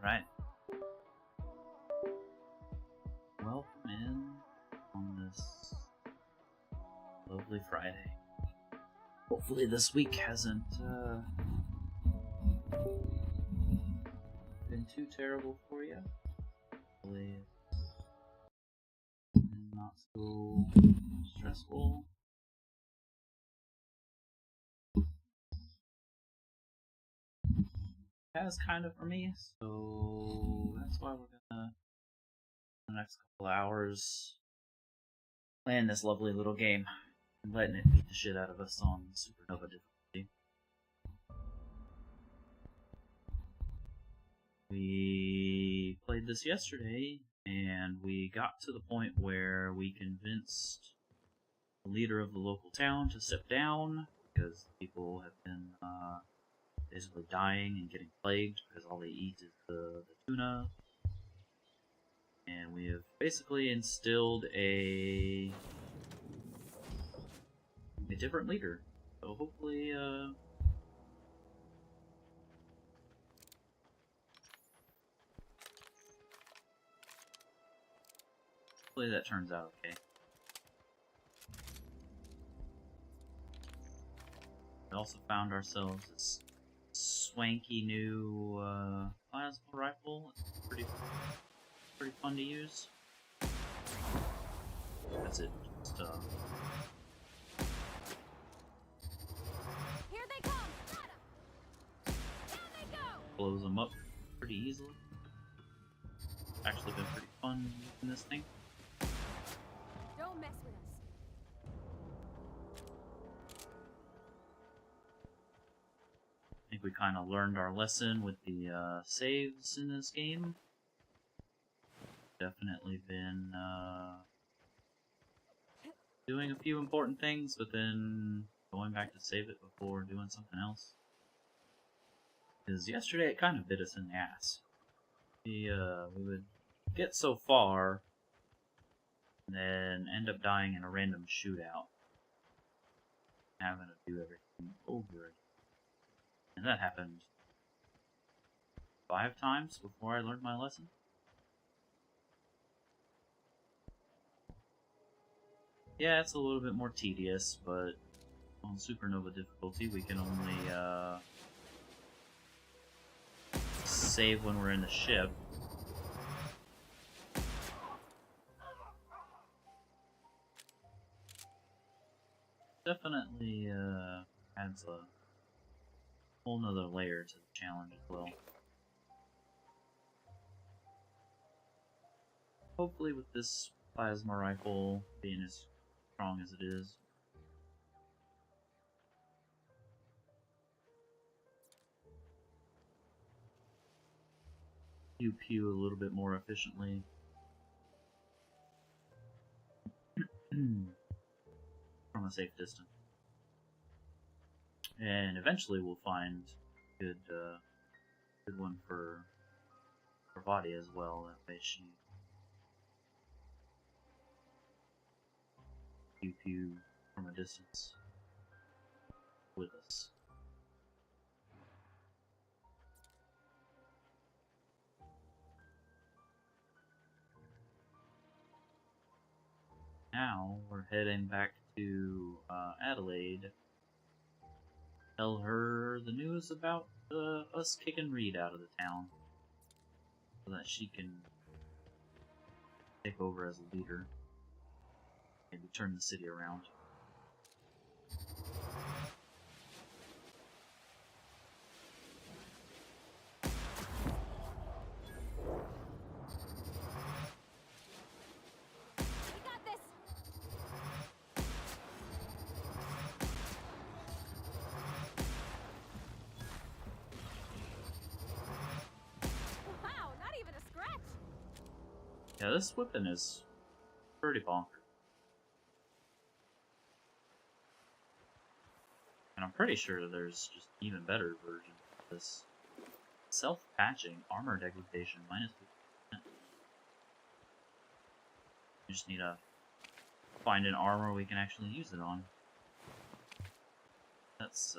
Right. Welcome in on this lovely Friday. Hopefully this week hasn't been too terrible for you. Hopefully it's not so stressful. Has kind of for me, so that's why we're gonna the next couple hours playing this lovely little game and letting it beat the shit out of us on Supernova difficulty. We played this yesterday and we got to the point where we convinced the leader of the local town to step down because people have been basically dying and getting plagued because all they eat is the tuna. And we have basically instilled a different leader. So hopefully, hopefully that turns out okay. We also found ourselves this swanky new plasma rifle. It's pretty fun to use. That's it. Just Here they come! Got 'em! Down they go! blows them up pretty easily. Actually been pretty fun using this thing. Don't mess with us. I think we kind of learned our lesson with the saves in this game. Definitely been doing a few important things, but then going back to save it before doing something else. Because yesterday it kind of bit us in the ass. We would get so far, and then end up dying in a random shootout, having to do everything over again. And that happened 5 times before I learned my lesson. Yeah, it's a little bit more tedious, but on Supernova difficulty we can only save when we're in the ship. Definitely adds a whole nother layer to the challenge as well. Hopefully with this plasma rifle being as strong as it is, pew a little bit more efficiently. From a safe distance. And eventually we'll find a good one for body as well. That way she pew from a distance with us. Now we're heading back to Adelaide. Tell her the news about us kicking Reed out of the town, so that she can take over as a leader. Maybe turn the city around. We got this! Wow, not even a scratch! Yeah, this weapon is pretty bonkers. And I'm pretty sure there's just even better versions of this. Self-patching, armor degradation, -50%. We just need to find an armor we can actually use it on. That's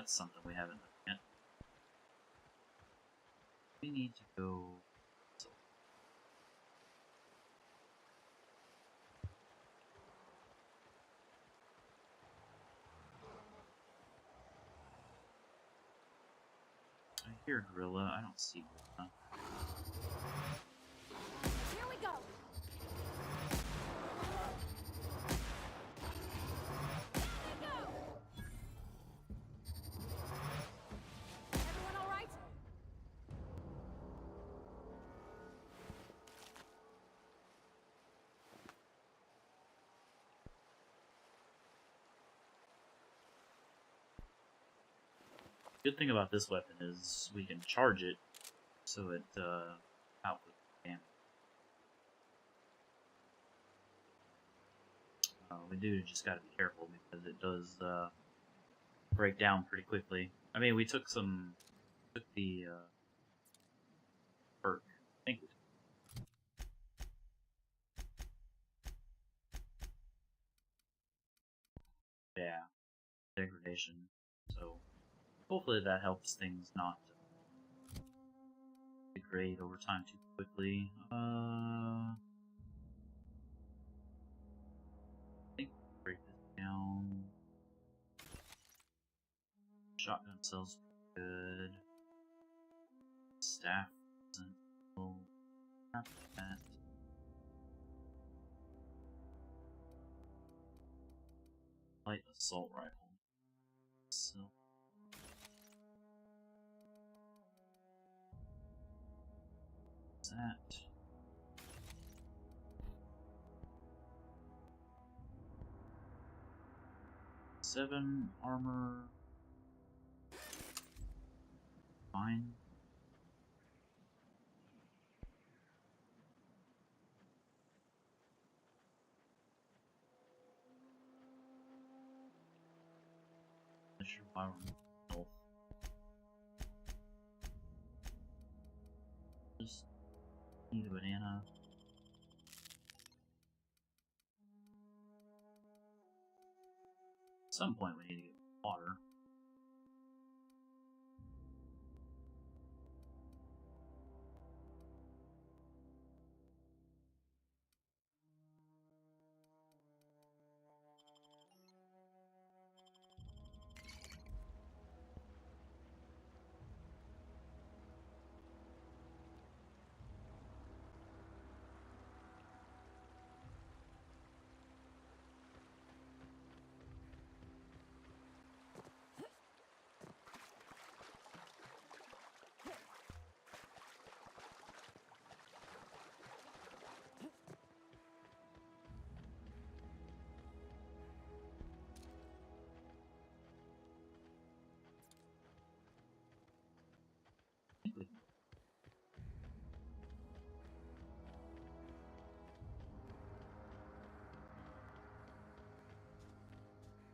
something we haven't done yet. We need to go. I hear gorilla. I don't see gorilla. Here we go. Down they go. Everyone all right? Good thing about this weapon is we can charge it so it outputs damage. We do just gotta be careful because it does break down pretty quickly. I mean, we took the perk. I think we yeah, degradation. So hopefully that helps things not degrade over time too quickly. I think we'll break this down. Shotgun cells good. Staff isn't well, not that. Light assault rifle. So that. Seven armor. Fine. Not sure why we're health. Just need a banana. At some point we need to get water.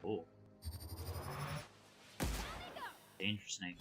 Oh. Danger snake.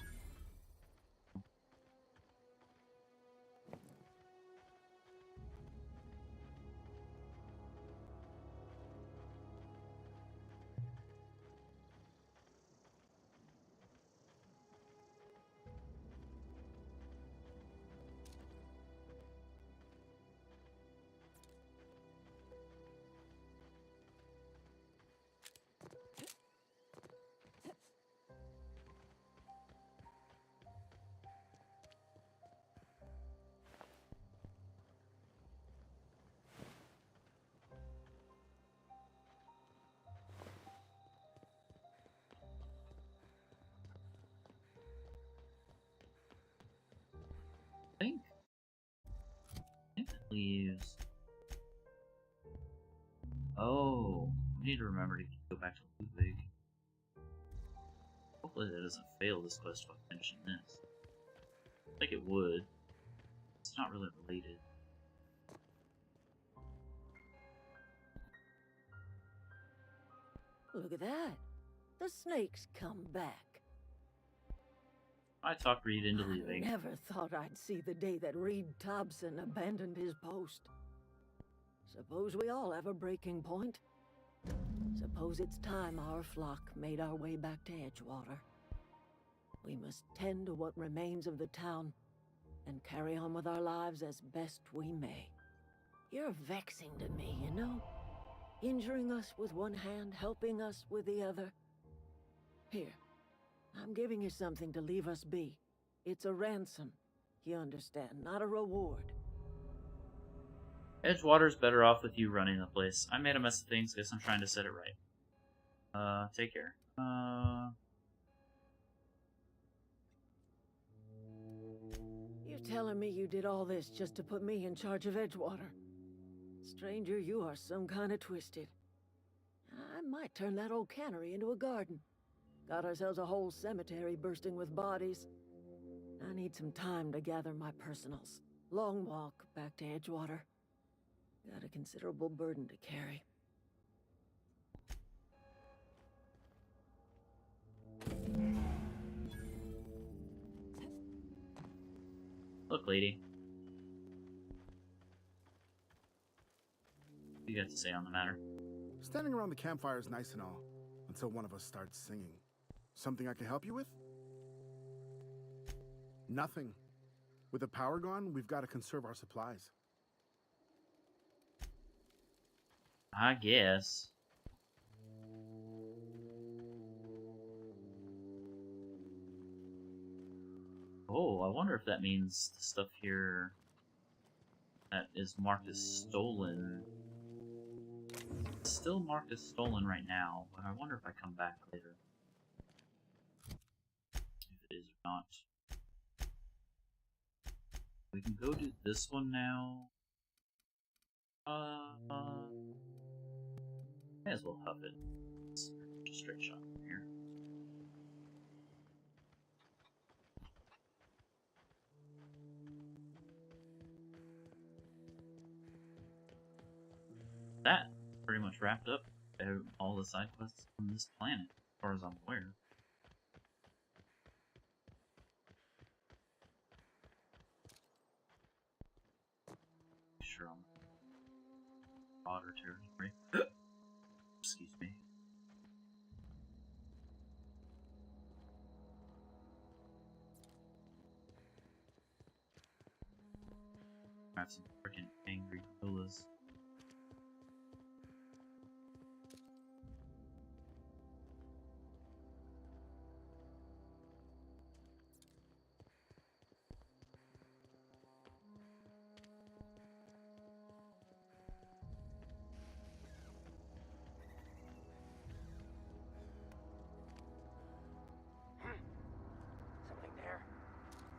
I think that leaves. Oh, we need to remember to go back to Ludwig. Hopefully that doesn't fail this quest while finishing this. I think it would. It's not really related. Look at that. The snake's come back. I talked Reed into I leaving. never thought I'd see the day that Reed Thompson abandoned his post. Suppose we all have a breaking point. Suppose it's time our flock made our way back to Edgewater. We must tend to what remains of the town and carry on with our lives as best we may. You're vexing to me, you know? Injuring us with one hand, helping us with the other. Here, I'm giving you something to leave us be. It's a ransom, you understand, not a reward. Edgewater's better off with you running the place. I made a mess of things, guess I'm trying to set it right. Take care. You're telling me you did all this just to put me in charge of Edgewater? Stranger, you are some kind of twisted. I might turn that old cannery into a garden. Got ourselves a whole cemetery bursting with bodies. I need some time to gather my personals. Long walk back to Edgewater. Got a considerable burden to carry. Look, lady. What do you got to say on the matter? Standing around the campfire is nice and all, until one of us starts singing. Something I can help you with? Nothing. With the power gone, we've got to conserve our supplies. I guess. Oh, I wonder if that means the stuff here that is marked as stolen. It's still marked as stolen right now, but I wonder if I come back later. If it is or not. We can go do this one now. May as well huff it. It's just a straight shot from here. That pretty much wrapped up all the side quests on this planet, as far as I'm aware. Sure, I'm broader territory. Excuse me. Got some freaking angry gorillas. Something there?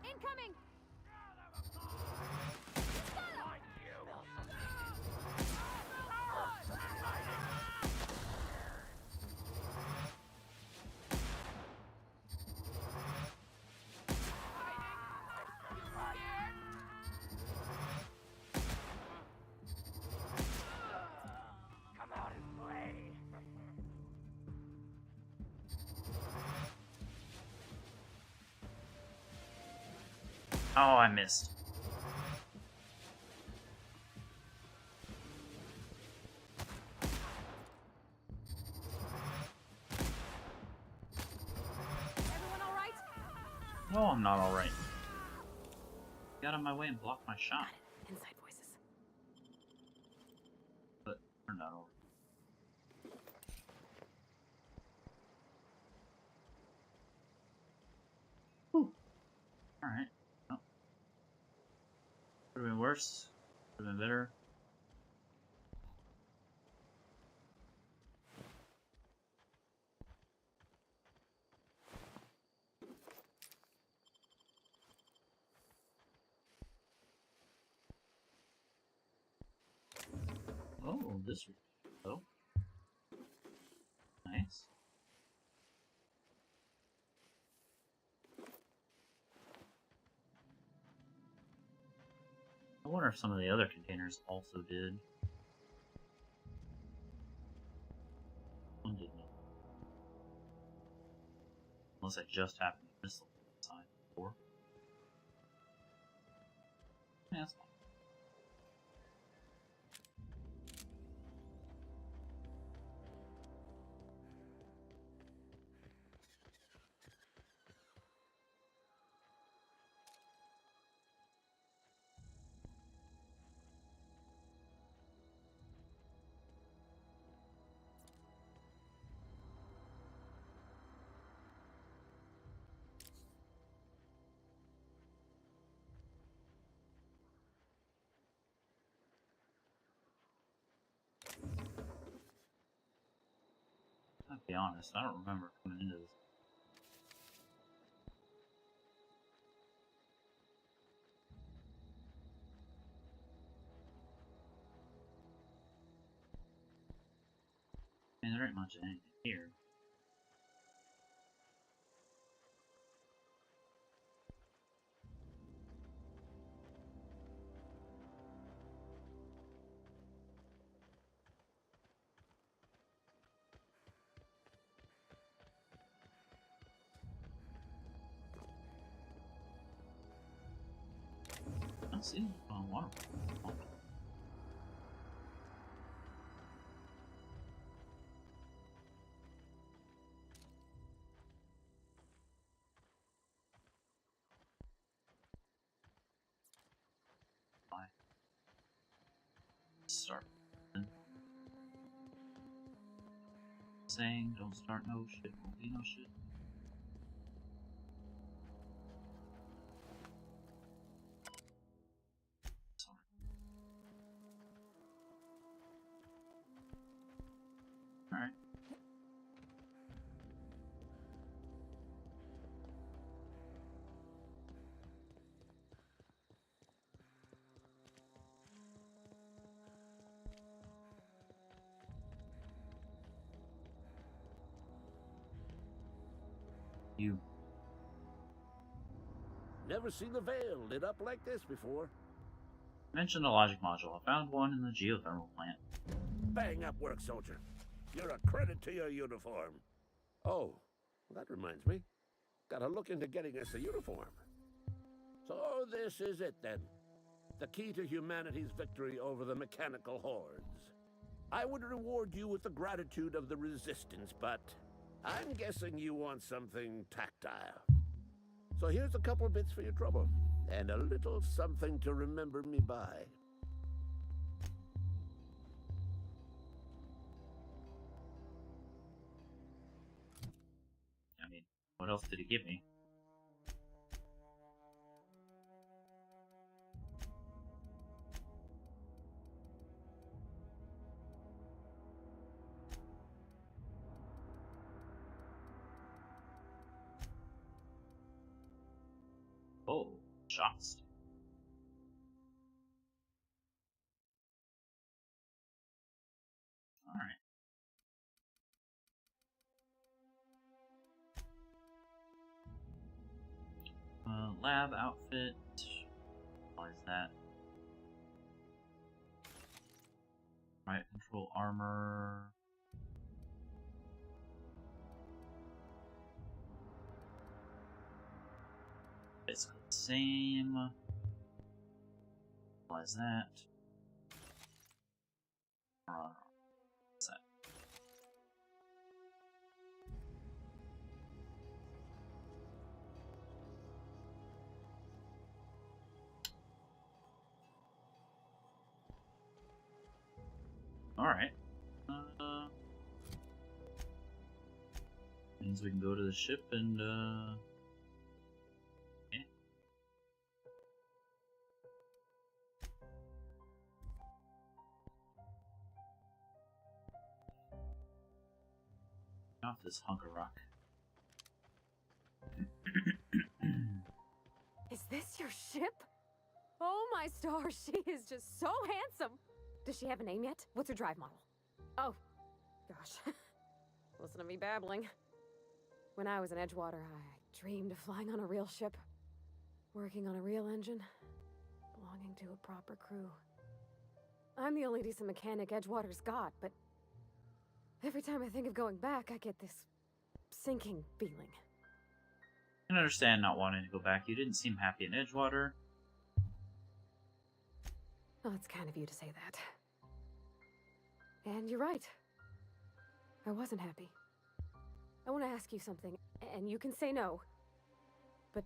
Incoming! Come out and play. Oh, I missed. Everyone all right? No, I'm not alright. Get out of my way and block my shot. Inside voices. But we're not alright. Alright. Well, could have been worse. Could have been better. Oh, this. Oh. Nice. I wonder if some of the other containers also did. One did not. Unless I just happened to miss the side before. Yeah, that's fine. be honest, I don't remember coming into this. I mean, there ain't much of anything here. I don't see water. Start. Saying don't start no shit, won't be no shit. Sorry. Alright. You Never seen the Veil lit up like this before. mentioned the logic module. I found one in the geothermal plant. Bang up work, soldier. You're a credit to your uniform. Oh, that reminds me. Gotta look into getting us a uniform. So this is it then. The key to humanity's victory over the mechanical hordes. I would reward you with the gratitude of the Resistance, but I'm guessing you want something tactile. So here's a couple bits for your trouble, and a little something to remember me by. I mean, what else did he give me? Oh, shots. Alright. Lab outfit. What is that? Right control armor. Basically the same. What is that? What's that? Alright. Means we can go to the ship and, yeah. Off this hunk of rock. Is this your ship? Oh my stars, she is just so handsome. Does she have a name yet? What's her drive model? Oh, gosh. Listen to me babbling. When I was in Edgewater, I dreamed of flying on a real ship, working on a real engine, belonging to a proper crew. I'm the only decent mechanic Edgewater's got, but every time I think of going back, I get this sinking feeling. I can understand not wanting to go back. You didn't seem happy in Edgewater. Well, it's kind of you to say that. And you're right. I wasn't happy. I want to ask you something, and you can say no. But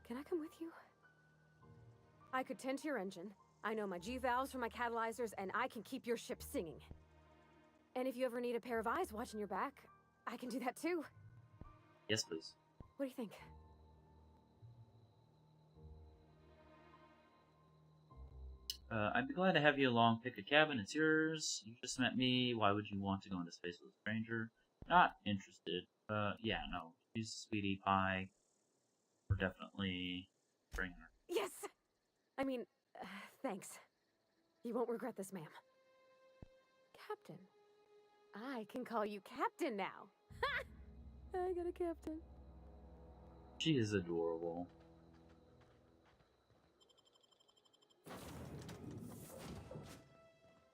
can I come with you? I could tend to your engine. I know my G-valves from my catalyzers, and I can keep your ship singing. And if you ever need a pair of eyes watching your back, I can do that too. Yes, please. What do you think? I'd be glad to have you along. Pick a cabin, it's yours. You just met me. Why would you want to go into space with a stranger? Not interested. Yeah, no. She's sweetie pie. We're definitely bringing her. Yes! I mean, thanks. You won't regret this, ma'am. Captain. I can call you Captain now. Ha! I got a captain. She is adorable.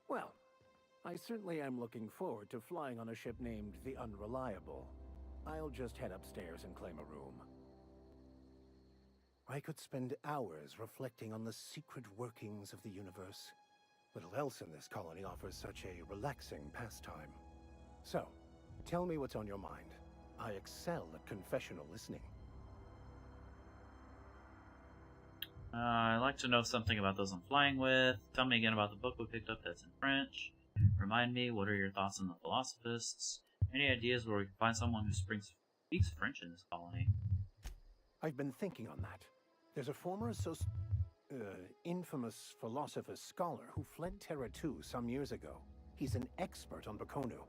Well, I certainly am looking forward to flying on a ship named the Unreliable. I'll just head upstairs and claim a room. I could spend hours reflecting on the secret workings of the universe. Little else in this colony offers such a relaxing pastime. So, tell me what's on your mind. I excel at confessional listening. I'd like to know something about those I'm flying with. Tell me again about the book we picked up that's in French. Remind me, what are your thoughts on the philosophists? Any ideas where we can find someone who speaks French in this colony? I've been thinking on that. There's a former infamous philosopher scholar who fled Terra 2 some years ago. He's an expert on Bakonu.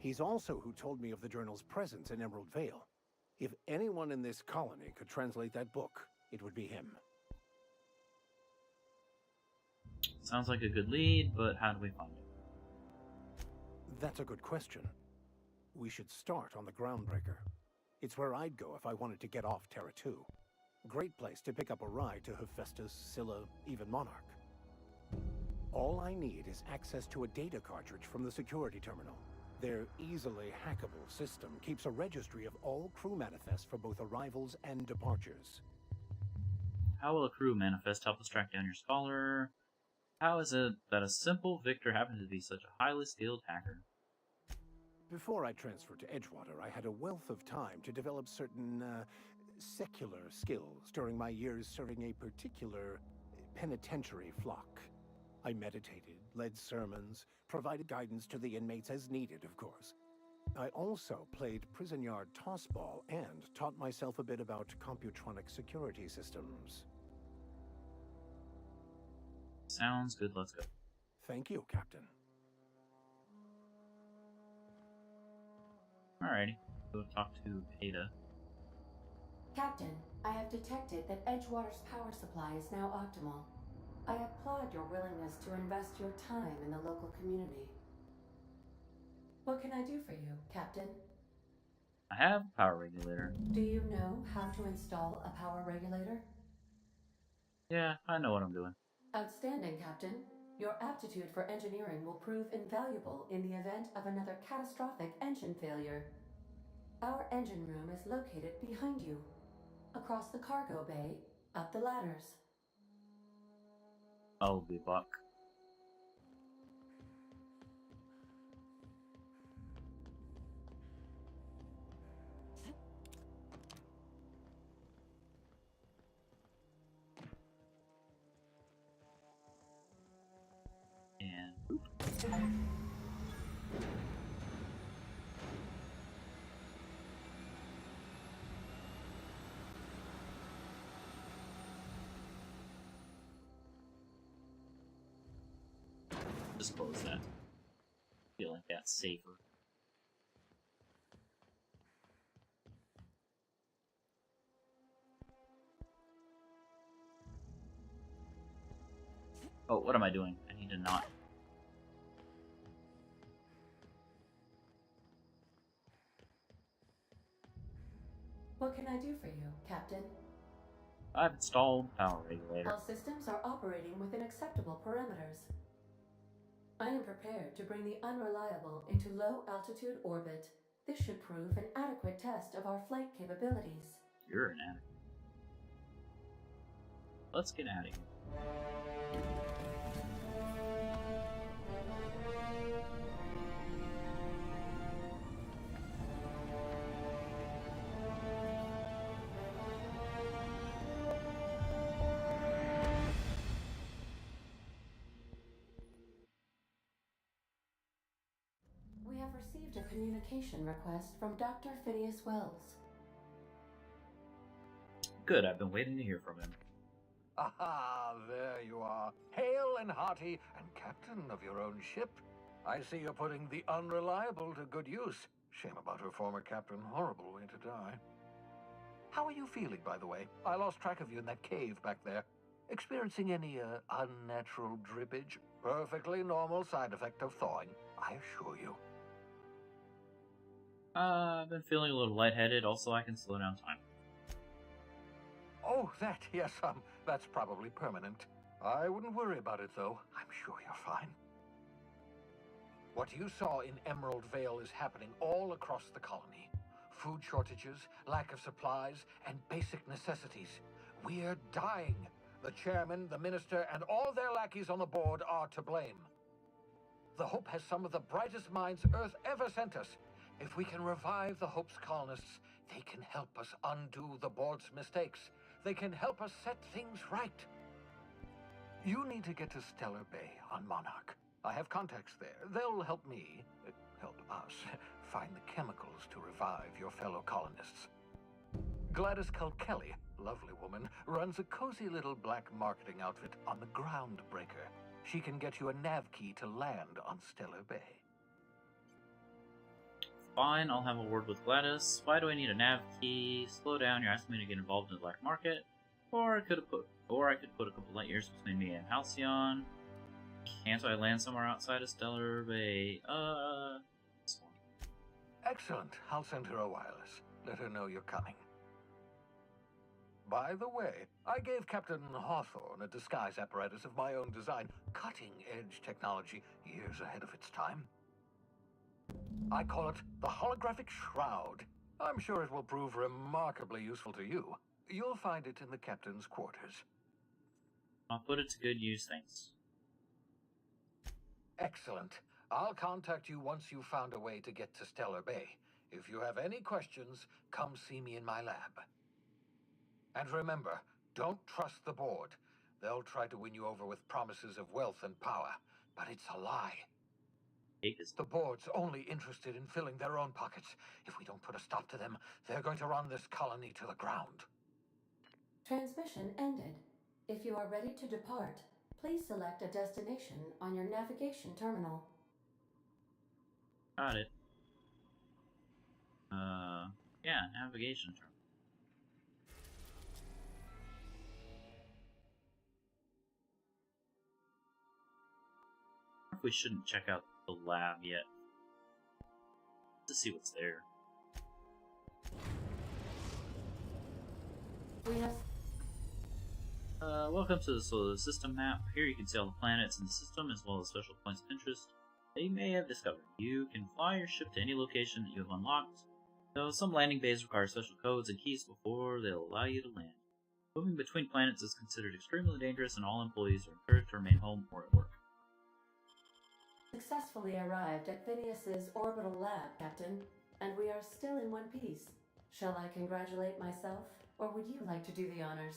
He's also who told me of the journal's presence in Emerald Vale. If anyone in this colony could translate that book, it would be him. Sounds like a good lead, but how do we find it? That's a good question. We should start on the Groundbreaker. It's where I'd go if I wanted to get off Terra 2. Great place to pick up a ride to Hephaestus, Scylla, even Monarch. All I need is access to a data cartridge from the security terminal. Their easily hackable system keeps a registry of all crew manifests for both arrivals and departures. How will a crew manifest help us track down your scholar? How is it that a simple victor happens to be such a highly skilled hacker? Before I transferred to Edgewater, I had a wealth of time to develop certain, secular skills during my years serving a particular penitentiary flock. I meditated, led sermons, provided guidance to the inmates as needed, of course. I also played prison yard tossball and taught myself a bit about computronic security systems. Sounds good, let's go. Thank you, Captain. Alrighty, go talk to Ada. Captain, I have detected that Edgewater's power supply is now optimal. I applaud your willingness to invest your time in the local community. What can I do for you, Captain? I have a power regulator. Do you know how to install a power regulator? Yeah, I know what I'm doing. Outstanding, Captain. Your aptitude for engineering will prove invaluable in the event of another catastrophic engine failure. Our engine room is located behind you, across the cargo bay, up the ladders. I'll be back. And just close that. Feel like that's safer. Oh, what am I doing? I need to not. What can I do for you, Captain? I've installed power regulator. All systems are operating within acceptable parameters. I am prepared to bring the Unreliable into low-altitude orbit. This should prove an adequate test of our flight capabilities. You're an addict. Let's get out of here. We have received a communication request from Dr. Phineas Wells. Good, I've been waiting to hear from him. Aha, there you are. Hale and hearty, and captain of your own ship. I see you're putting the unreliable to good use. Shame about her former captain. Horrible way to die. How are you feeling, by the way? I lost track of you in that cave back there. Experiencing any, unnatural drippage? Perfectly normal side effect of thawing, I assure you. I've been feeling a little lightheaded. Also, I can slow down time. Oh, that, yes, that's probably permanent. I wouldn't worry about it, though. I'm sure you're fine. What you saw in Emerald Vale is happening all across the colony. Food shortages, lack of supplies, and basic necessities. We're dying. The chairman, the minister, and all their lackeys on the board are to blame. The Hope has some of the brightest minds Earth ever sent us. If we can revive the Hope's colonists, they can help us undo the board's mistakes. They can help us set things right. You need to get to Stellar Bay on Monarch. I have contacts there. They'll help me, help us, find the chemicals to revive your fellow colonists. Gladys Kelly, lovely woman, runs a cozy little black marketing outfit on the Groundbreaker. She can get you a nav key to land on Stellar Bay. Fine, I'll have a word with Gladys. Why do I need a nav key? Slow down, you're asking me to get involved in the black market. Or I could put a couple light years between me and Halcyon. Can't I land somewhere outside of Stellar Bay? This one. Excellent. I'll send her a wireless. Let her know you're coming. By the way, I gave Captain Hawthorne a disguise apparatus of my own design, cutting-edge technology, years ahead of its time. I call it the Holographic Shroud. I'm sure it will prove remarkably useful to you. You'll find it in the captain's quarters. I'll put it to good use, thanks. Excellent. I'll contact you once you've found a way to get to Stellar Bay. If you have any questions, come see me in my lab. And remember, don't trust the board. They'll try to win you over with promises of wealth and power, but it's a lie. The board's only interested in filling their own pockets. If we don't put a stop to them, they're going to run this colony to the ground. Transmission ended. If you are ready to depart, please select a destination on your navigation terminal. Got it. Yeah, navigation terminal. We shouldn't check out the lab yet to see what's there. We have... Welcome to the solar system map. Here you can see all the planets in the system as well as special points of interest that you may have discovered. You can fly your ship to any location that you have unlocked, though some landing bays require special codes and keys before they'll allow you to land. Moving between planets is considered extremely dangerous and all employees are encouraged to remain home or at work. successfully arrived at Phineas's orbital lab, Captain, and we are still in one piece. Shall I congratulate myself, or would you like to do the honors?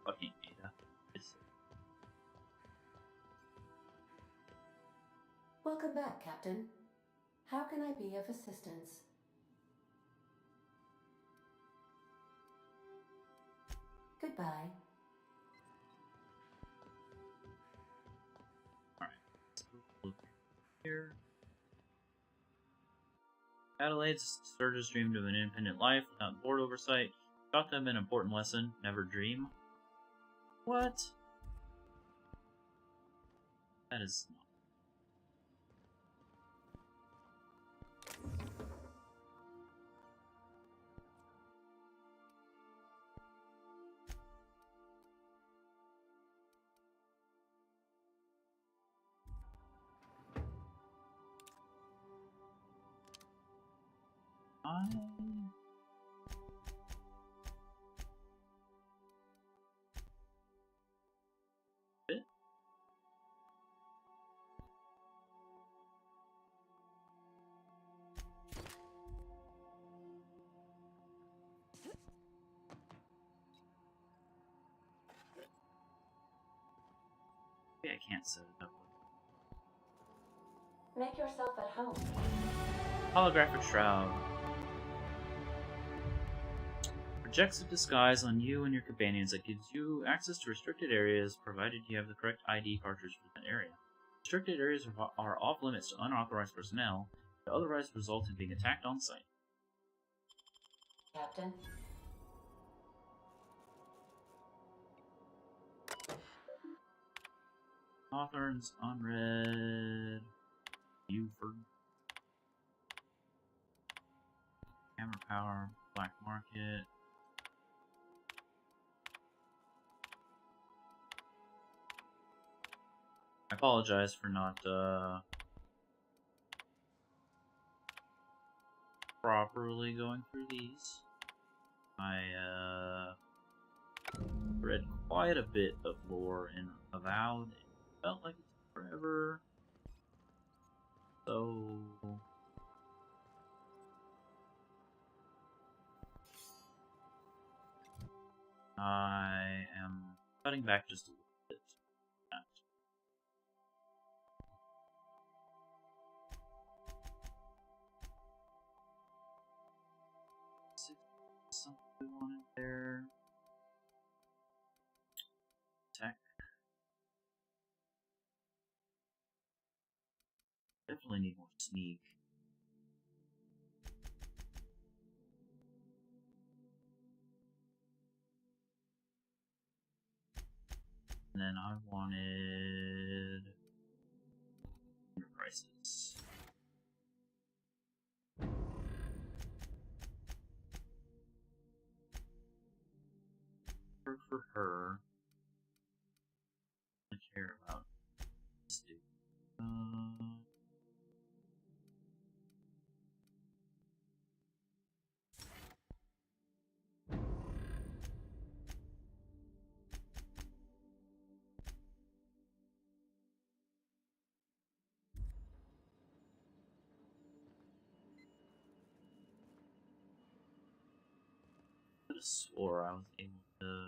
Fucking Ada. Welcome back, Captain. How can I be of assistance? Goodbye. Here. Adelaide's Sturgis dreamed of an independent life without board oversight. Taught them an important lesson: never dream. What? That is not. I can't set it up. Make yourself at home. Holographic Shroud. projects a disguise on you and your companions that gives you access to restricted areas, provided you have the correct ID cartridge for that area. Restricted areas are off limits to unauthorized personnel, that otherwise result in being attacked on sight. Captain. Hawthorne's unread. EVcord. Hammer power. Black market. I apologize for not properly going through these. I read quite a bit of lore in Avowed. It felt like it's forever. So I am cutting back just a little bit. Something we wanted there. Tech. Definitely need more sneak. And then I wanted prices. For her, I care about this dude. I could have swore I was able to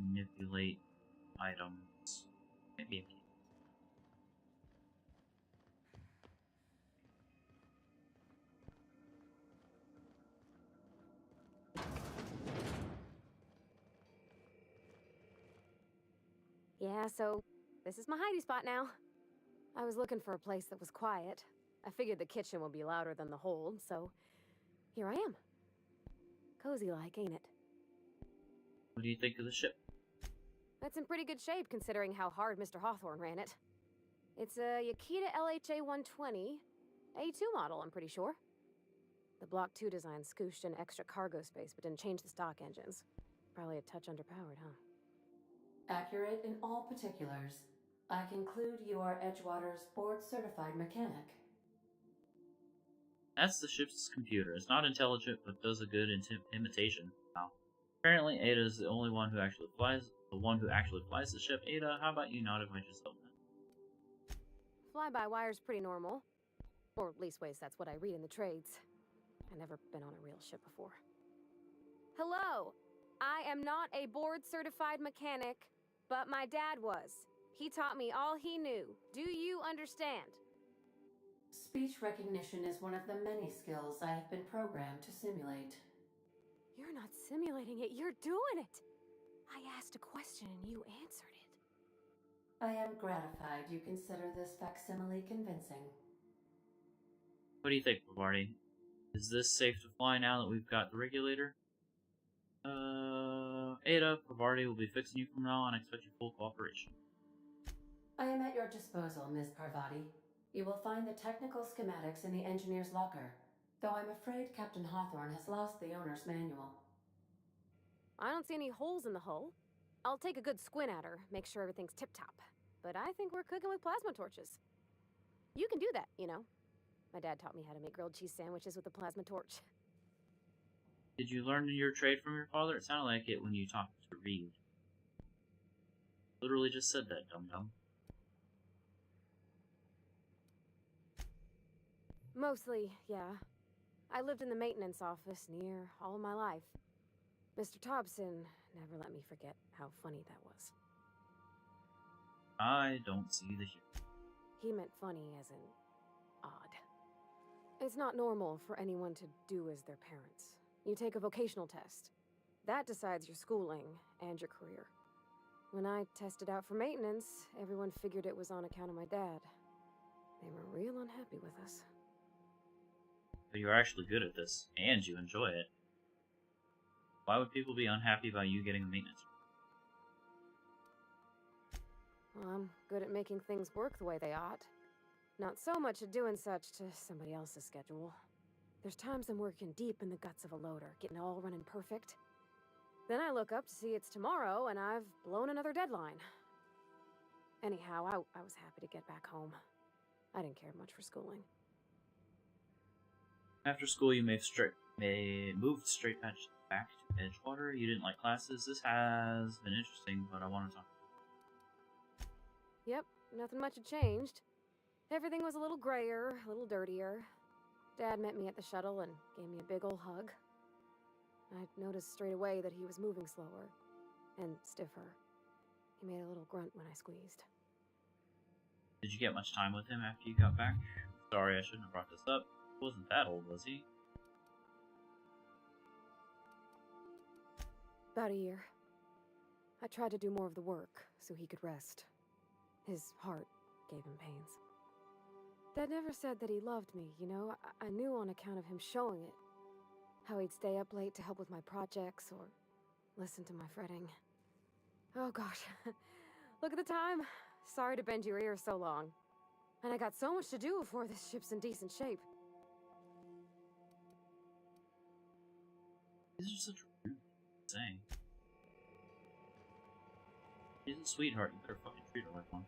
manipulate items. Maybe. Yeah, so this is my hidey spot now. I was looking for a place that was quiet. I figured the kitchen would be louder than the hold, so here I am. Cozy like, ain't it? What do you think of the ship? It's in pretty good shape considering how hard Mr. Hawthorne ran it. It's a Yakita LHA 120, A2 model, I'm pretty sure. The Block 2 design scooshed in extra cargo space but didn't change the stock engines. Probably a touch underpowered, huh? Accurate in all particulars. I conclude you are Edgewater's board-certified mechanic. That's the ship's computer. It's not intelligent, but does a good imitation. Wow. Apparently, Ada is the only one who actually flies. The one who actually flies the ship. Ada, how about you not invite yourself then? Fly-by-wire's pretty normal. Or at least ways that's what I read in the trades. I've never been on a real ship before. Hello! I am not a board-certified mechanic, but my dad was. He taught me all he knew. Do you understand? Speech recognition is one of the many skills I have been programmed to simulate. You're not simulating it, you're doing it! I asked a question and you answered it. I am gratified you consider this facsimile convincing. What do you think, Bavardi? Is this safe to fly now that we've got the regulator? Ada, Bavardi will be fixing you from now on. I expect your full cooperation. I am at your disposal, Ms. Parvati. You will find the technical schematics in the engineer's locker, though I'm afraid Captain Hawthorne has lost the owner's manual. I don't see any holes in the hull. I'll take a good squint at her, make sure everything's tip-top. But I think we're cooking with plasma torches. You can do that, you know. My dad taught me how to make grilled cheese sandwiches with a plasma torch. Did you learn your trade from your father? It sounded like it when you talked to Reed. Literally just said that, dum-dum. Mostly, yeah. I lived in the maintenance office near all my life. Mr. Thompson never let me forget how funny that was. I don't see the humor. He meant funny as in odd. It's not normal for anyone to do as their parents. You take a vocational test. That decides your schooling and your career. When I tested out for maintenance, everyone figured it was on account of my dad. They were real unhappy with us. But you're actually good at this, and you enjoy it. Why would people be unhappy about you getting a maintenance? Well, I'm good at making things work the way they ought. Not so much at doing such to somebody else's schedule. There's times I'm working deep in the guts of a loader, getting it all running perfect. Then I look up to see it's tomorrow, and I've blown another deadline. Anyhow, I was happy to get back home. I didn't care much for schooling. After school, you moved straight back to Edgewater. You didn't like classes. This has been interesting, but I want to talk. Yep, nothing much had changed. Everything was a little grayer, a little dirtier. Dad met me at the shuttle and gave me a big ol' hug. I noticed straight away that he was moving slower and stiffer. He made a little grunt when I squeezed. Did you get much time with him after you got back? Sorry, I shouldn't have brought this up. He wasn't that old, was he? About a year. I tried to do more of the work so he could rest. His heart gave him pains. Dad never said that he loved me, you know? I knew on account of him showing it. How he'd stay up late to help with my projects or listen to my fretting. Oh gosh, look at the time. Sorry to bend your ear so long. And I got so much to do before this ship's in decent shape. These are such rude saying. She's a sweetheart, you better fucking treat her like one.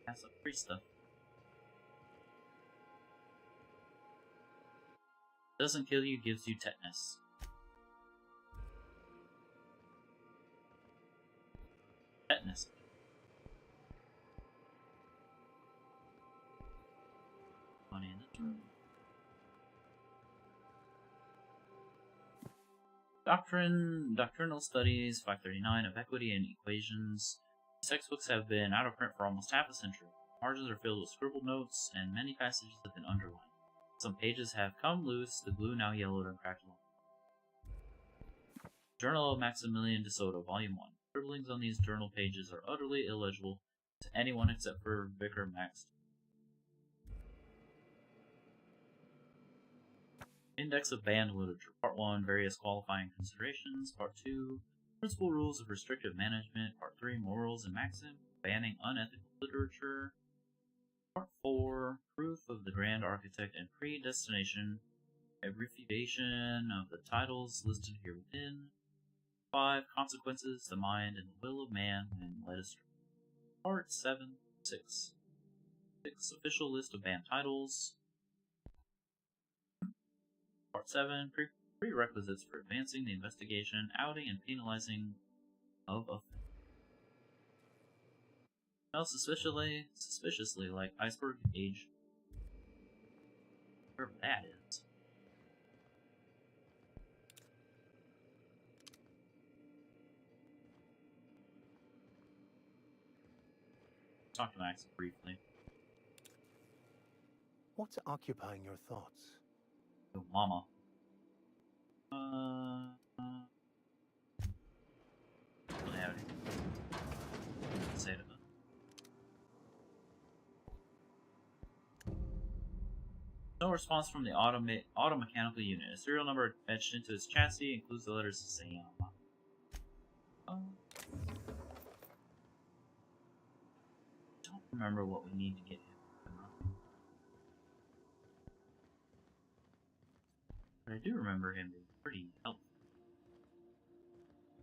That's some free stuff. Doesn't kill you, gives you tetanus. Tetanus. Money in this room. Doctrinal Studies 539 of Equity and Equations. These textbooks have been out of print for almost half a century. Margins are filled with scribbled notes, and many passages have been underlined. Some pages have come loose, the glue now yellowed and cracked along. Journal of Maximilian de Soto, Volume 1. Scribblings on these journal pages are utterly illegible to anyone except for Vicar Max. Index of Banned Literature. Part 1, Various Qualifying Considerations. Part 2, Principal Rules of Restrictive Management. Part 3, Morals and Maxims. Banning Unethical Literature. Part 4, Proof of the Grand Architect and Predestination. A refutation of the titles listed here within. 5, Consequences, the Mind, and the Will of Man when led astray. Part 7, 6. Official List of Banned Titles. Part 7, Prerequisites for Advancing the Investigation, Outing, and Penalizing of Offenders. Smells suspiciously like iceberg age. Wherever that is. Talk to Max briefly. What's occupying your thoughts? Oh, mama. Say it. No response from the auto mechanical unit. A serial number etched into its chassis includes the letters SAM. Don't remember what we need to get him. But I do remember him being pretty helpful.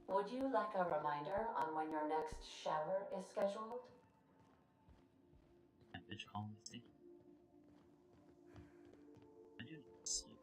Would you like a reminder on when your next shower is scheduled? That bitch calling me stinky. I do need to sleep.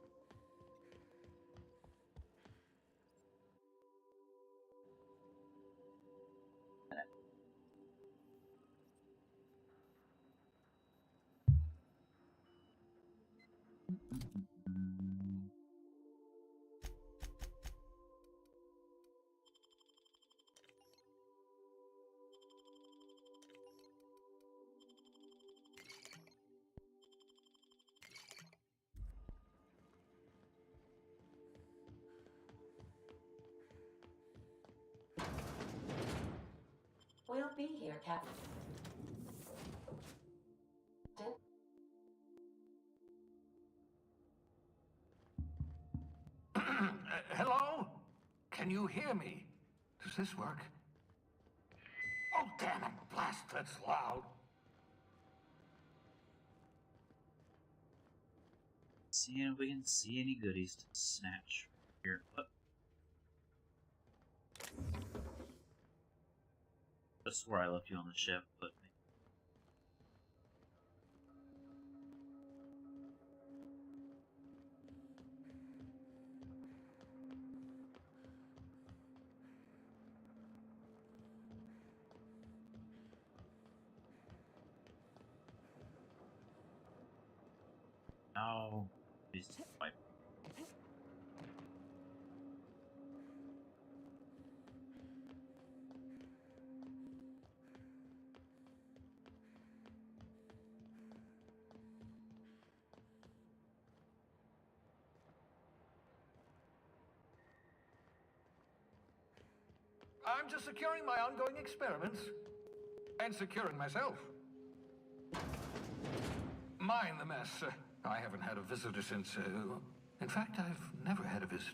We'll be here, Captain. Hello? Can you hear me? Does this work? Oh, damn it. Blast, that's loud. Seeing if we can see any goodies to snatch here. What? I swear I left you on the ship, but now he's fight. I'm just securing my ongoing experiments. And securing myself. Mind the mess. I haven't had a visitor since, in fact, I've never had a visitor.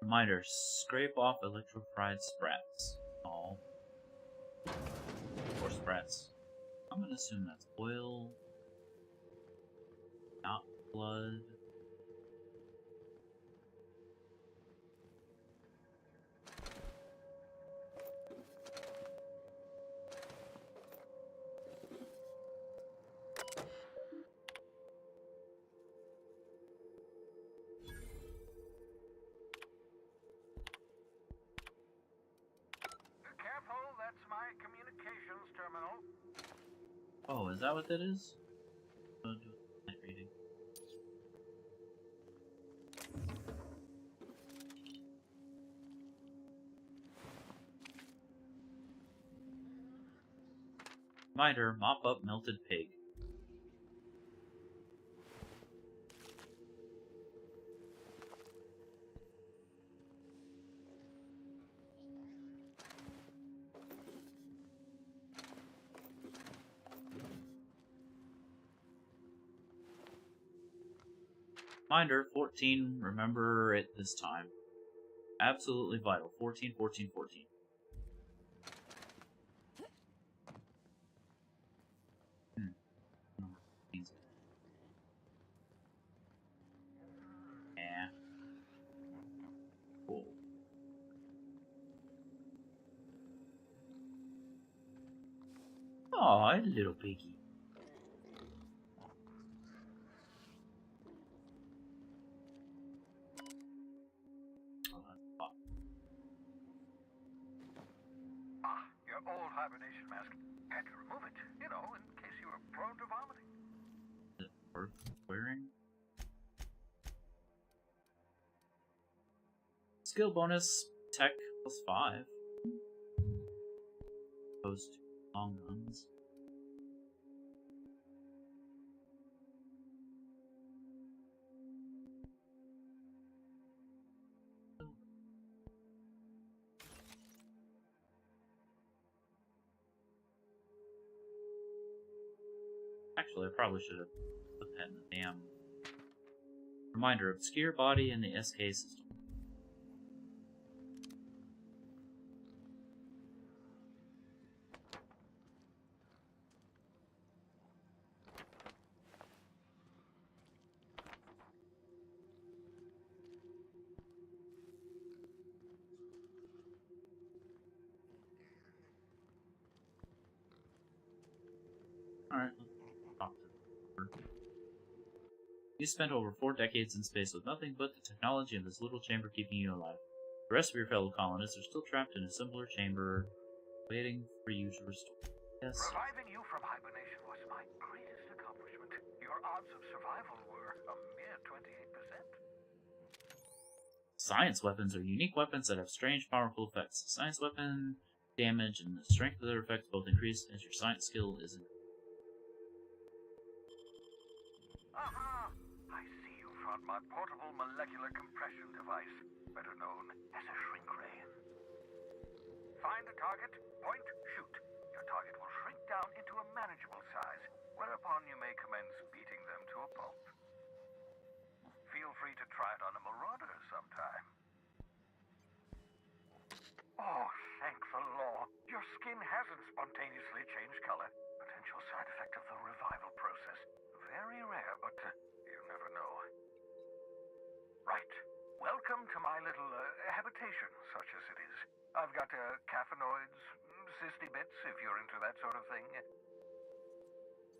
Reminder, scrape off electrified sprats. Oh. Or sprats. I'm gonna assume that's oil. Not blood. Careful, that's my communications terminal. Oh, is that what that is? Night reading. Reminder, mop up melted pig. Reminder, 14, remember it this time. Absolutely vital. 14, 14, 14. Yeah. Cool. Aw, little piggy. Your old hibernation mask. Had to remove it, you know, in case you were prone to vomiting. Is it worth wearing? Skill bonus, tech +5. Opposed to long runs. Actually, I probably should have put that in the damn reminder. Obscure body in the SK system. Alright, let's talk to her. You spent over 4 decades in space with nothing but the technology of this little chamber keeping you alive. The rest of your fellow colonists are still trapped in a similar chamber, waiting for you to restore. Yes. Reviving you from hibernation was my greatest accomplishment. Your odds of survival were a mere 28%. Science weapons are unique weapons that have strange, powerful effects. Science weapon damage and the strength of their effects both increase as your science skill is increased. Aha! I see you found my portable molecular compression device, better known as a shrink ray. Find a target, point, shoot. Your target will shrink down into a manageable size, whereupon you may commence beating them to a pulp. Feel free to try it on a marauder sometime. Oh, thank the law. Your skin hasn't spontaneously changed color. Potential side effect of the revival process. Very rare, but you never know. Right. Welcome to my little habitation, such as it is. I've got caffeinoids, cysty bits, if you're into that sort of thing.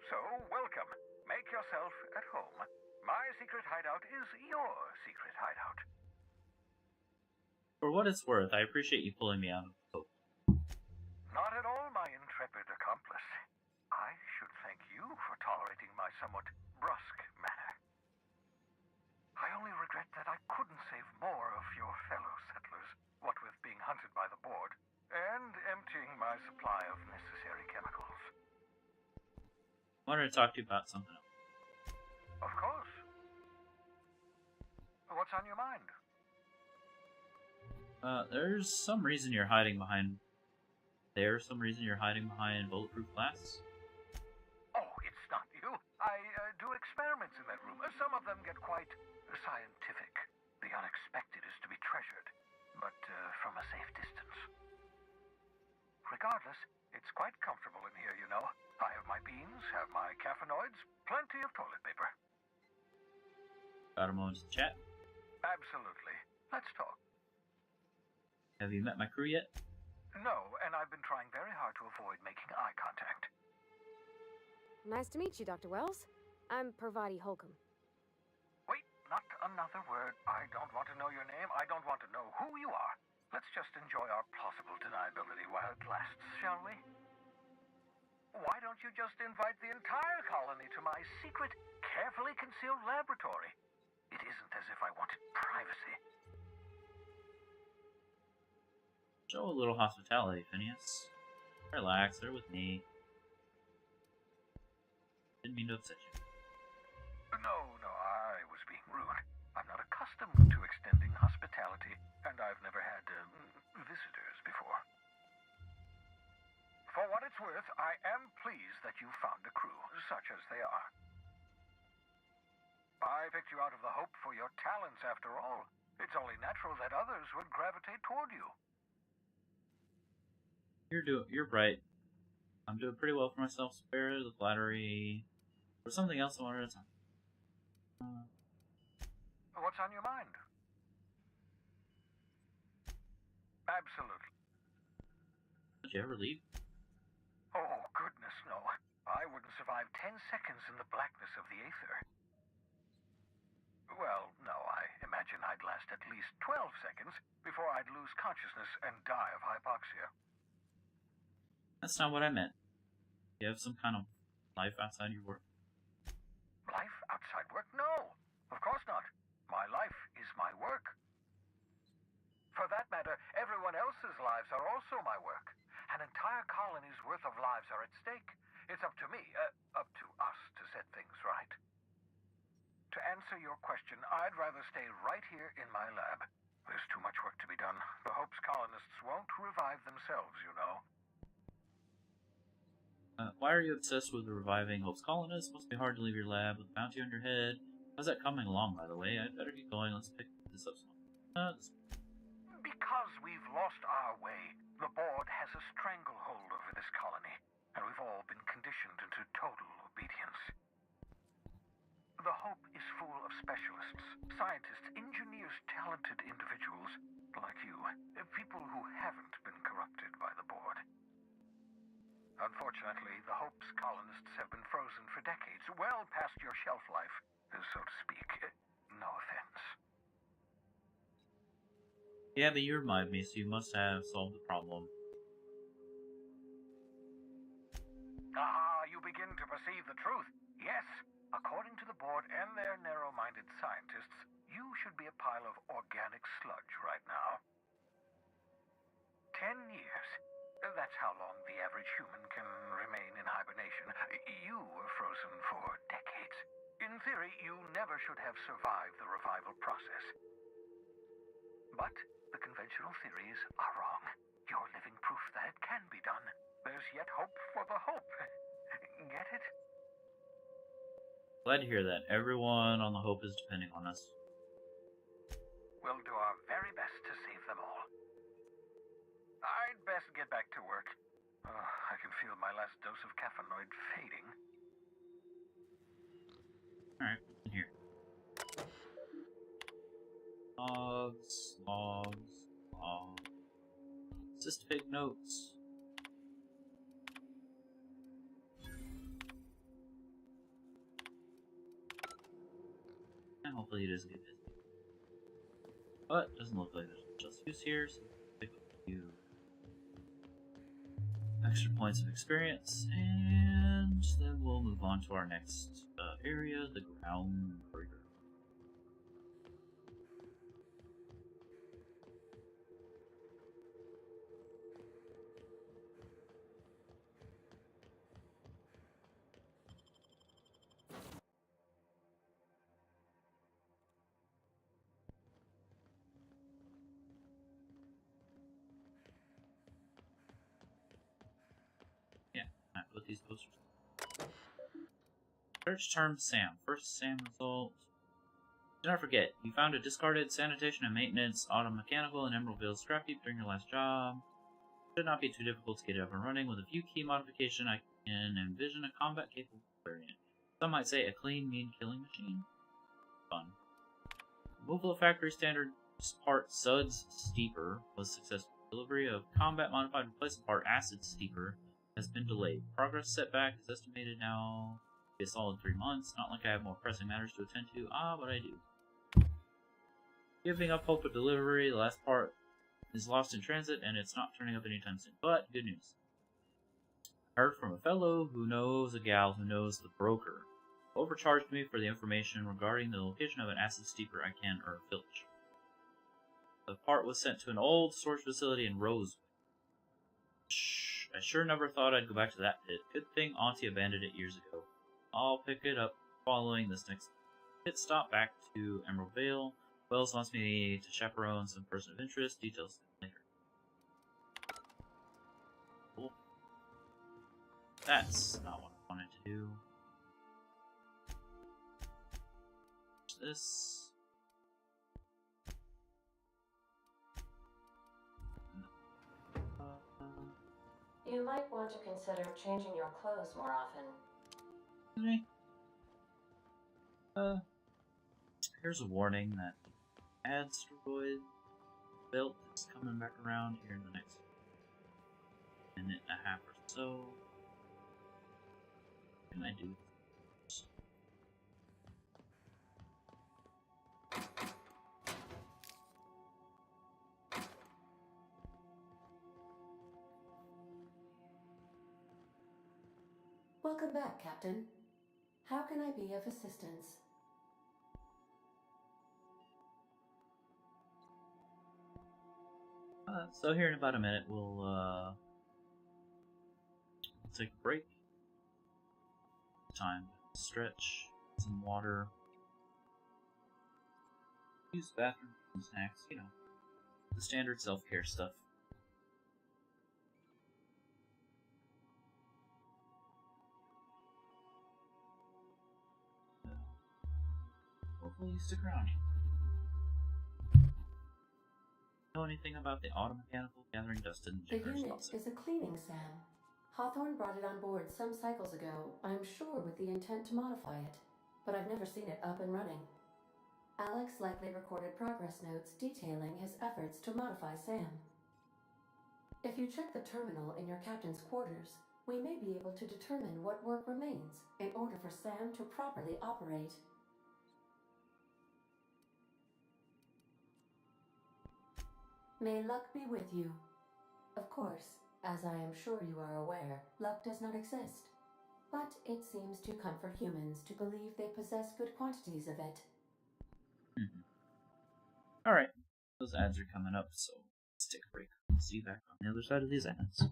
So, welcome. Make yourself at home. My secret hideout is your secret hideout. For what it's worth, I appreciate you pulling me out of the boat. Not at all, my intrepid accomplice. I should thank you for tolerating my somewhat brusque manner. I only regret that I couldn't save more of your fellow settlers, what with being hunted by the board, and emptying my supply of necessary chemicals. I wanted to talk to you about something else. Of course. What's on your mind? There's some reason you're hiding behind... There's some reason you're hiding behind bulletproof glass? Oh, it's not you. I do experiments in that room. Some of them get quite scientific. The unexpected is to be treasured, but from a safe distance. Regardless, it's quite comfortable in here, you know. I have my beans, have my caffeinoids, plenty of toilet paper. Got a moment to chat? Absolutely. Let's talk. Have you met my crew yet? No, and I've been trying very hard to avoid making eye contact. Nice to meet you, Dr. Wells. I'm Parvati Holcomb. Wait, not another word. I don't want to know your name. I don't want to know who you are. Let's just enjoy our plausible deniability while it lasts, shall we? Why don't you just invite the entire colony to my secret, carefully concealed laboratory? It isn't as if I wanted privacy. Show a little hospitality, Phineas. Relax, they're with me. Didn't mean to upset you. No, I was being rude. I'm not accustomed to extending hospitality, and I've never had visitors before. For what it's worth, I am pleased that you found a crew, such as they are. I picked you out of the hope for your talents, after all. It's only natural that others would gravitate toward you. You're bright. I'm doing pretty well for myself. Spare the flattery. Or something else I wanted to talk. What's on your mind? Absolutely. Did you ever leave? Oh, goodness, no. I wouldn't survive 10 seconds in the blackness of the aether. Well, no, I imagine I'd last at least 12 seconds before I'd lose consciousness and die of hypoxia. That's not what I meant. You have some kind of life outside your work? Life outside work? No, of course not. My life is my work. For that matter, everyone else's lives are also my work. An entire colony's worth of lives are at stake. It's up to me, up to us, to set things right. To answer your question, I'd rather stay right here in my lab. There's too much work to be done. The Hope's colonists won't revive themselves, you know. Why are you obsessed with reviving Hope's colonists? Must be hard to leave your lab with a bounty on your head. How's that coming along, by the way? I'd better get going. Let's pick this up some. Because we've lost our way, the board has a stranglehold over this colony, and we've all been conditioned into total obedience. The Hope is full of specialists, scientists, engineers, talented individuals like you, people who haven't been corrupted by the board. Unfortunately, the Hope's colonists have been frozen for decades, well past your shelf life, so to speak. No offense. Yeah, but you remind me, so you must have solved the problem. Ah, you begin to perceive the truth. Yes, according to the board and their narrow-minded scientists, you should be a pile of organic sludge right now. 10 years. That's how long the average human can remain in hibernation. You were frozen for decades. In theory, you never should have survived the revival process. But the conventional theories are wrong. You're living proof that it can be done. There's yet hope for the hope. Get it? Glad to hear that. Everyone on the Hope is depending on us. We'll do our very best to save them all. I'd best get back to work. I can feel my last dose of caffeinoid fading. Alright, in here. Logs, logs, logs. Cystic notes. And hopefully it doesn't get busy. But it doesn't look like there's just use here, so pick up a few extra points of experience, and then we'll move on to our next area, the ground breaker. I put these posters. Search term Sam. First Sam result. Do not forget, you found a discarded sanitation and maintenance auto mechanical in Emeraldville scrap heap during your last job. Should not be too difficult to get it up and running. With a few key modification, I can envision a combat capable variant. Some might say a clean, mean killing machine. Fun. Removal of factory standard part Suds Steeper was successful. Delivery of combat modified replacement part Acid Steeper has been delayed. Progress setback is estimated now to be a solid 3 months. Not like I have more pressing matters to attend to. But I do. Giving up hope of delivery. The last part is lost in transit, and it's not turning up anytime soon. But good news. I heard from a fellow who knows a gal who knows the broker. Overcharged me for the information regarding the location of an acid steeper I can filch. The part was sent to an old storage facility in Rosewood. I sure never thought I'd go back to that pit. Good thing Auntie abandoned it years ago. I'll pick it up following this next pit stop back to Emerald Vale. Wells wants me to chaperone some person of interest. Details later. Cool. That's not what I wanted to do. This. You might want to consider changing your clothes more often. Okay. Here's a warning that asteroid belt is coming back around here in the next minute and a half or so. What can I do? Welcome back, Captain. How can I be of assistance? So here in about a minute, we'll take a break. Time to stretch, some water, use the bathroom, some snacks, you know, the standard self-care stuff. Hopefully you stick around. Know anything about the automechanical gathering dust in The Jacob's unit faucet? is a cleaning SAM. Hawthorne brought it on board some cycles ago, I'm sure with the intent to modify it, but I've never seen it up and running. Alex likely recorded progress notes detailing his efforts to modify SAM. If you check the terminal in your captain's quarters, we may be able to determine what work remains in order for Sam to properly operate. May luck be with you. Of course, as I am sure you are aware, luck does not exist. But it seems to comfort humans to believe they possess good quantities of it. Alright, those ads are coming up, so let's take a break. See you back on the other side of these ads.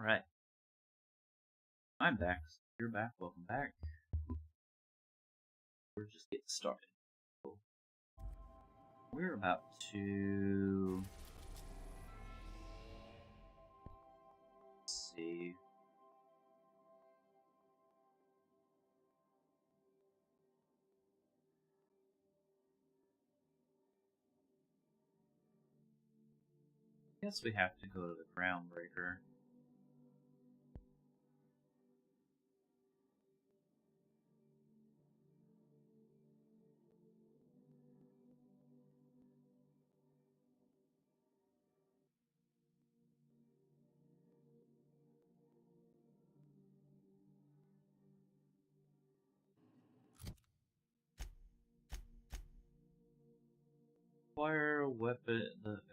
Alright. I'm back. You're back. Welcome back. We're just getting started. We're about to... Let's see. guess we have to go to the groundbreaker.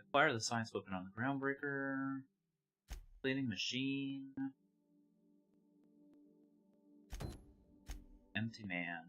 Acquire the science weapon on the groundbreaker. Cleaning machine. Empty man.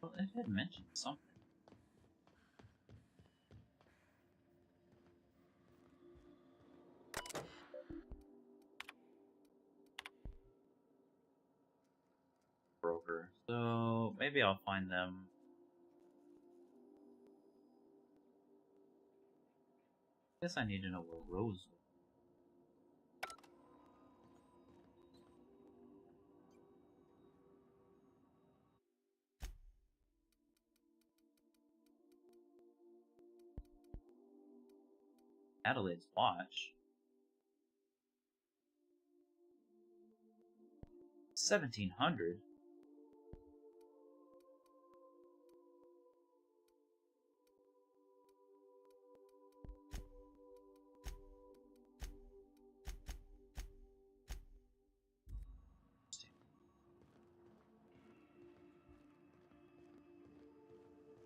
Well, it had mentioned something. Broker. So maybe I'll find them. Guess I need to know where Rose was. Adelaide's watch. 1700?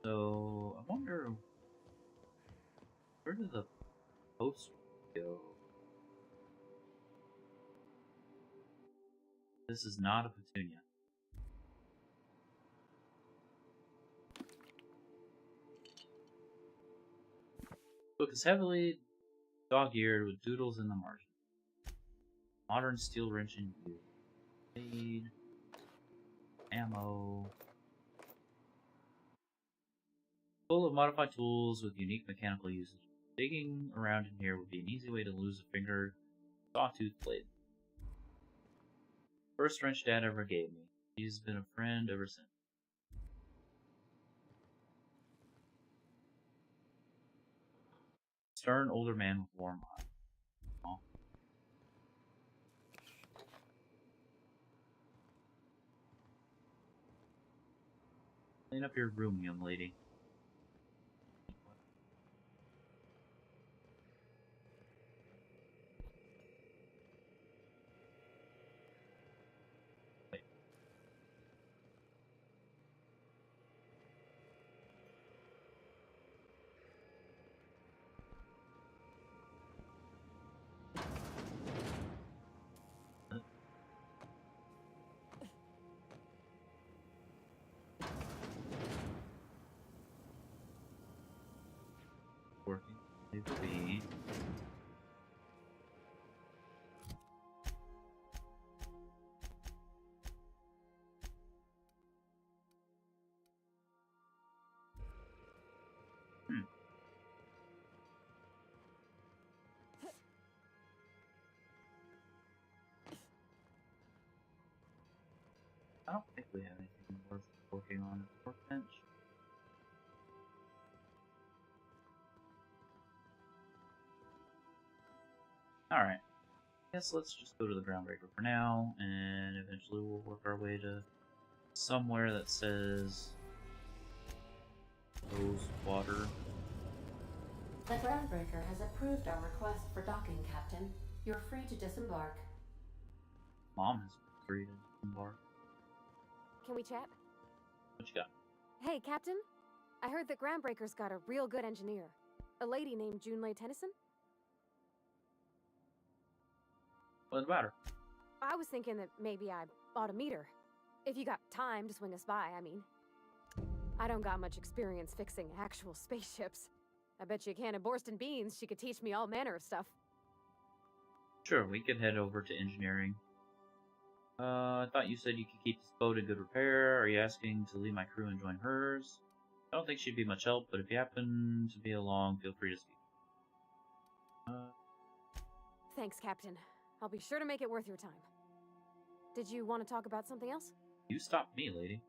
So, I wonder, where did the post go? This is not a petunia. Book is heavily dog-eared with doodles in the margin. Modern steel wrench in view. Blade. Ammo. Full of modified tools with unique mechanical usage. Digging around in here would be an easy way to lose a finger. Sawtooth blade. First wrench Dad ever gave me. He's been a friend ever since. Stern older man with warm eyes. Aw. Clean up your room, young lady. Working. Leave it be. I don't think we have anything worth working on at the workbench. Alright. Guess let's just go to the groundbreaker for now, and eventually we'll work our way to somewhere that says Rose Water. The groundbreaker has approved our request for docking, Captain. You're free to disembark. Mom has agreed to embark. Can we chat? What you got? Hey, Captain. I heard that Groundbreaker's got a real good engineer. A lady named Junlei Tennyson? What about her? I was thinking that maybe I ought to meet her. If you got time to swing us by, I mean. I don't got much experience fixing actual spaceships. I bet you a can of Borston beans she could teach me all manner of stuff. Sure, we could head over to engineering. I thought you said you could keep this boat in good repair. Are you asking to leave my crew and join hers? I don't think she'd be much help, but if you happen to be along, feel free to speak. Thanks, Captain. I'll be sure to make it worth your time. Did you want to talk about something else? You stopped me, lady.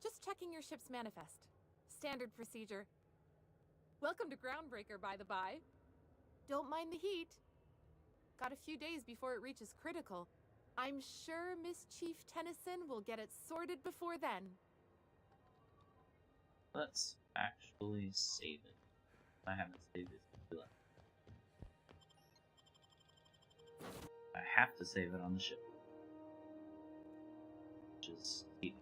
Just checking your ship's manifest. Standard procedure. Welcome to Groundbreaker, by the by. Don't mind the heat. Got a few days before it reaches critical. I'm sure Miss Chief Tennyson will get it sorted before then. Let's actually save it. I haven't saved it. I have to save it on the ship. Which is tedious.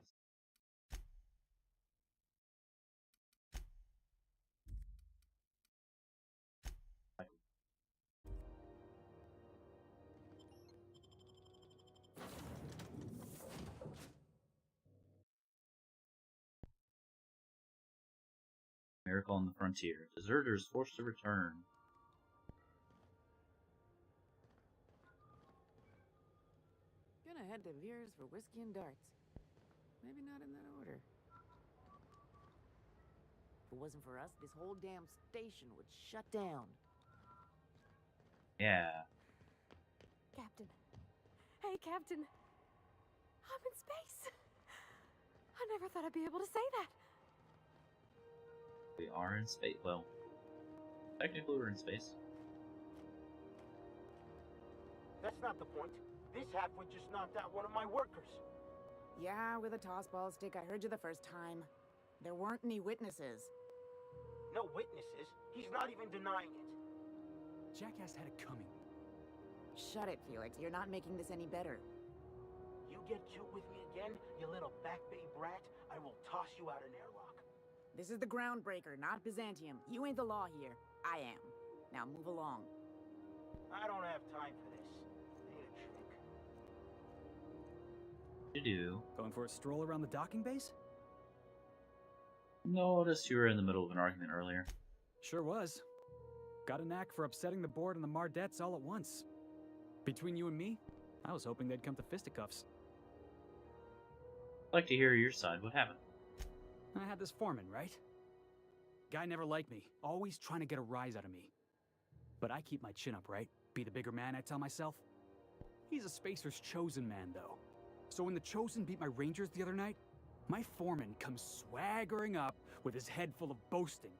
Miracle on the Frontier. Deserters forced to return. Gonna head to Veer's for whiskey and darts. Maybe not in that order. If it wasn't for us, this whole damn station would shut down. Yeah. Captain. Hey, Captain. I'm in space. I never thought I'd be able to say that. We are in space. Well, technically we're in space. That's not the point. This halfwit just knocked out one of my workers. Yeah, with a tossball stick. I heard you the first time. There weren't any witnesses. No witnesses. He's not even denying it. Jackass had it coming. Shut it, Felix. You're not making this any better. You get cute with me again, you little back bay brat, I will toss you out an airlock. This is the Groundbreaker, not Byzantium. You ain't the law here. I am. Now move along. I don't have time for this. I need a drink. You do. Going for a stroll around the docking base? Noticed you were in the middle of an argument earlier. Sure was. Got a knack for upsetting the board and the Mardettes all at once. Between you and me, I was hoping they'd come to fisticuffs. I'd like to hear your side. What happened? I had this foreman, right? Guy never liked me, always trying to get a rise out of me. But I keep my chin up, right? Be the bigger man, I tell myself. He's a Spacer's chosen man, though. So when the Chosen beat my Rangers the other night, my foreman comes swaggering up with his head full of boasting.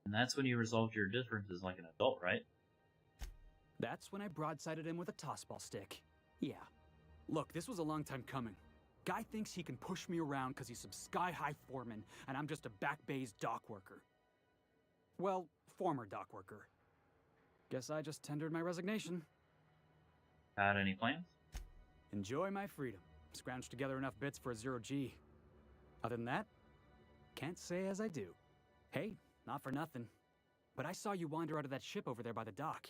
And that's when you resolved your differences like an adult, right? That's when I broadsided him with a tossball stick. Yeah. Look, this was a long time coming. Guy thinks he can push me around because he's some sky-high foreman, and I'm just a back bay's dock worker. Well, former dock worker. Guess I just tendered my resignation. Got any plans? Enjoy my freedom. Scrounged together enough bits for a 0G. Other than that, can't say as I do. Hey, not for nothing, but I saw you wander out of that ship over there by the dock.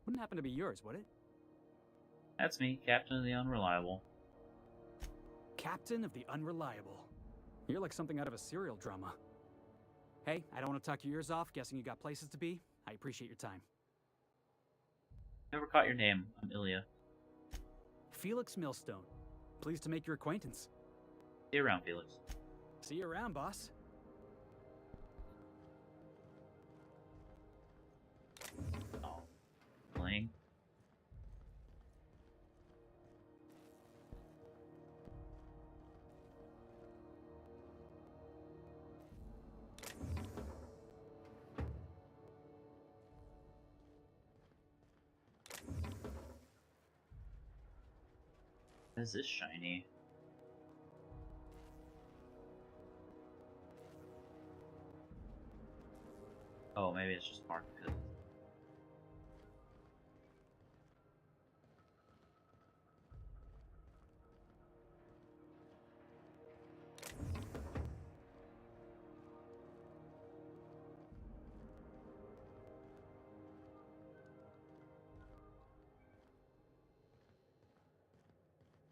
Wouldn't happen to be yours, would it? That's me, Captain of the Unreliable. Captain of the Unreliable. You're like something out of a serial drama. Hey, I don't want to talk your ears off, guessing you got places to be. I appreciate your time. Never caught your name. I'm Ilya. Felix Millstone. Pleased to make your acquaintance. See you around, Felix. See you around, boss. Oh. Playing. Why is this shiny? Oh, maybe it's just marked because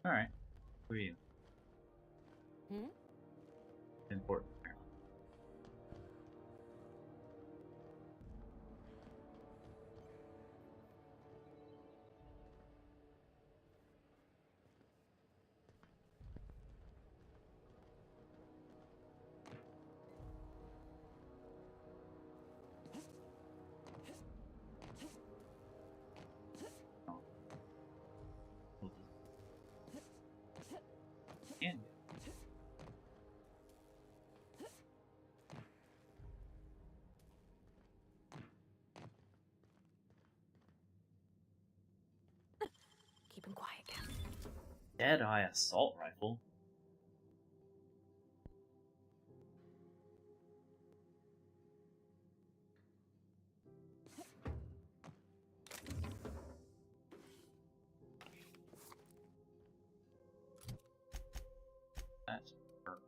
Alright. Who are you? Hmm? Important, apparently. Oh. We'll just... And... Keep him quiet, Captain. Dead-eye assault rifle? That's perfect.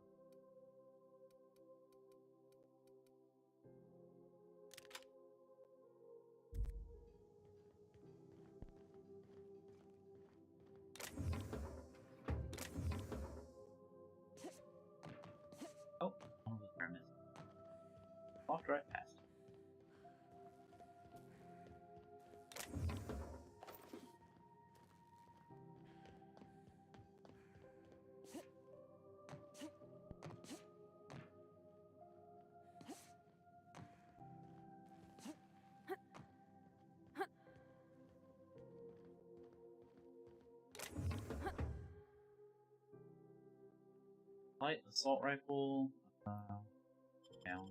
Oh, one of the pyramids. Walked right past. Light assault rifle. Down.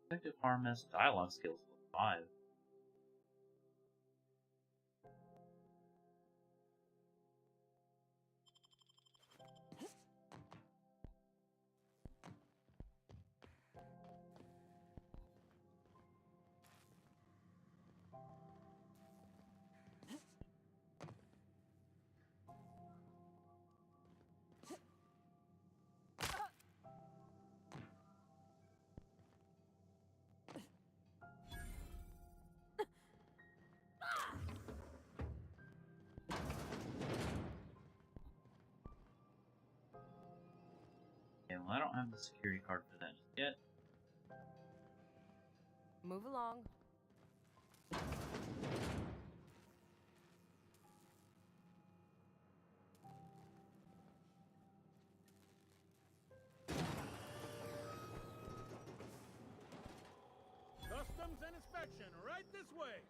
Effective harness. Dialogue skills. 5. Okay, well, I don't have the security card for that just yet. Move along. Customs and inspection, right this way.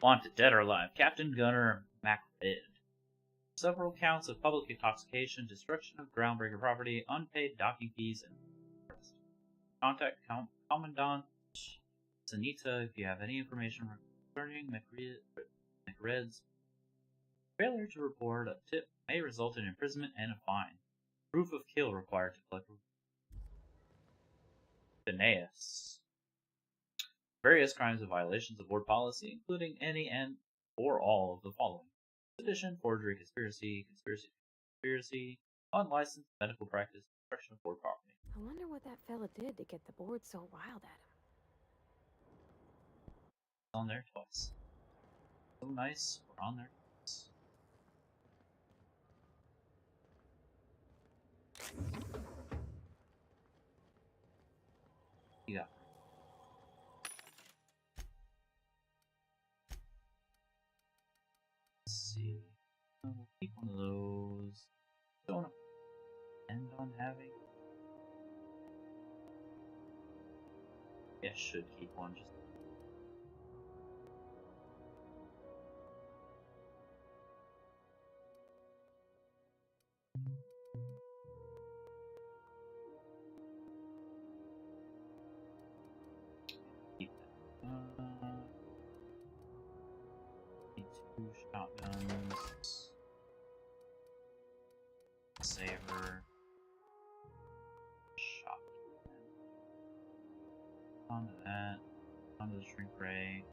Wanted, dead or alive. Captain Gunner MacRid. Several counts of public intoxication, destruction of groundbreaker property, unpaid docking fees, and arrest. Contact Commandant Sanita if you have any information concerning MacRid's failure to report a tip may result in imprisonment and a fine. Proof of kill required to collect. Phineas. Various crimes of violations of board policy, including any and or all of the following: sedition, forgery, conspiracy, unlicensed medical practice, destruction of board property. I wonder what that fella did to get the board so riled at him. On there twice. So nice, we're on there twice. Yeah. Let's see. We'll keep one of those. Don't end on having. Yeah, should keep one just. Keep that. Need 2 shotguns. Saber. Shotgun. Onto that. Onto the shrink ray.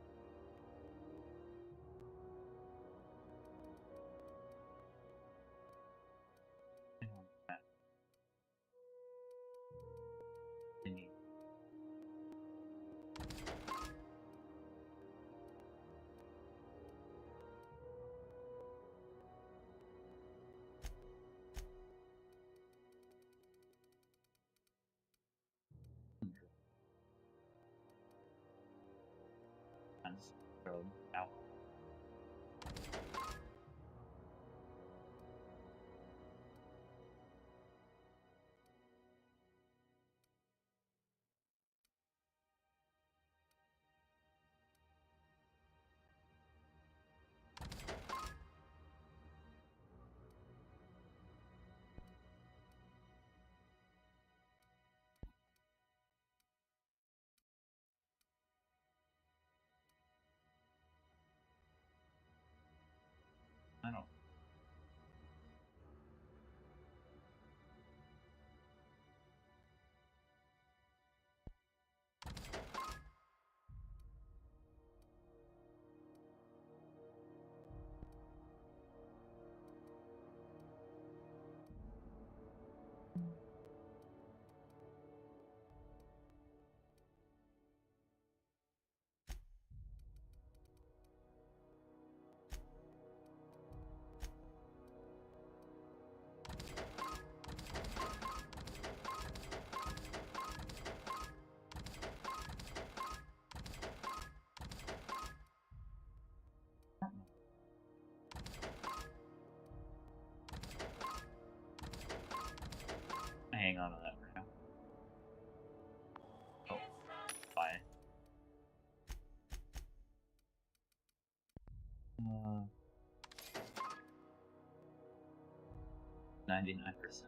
And on that. Thingy. road. Ow. I don't. Hang on to that for now. Oh, bye. 99%.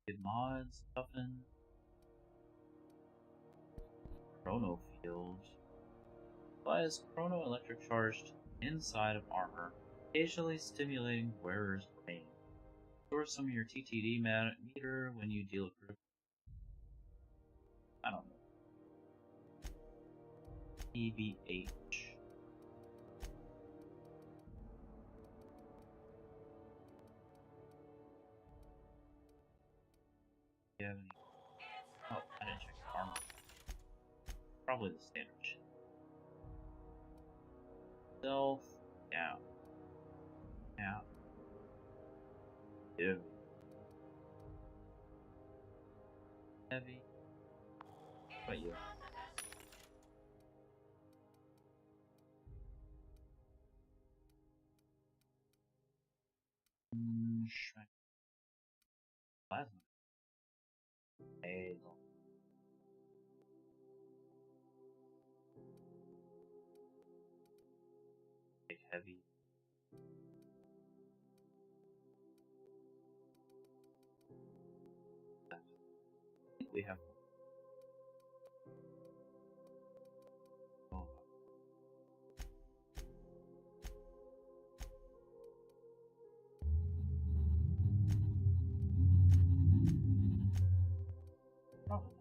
Good mods, stuffing. Chrono field. Applies chrono electric charge inside of armor, occasionally stimulating wearer's brain. Store some of your TTD meter when you deal a critical. I don't know. EVH. Do you have any? Oh, I didn't check the armor. Probably the standard shit. Stealth. Down. Down. Heavy. Heavy. But you. Shrine. Plasma. Hazel. Big heavy. I think we have. Oh. Probably.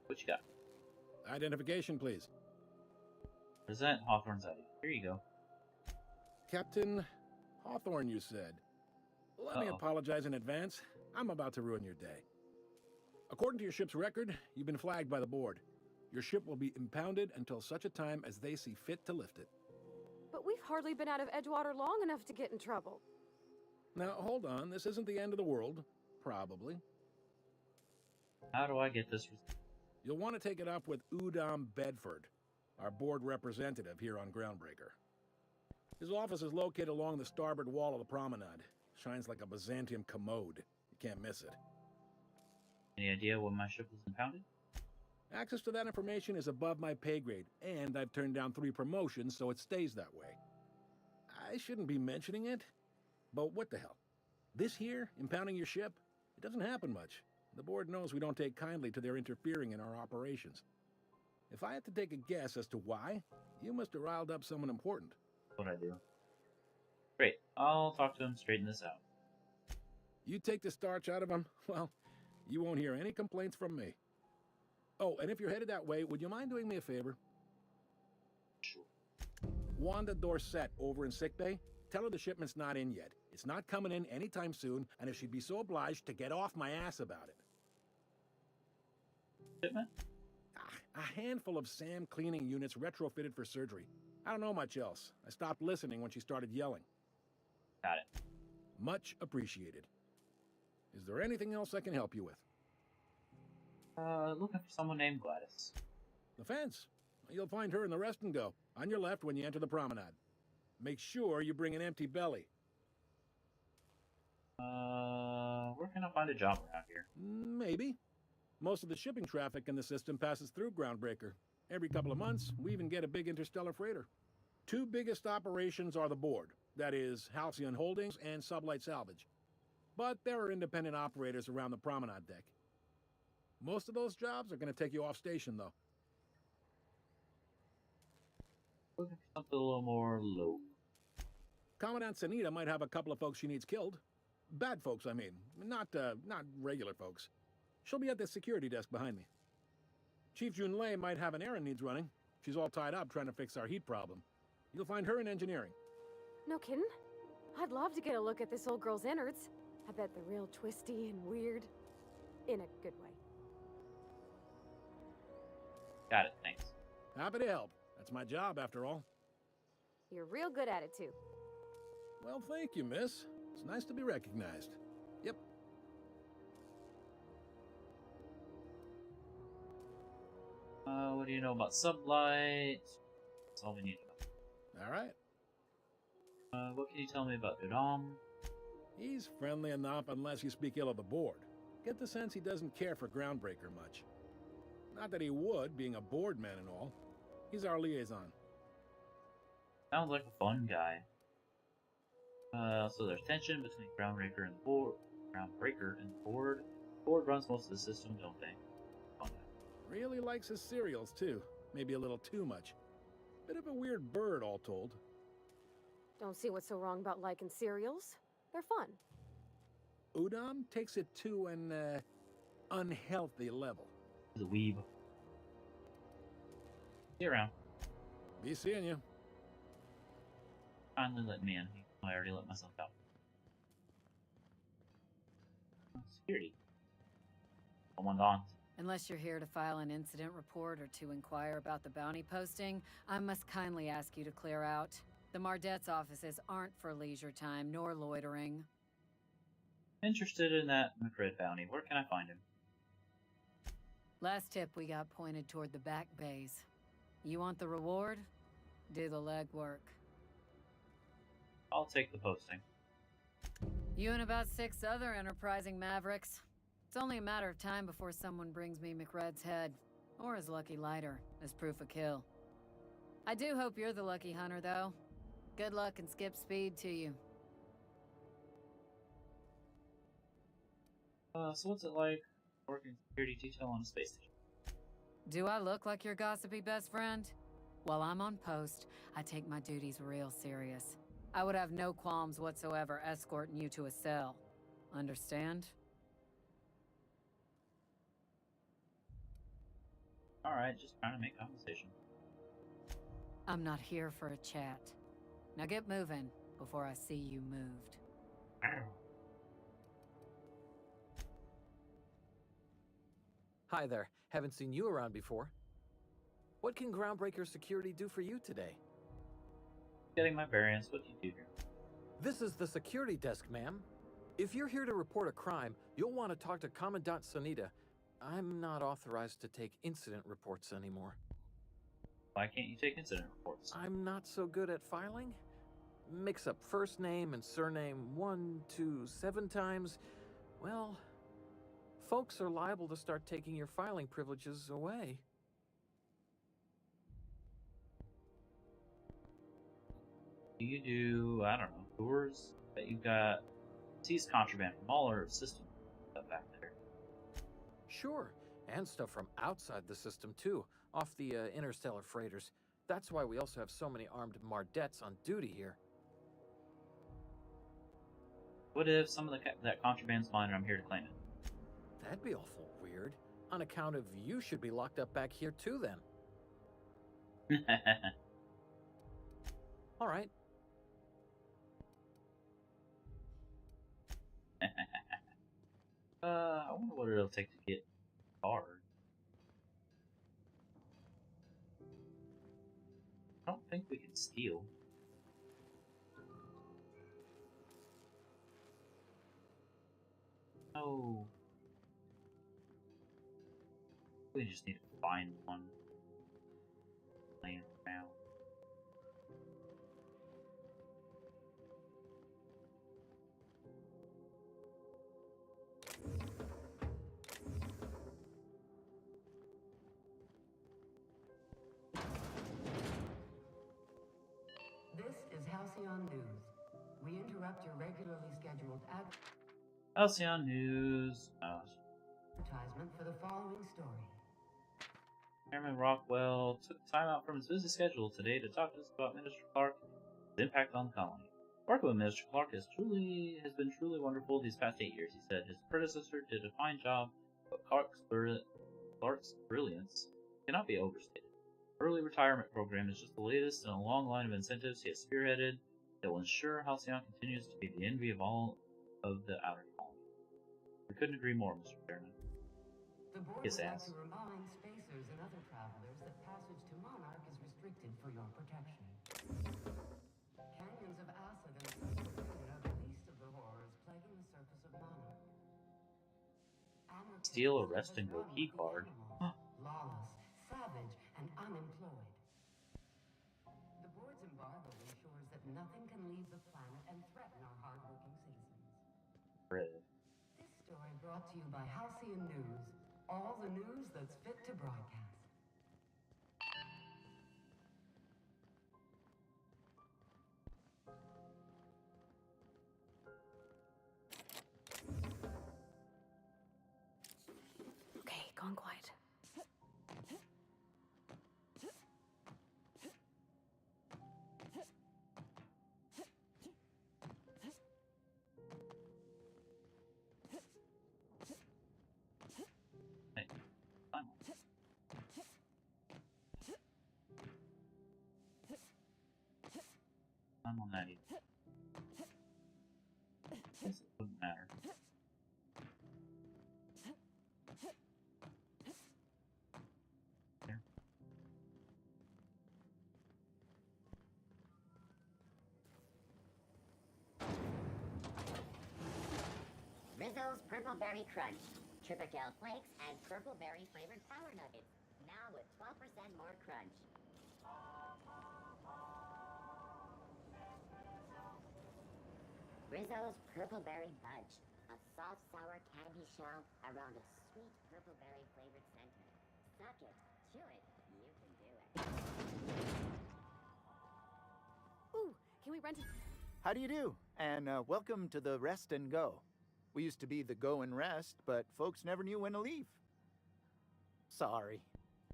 What you got? Identification, please. Present Hawthorne's ID. Here you go. Captain Hawthorne, you said. Let me apologize in advance. I'm about to ruin your day. According to your ship's record, you've been flagged by the board. Your ship will be impounded until such a time as they see fit to lift it. But we've hardly been out of Edgewater long enough to get in trouble. Now, hold on. This isn't the end of the world. Probably. How do I get this? You'll want to take it up with Udom Bedford, our board representative here on Groundbreaker. His office is located along the starboard wall of the promenade. Shines like a Byzantium commode. You can't miss it. Any idea when my ship was impounded? Access to that information is above my pay grade, and I've turned down 3 promotions, so it stays that way. I shouldn't be mentioning it, but what the hell? This here, impounding your ship, it doesn't happen much. The board knows we don't take kindly to their interfering in our operations. If I had to take a guess as to why, you must have riled up someone important. What I do? Great. I'll talk to him, straighten this out. You take the starch out of him, well, you won't hear any complaints from me. Oh, and if you're headed that way, would you mind doing me a favor? Sure. Wanda Dorset over in sickbay, tell her the shipment's not in yet. It's not coming in anytime soon, and if she'd be so obliged to get off my ass about it. Shipment? A handful of SAM cleaning units retrofitted for surgery. I don't know much else. I stopped listening when she started yelling. Got it. Much appreciated. Is there anything else I can help you with? Looking for someone named Gladys. The fence. You'll find her in the rest and go, on your left when you enter the promenade. Make sure you bring an empty belly. Where can I find a job around here? Maybe. Most of the shipping traffic in the system passes through Groundbreaker. Every couple of months, we even get a big interstellar freighter. Two biggest operations are the board. That is, Halcyon Holdings and Sublight Salvage. But there are independent operators around the promenade deck. Most of those jobs are going to take you off station, though. Looking for something a little more low. Commandant Sanita might have a couple of folks she needs killed. Bad folks, I mean. Not regular folks. She'll be at the security desk behind me. Chief Junlei might have an errand needs running. She's all tied up trying to fix our heat problem. You'll find her in engineering. No kidding? I'd love to get a look at this old girl's innards. I bet they're real twisty and weird. In a good way. Got it, thanks. Happy to help. That's my job, after all. You're real good at it, too. Well, thank you, miss. It's nice to be recognized. Yep. What do you know about Sublight? That's all we need to know. All right. What can you tell me about Dudam? He's friendly enough unless you speak ill of the board. Get the sense he doesn't care for Groundbreaker much. Not that he would, being a board man and all. He's our liaison. Sounds like a fun guy. So there's tension between Groundbreaker and the board. Groundbreaker and the board. The board runs most of the system, don't they? Fun guy. Really likes his cereals, too. Maybe a little too much. Bit of a weird bird, all told. Don't see what's so wrong about liking cereals. They're fun. Udam takes it to an, unhealthy level. He's a weeb. See you around. Be seeing you. Finally let me in. I already let myself out. Security. Commandant. Unless you're here to file an incident report or to inquire about the bounty posting, I must kindly ask you to clear out. The Mardet's offices aren't for leisure time nor loitering. Interested in that McRed bounty. Where can I find him? Last tip we got pointed toward the back bays. You want the reward? Do the legwork. I'll take the posting. You and about 6 other enterprising mavericks. It's only a matter of time before someone brings me McRed's head, or his lucky lighter, as proof of kill. I do hope you're the lucky hunter, though. Good luck and skip speed to you. So what's it like working security detail on a space station? Do I look like your gossipy best friend? While I'm on post, I take my duties real serious. I would have no qualms whatsoever escorting you to a cell. Understand? Alright, just trying to make conversation. I'm not here for a chat. Now get moving before I see you moved. Hi there. Haven't seen you around before. What can Groundbreaker Security do for you today? Getting my bearings. What do you do here? This is the security desk, ma'am. If you're here to report a crime, you'll want to talk to Commandant Sanita. I'm not authorized to take incident reports anymore. Why can't you take incident reports? I'm not so good at filing. Mix up first name and surname 1, 2, 7 times. Well, folks are liable to start taking your filing privileges away. Do you do, I don't know, tours that you've got seized contraband from all our system stuff back there? Sure, and stuff from outside the system too, off the interstellar freighters. That's why we also have so many armed Mardets on duty here. What if some of that contraband's mine and I'm here to claim it? That'd be awful weird. On account of you should be locked up back here too then. All right. I wonder what it'll take to get hard. I don't think we can steal. Oh. We just need to find one. Laying around. This is Halcyon News. We interrupt your regularly scheduled Halcyon News. advertisement for the following story. Chairman Rockwell took time out from his busy schedule today to talk to us about Minister Clark's impact on the colony. Working with Minister Clark has been truly wonderful these past 8 years, he said. His predecessor did a fine job, but Clark's brilliance cannot be overstated. Early retirement program is just the latest in a long line of incentives he has spearheaded that will ensure Halcyon continues to be the envy of all of the outer colony. We couldn't agree more, Mr. Chairman. The board His would like ass. to remind spacers and other travelers that passage to Monarch is restricted for your protection. Canyons of acid and sulfur are the least of the horrors plaguing the surface of Monarch. Steal a rest and go key card. Lawless, savage, and unemployed. The board's embargo ensures that nothing can leave the planet and threaten our hardworking citizens. Red. This story brought to you by Halcyon News. All the news that's fit to broadcast. Okay, gone quiet. I'm on that either. Guess it wouldn't matter. There. Rizzo's Purple Berry Crunch, Triple Flakes, and Purple Berry flavored Power Nuggets. Now with 12% more crunch. Rizzo's Purple Berry Bunch, a soft, sour candy shell around a sweet purple berry flavored center. Suck it, chew it, you can do it. Ooh, can we rent a... How do you do? And welcome to the Rest and Go. We used to be the Go and Rest, but folks never knew when to leave. Sorry.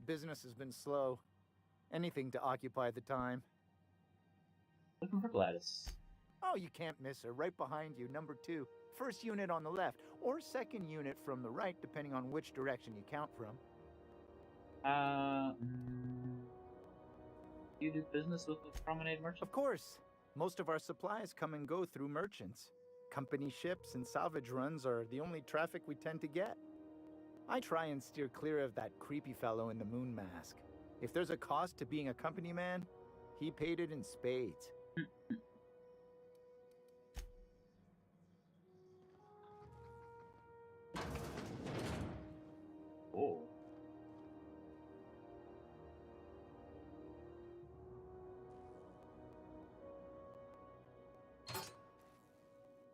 Business has been slow. Anything to occupy the time. Looking for Gladys. Oh, you can't miss her. Right behind you, number 2. First unit on the left, or second unit from the right, depending on which direction you count from. You do business with a promenade merchant? Of course. Most of our supplies come and go through merchants. Company ships and salvage runs are the only traffic we tend to get. I try and steer clear of that creepy fellow in the moon mask. If there's a cost to being a company man, he paid it in spades. Oh.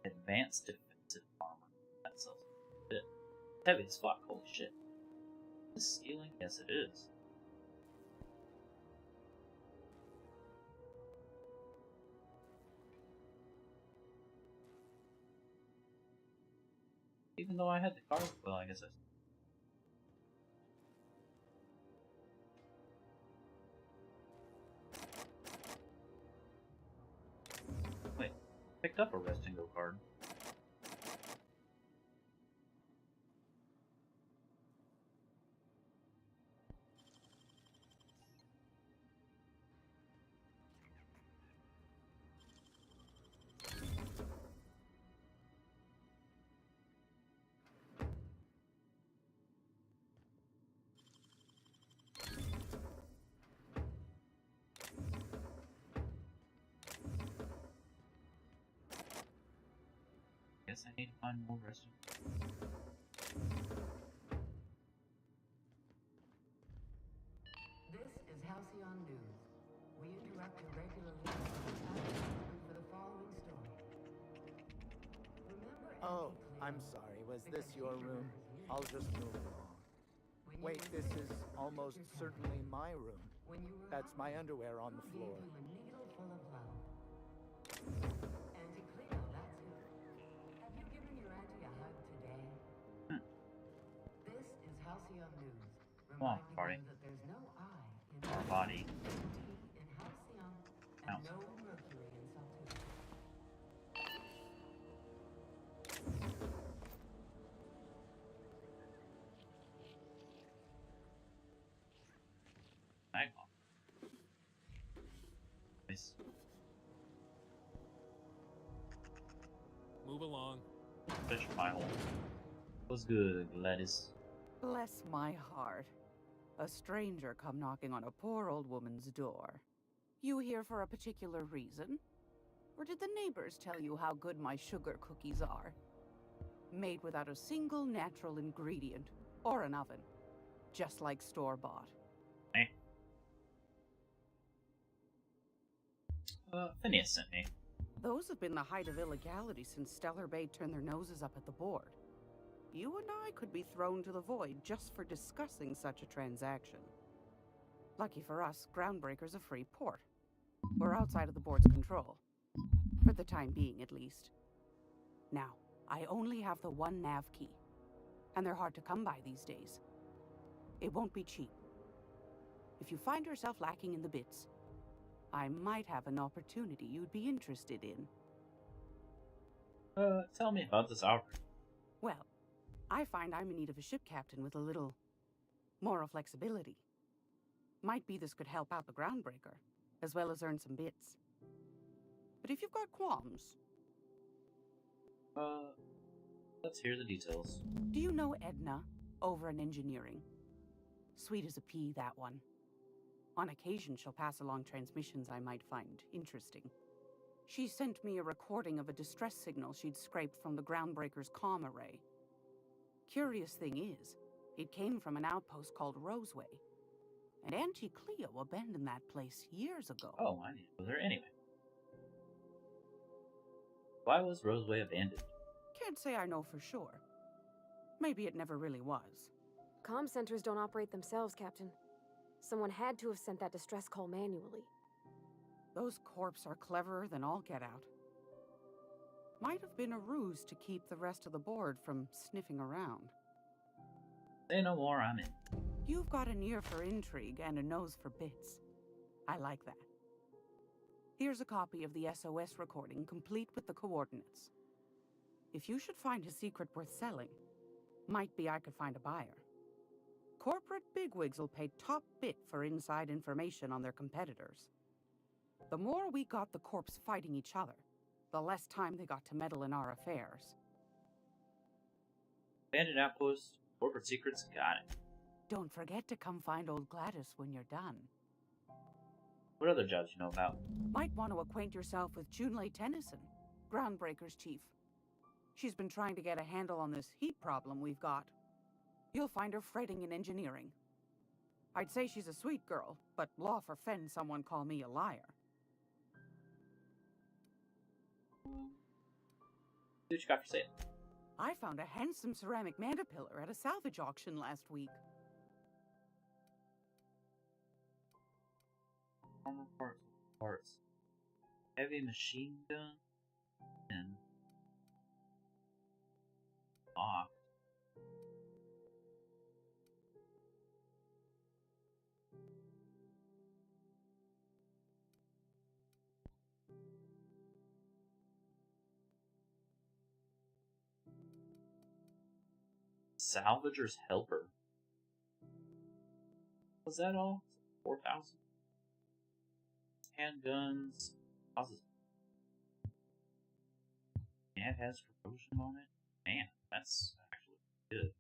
Advanced defensive armor. That sells a bit. Heavy as fuck, holy shit. Is this stealing? Yes, it is. Even though I had the card, well, I guess I... Wait, picked up a rest and go card. Guess I need to find more residents. This is Halcyon News. We interrupt your regular for the following story. Remember Oh, I'm sorry. Was this your room? I'll just move along. Wait, this is almost certainly my room. That's my underwear on the floor. a needle full of love. Auntie Cleo, that's who. Have you given your auntie a hug today? This is Halcyon News. Come on, party. That there's no I in Our body. in Halcyon and no mercury in Saltuda. Magma. Nice. Move along. Fish my hole. What's good, Gladys? Bless my heart. A stranger come knocking on a poor old woman's door. You here for a particular reason? Or did the neighbors tell you how good my sugar cookies are? Made without a single natural ingredient or an oven. Just like store-bought. Phineas sent me. Those have been the height of illegality since Stellar Bay turned their noses up at the board. You and I could be thrown to the void just for discussing such a transaction. Lucky for us, Groundbreaker's a free port. We're outside of the board's control. For the time being, at least. Now, I only have the one nav key. And they're hard to come by these days. It won't be cheap. If you find yourself lacking in the bits, I might have an opportunity you'd be interested in. Tell me about this offer. Well, I find I'm in need of a ship captain with a little moral flexibility. Might be this could help out the Groundbreaker, as well as earn some bits. But if you've got qualms... Let's hear the details. Do you know Edna, over in engineering? Sweet as a pea, that one. On occasion, she'll pass along transmissions I might find interesting. She sent me a recording of a distress signal she'd scraped from the Groundbreaker's comm array. Curious thing is, it came from an outpost called Roseway. And Auntie Cleo abandoned that place years ago. Oh, I need to go there anyway. Why was Roseway abandoned? Can't say I know for sure. Maybe it never really was. Comm centers don't operate themselves, Captain. Someone had to have sent that distress call manually. Those corps are cleverer than all get out. Might have been a ruse to keep the rest of the board from sniffing around. Say no more, I'm in. You've got an ear for intrigue and a nose for bits. I like that. Here's a copy of the SOS recording, complete with the coordinates. If you should find a secret worth selling, might be I could find a buyer. Corporate bigwigs will pay top bit for inside information on their competitors. The more we got the corps fighting each other, the less time they got to meddle in our affairs. Abandoned outpost, corporate secrets, got it. Don't forget to come find old Gladys when you're done. What other jobs you know about? Might want to acquaint yourself with Junlei Tennyson, Groundbreaker's chief. She's been trying to get a handle on this heat problem we've got. You'll find her fretting in engineering. I'd say she's a sweet girl, but law forfend someone call me a liar. What you got for sale? I found a handsome ceramic mandapillar at a salvage auction last week. Armor parts. Heavy machine gun. And locked. Salvager's helper. Was that all? 4,000? Handguns. Causes. Yeah, it has corrosion on it. Man, that's actually good.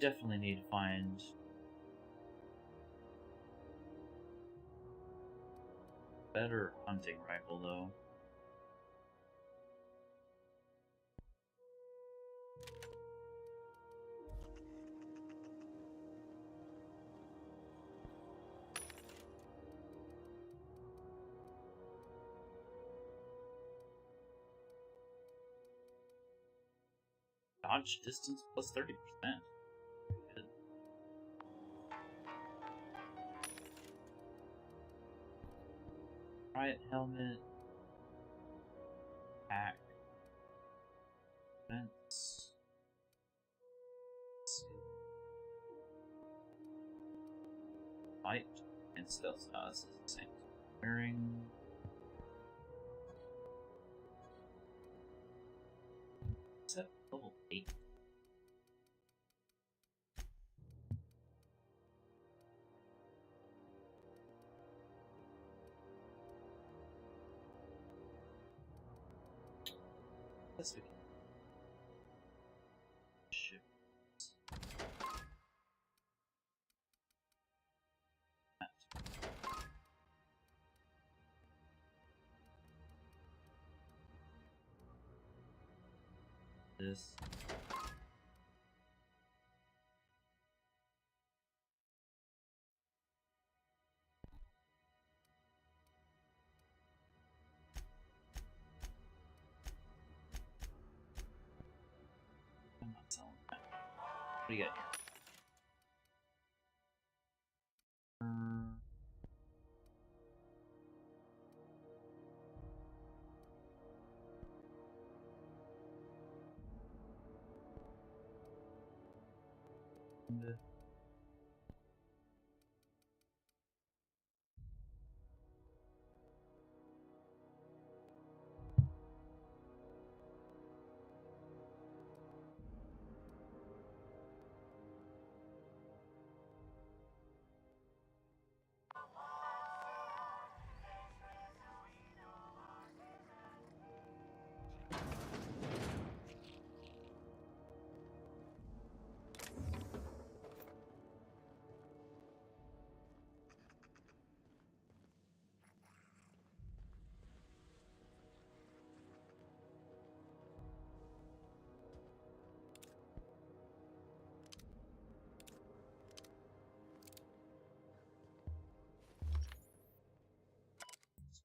definitely need to find better hunting rifle, though. Dodge distance plus 30%. Good. Riot helmet. Pack. Fence. Fight and stealth. This is the same. Wearing. Set level 8. Guess we can ship that. This. I'm not selling that. What do you got here?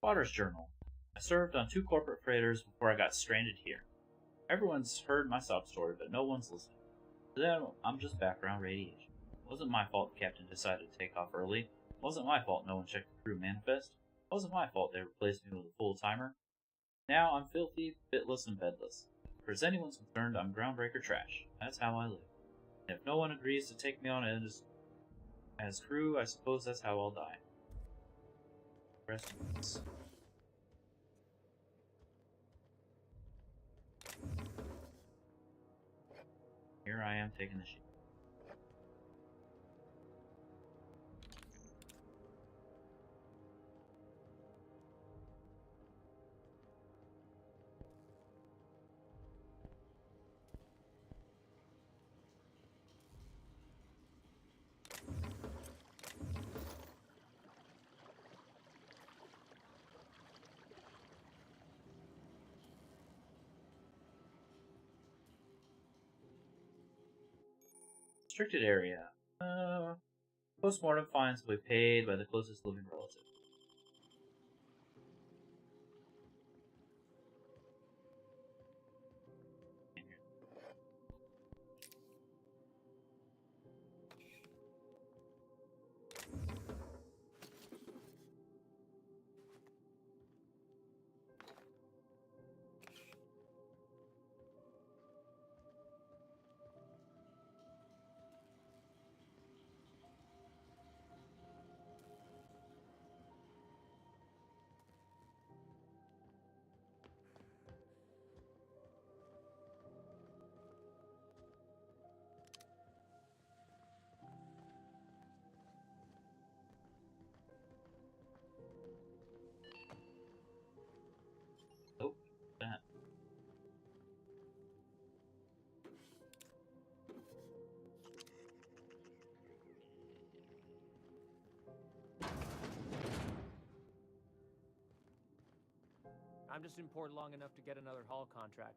Spotter's Journal. I served on 2 corporate freighters before I got stranded here. Everyone's heard my sob story, but no one's listening. To them, I'm just background radiation. It wasn't my fault the captain decided to take off early. It wasn't my fault no one checked the crew manifest. It wasn't my fault they replaced me with a full-timer. Now I'm filthy, bitless, and bedless. As anyone's concerned, I'm groundbreaker trash. That's how I live. And if no one agrees to take me on as crew, I suppose that's how I'll die. Rest in peace. Here I am taking the ship. Restricted area. Postmortem fines will be paid by the closest living relative. I'm just in port long enough to get another haul contract.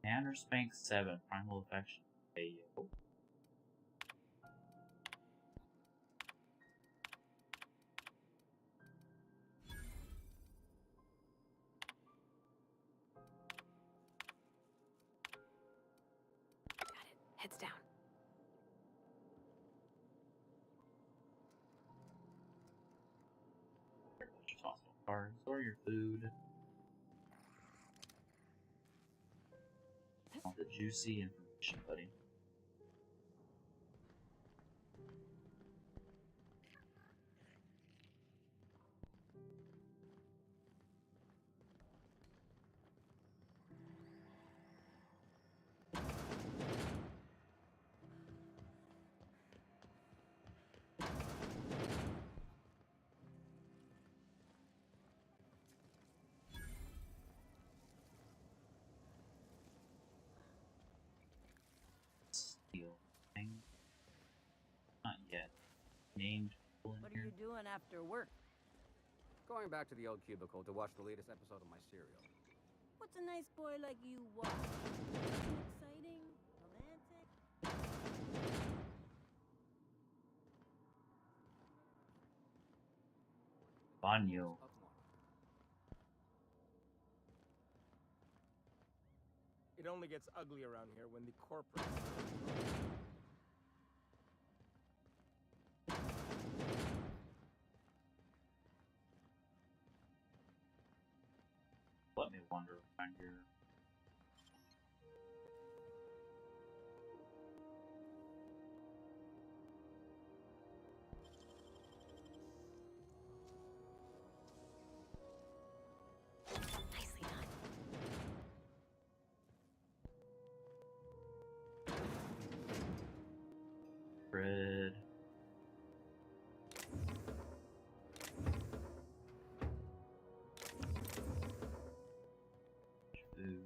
Tanner Spank 7, Primal Affection. Hey, yo. Heads down. Toss your cards or your food. All the juicy information, buddy. Steel thing. Not yet. Named people in What are here. you doing after work? Going back to the old cubicle to watch the latest episode of my serial. What's a nice boy like you watch? Something exciting? Romantic? Banyo. It only gets ugly around here when the corporate. Let me wander around here. Nicely done. Bread. Food.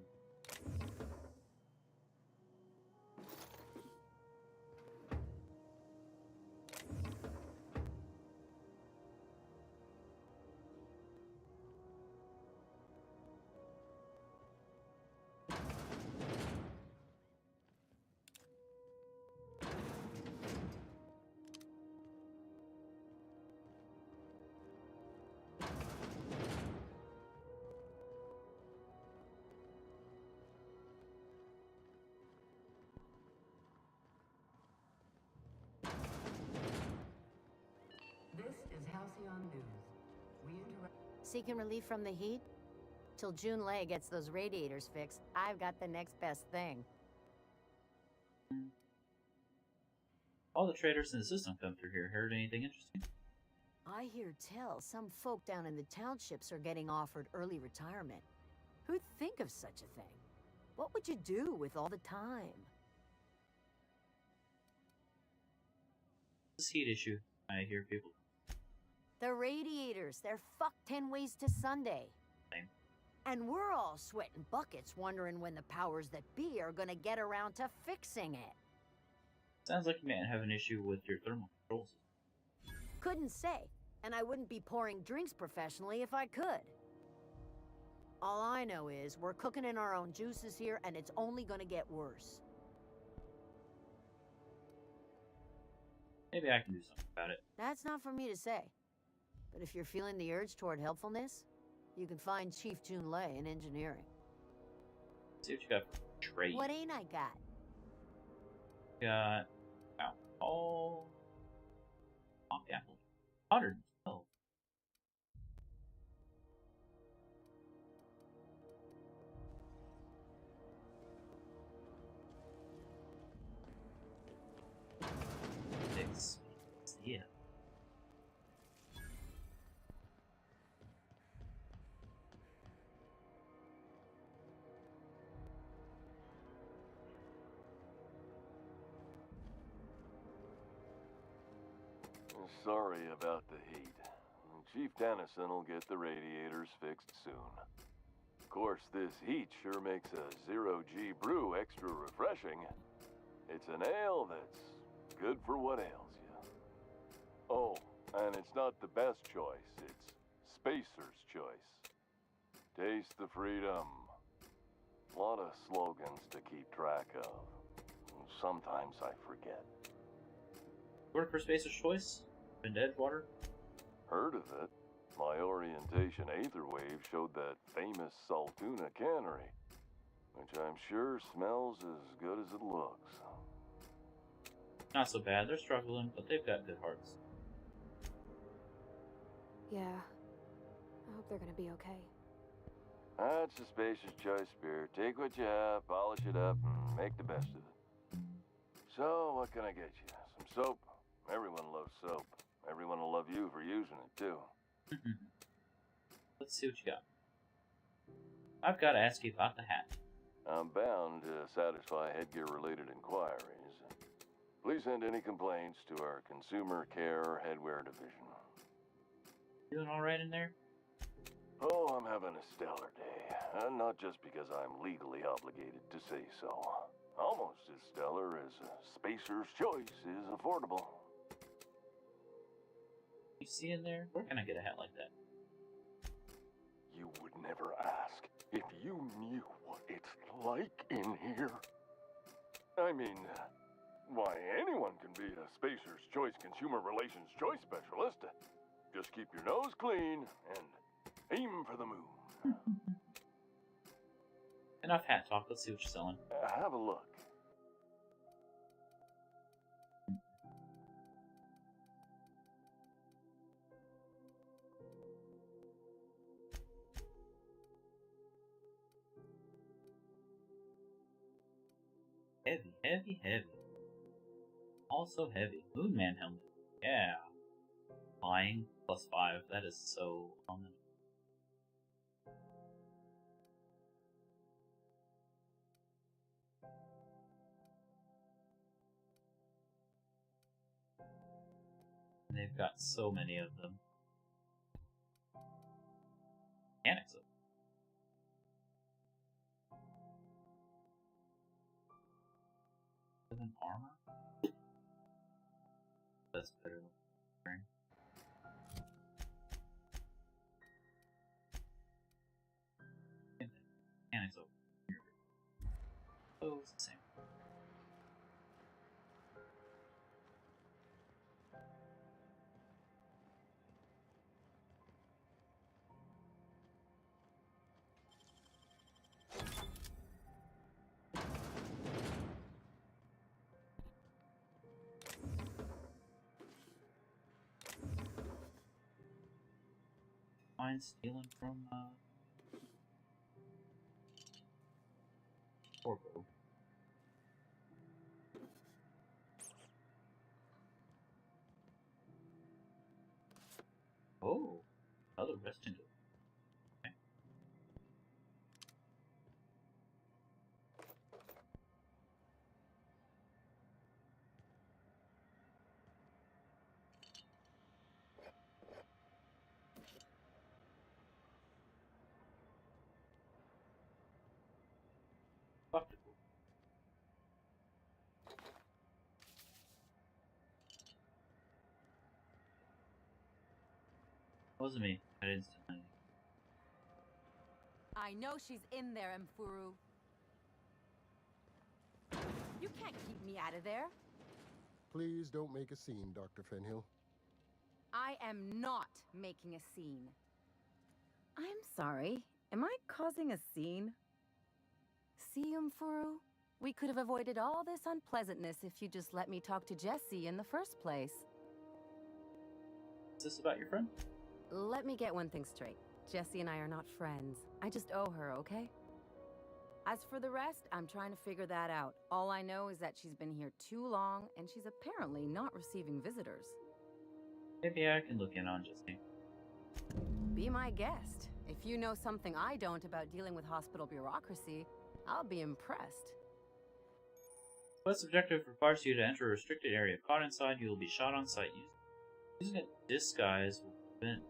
This is Halcyon News. We interact. Seeking relief from the heat? Till June Lay gets those radiators fixed, I've got the next best thing. All the traders in the system come through here. Heard anything interesting? I hear tell some folk down in the townships are getting offered early retirement. Who'd think of such a thing? What would you do with all the time? This heat issue. I hear people. The radiators, they're fucked 10 ways to Sunday. Same. And we're all sweating buckets wondering when the powers that be are gonna get around to fixing it. Sounds like you might have an issue with your thermal control system. Couldn't say, and I wouldn't be pouring drinks professionally if I could. All I know is we're cooking in our own juices here, and it's only gonna get worse. Maybe I can do something about it. That's not for me to say. But if you're feeling the urge toward helpfulness, you can find Chief June Lay in engineering. See what you got for trade. What ain't I got? Got alcohol. Pop apple. 112. Six. Yeah. Sorry about the heat. Chief Dennison will get the radiators fixed soon. Of course, this heat sure makes a zero-G brew extra refreshing. It's an ale that's good for what ails you. Oh, and it's not the best choice, it's Spacer's choice. Taste the freedom. A lot of slogans to keep track of. Sometimes I forget. Work for Spacer's Choice? Been to Edgewater? Heard of it. My orientation Aether Wave showed that famous Saltuna cannery, which I'm sure smells as good as it looks. Not so bad. They're struggling, but they've got good hearts. Yeah. I hope they're gonna be okay. That's a Spacer's Choice beer. Take what you have, polish it up, and make the best of it. So, what can I get you? Some soap? Everyone loves soap. Everyone will love you for using it, too. Let's see what you got. I've got to ask you about the hat. I'm bound to satisfy headgear-related inquiries. Please send any complaints to our Consumer Care Headwear Division. Doing alright in there? Oh, I'm having a stellar day. And not just because I'm legally obligated to say so. Almost as stellar as Spacer's Choice is affordable. You see in there? Where can I get a hat like that? You would never ask if you knew what it's like in here. I mean, why, anyone can be a Spacer's Choice Consumer Relations Choice Specialist. Just keep your nose clean and aim for the moon. Enough hat talk. Let's see what you're selling. Have a look. Heavy, heavy, heavy. Also heavy. Moonman helmet. Yeah. Flying +5. That is so ominous. They've got so many of them. Mechanics of them. Than armor? That's better than wearing. Mechanics over here. Oh, it's the same. Mind stealing from Corvo. Oh, another rest into it. Okay. Optical. Wasn't me. I didn't steal anything. I know she's in there, Mfuru. You can't keep me out of there. Please don't make a scene, Dr. Fenhill. I am not making a scene. I'm sorry. Am I causing a scene? See, Mfuru? We could have avoided all this unpleasantness if you just let me talk to Jessie in the first place. Is this about your friend? Let me get one thing straight. Jessie and I are not friends. I just owe her, okay? As for the rest, I'm trying to figure that out. All I know is that she's been here too long, and she's apparently not receiving visitors. Maybe I can look in on Jessie. Be my guest. If you know something I don't about dealing with hospital bureaucracy, I'll be impressed. Quest objective requires you to enter a restricted area. Caught inside, you will be shot on sight. Using a disguise will prevent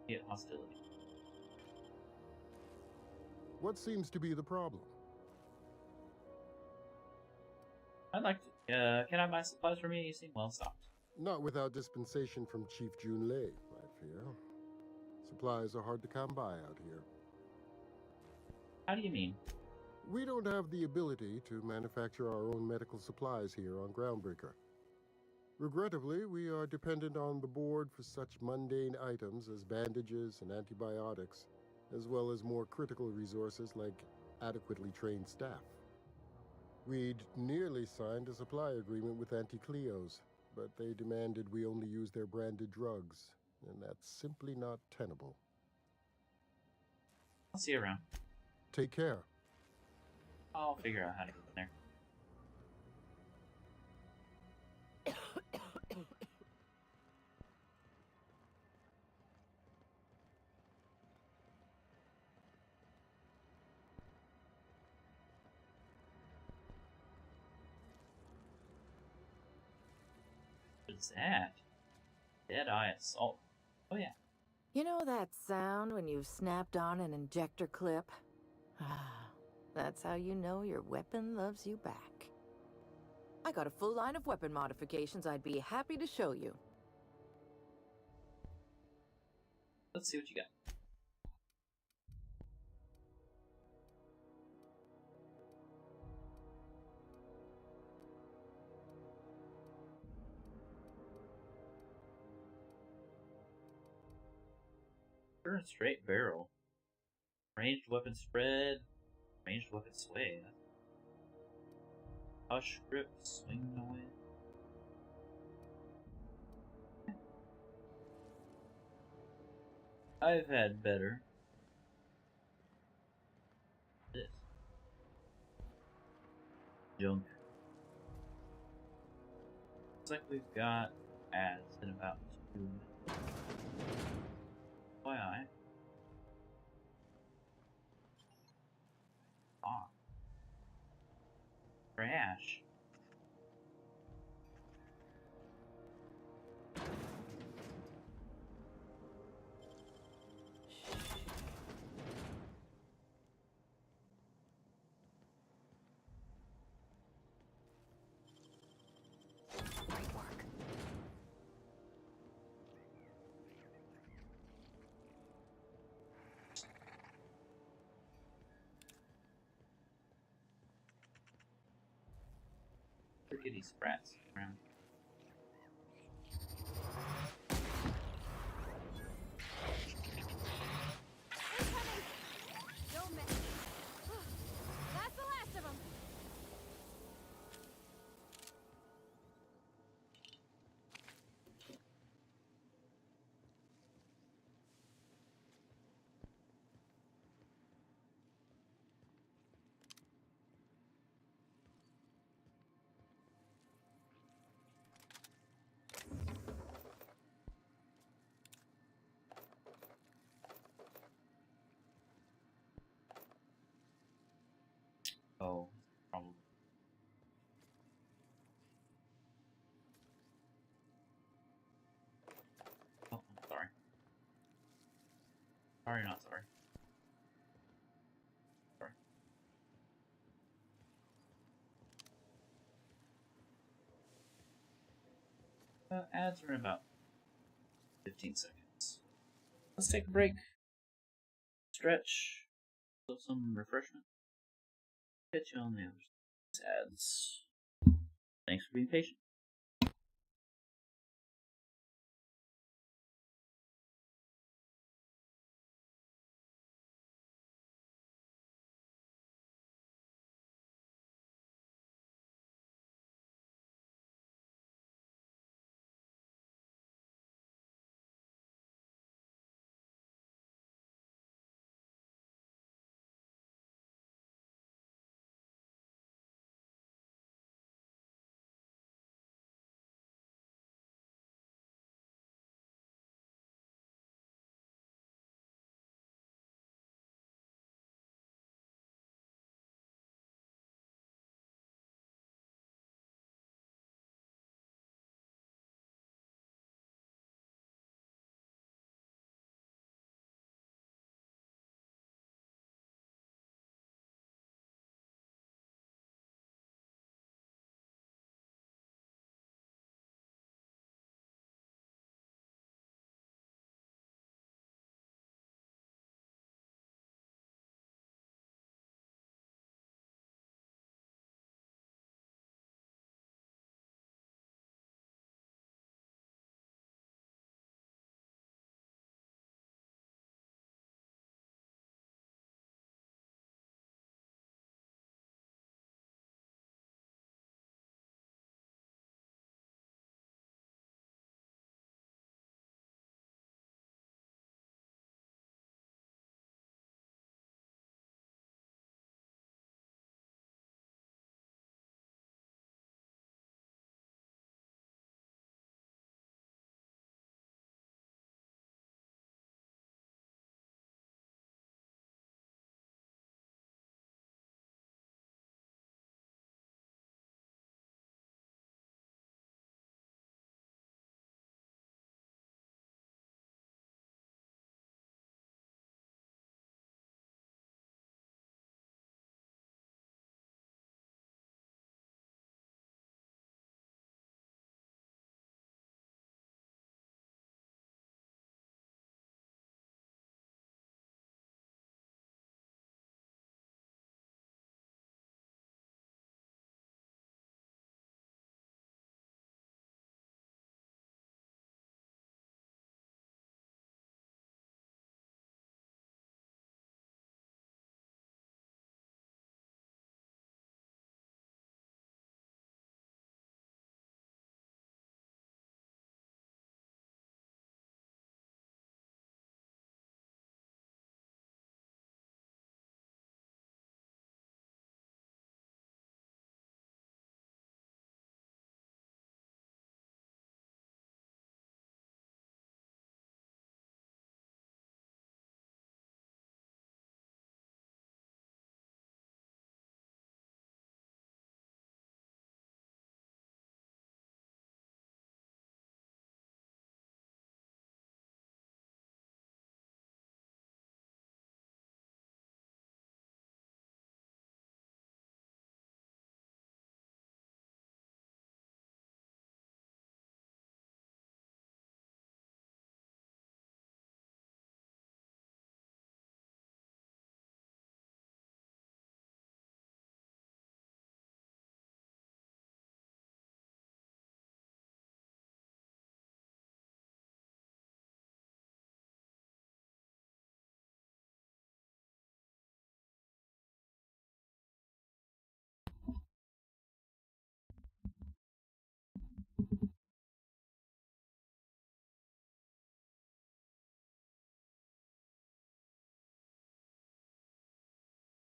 Get hostility. What seems to be the problem? I'd like to. Can I buy supplies for me? You seem well stocked. Not without dispensation from Chief Junlei, I fear. Supplies are hard to come by out here. How do you mean? We don't have the ability to manufacture our own medical supplies here on Groundbreaker. Regrettably, we are dependent on the board for such mundane items as bandages and antibiotics, as well as more critical resources like adequately trained staff. We'd nearly signed a supply agreement with Anti-Cleos, but they demanded we only use their branded drugs, and that's simply not tenable. I'll see you around. Take care. I'll figure out how to get there. What's that? Dead-eye assault. Oh yeah. You know that sound when you've snapped on an injector clip? That's how you know your weapon loves you back. I got a full line of weapon modifications I'd be happy to show you. Let's see what you got. Turn straight barrel. Ranged weapon spread. Ranged weapon sway. Hush grip, swing noise. I've had better. This. Junk. Looks like we've got ads in about 2 minutes. FYI. Ah. Trash. Great work. Rickety sprats around. Don't miss. That's the last of them. Oh, probably. Oh, I'm sorry. Sorry, not sorry. Sorry. Ads are in about 15 seconds. Let's take a break. Stretch. Some refreshment. Catch you on the other side. Ads. Thanks for being patient.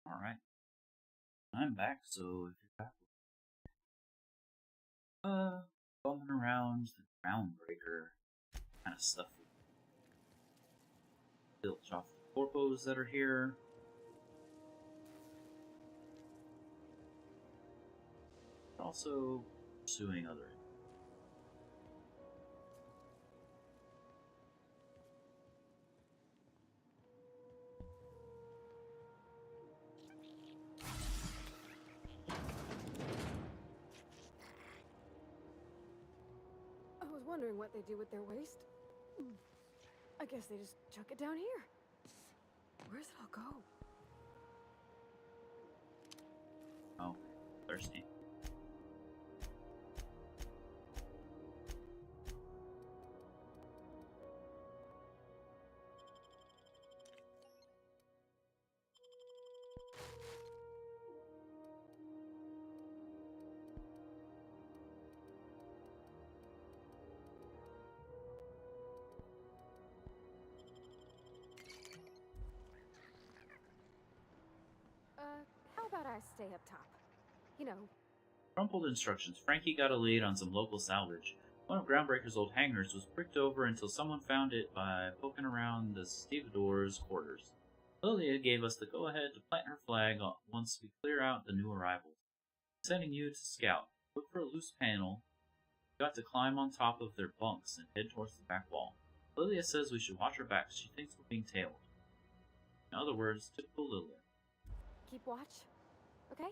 Alright. I'm back, so if you're back, bumming around the groundbreaker kind of stuff. Filch off the corpos that are here. But also pursuing other. I was wondering what they do with their waste. I guess they just chuck it down here. Where's it all go? Oh, thirsty. How about I stay up top? You know. Crumpled instructions. Frankie got a lead on some local salvage. One of Groundbreaker's old hangars was bricked over until someone found it by poking around the stevedore's quarters. Lilia gave us the go-ahead to plant her flag once we clear out the new arrivals. Sending you to scout. Look for a loose panel. You got to climb on top of their bunks and head towards the back wall. Lilia says we should watch our backs. She thinks we're being tailed. In other words, typical Lilia. Keep watch, okay?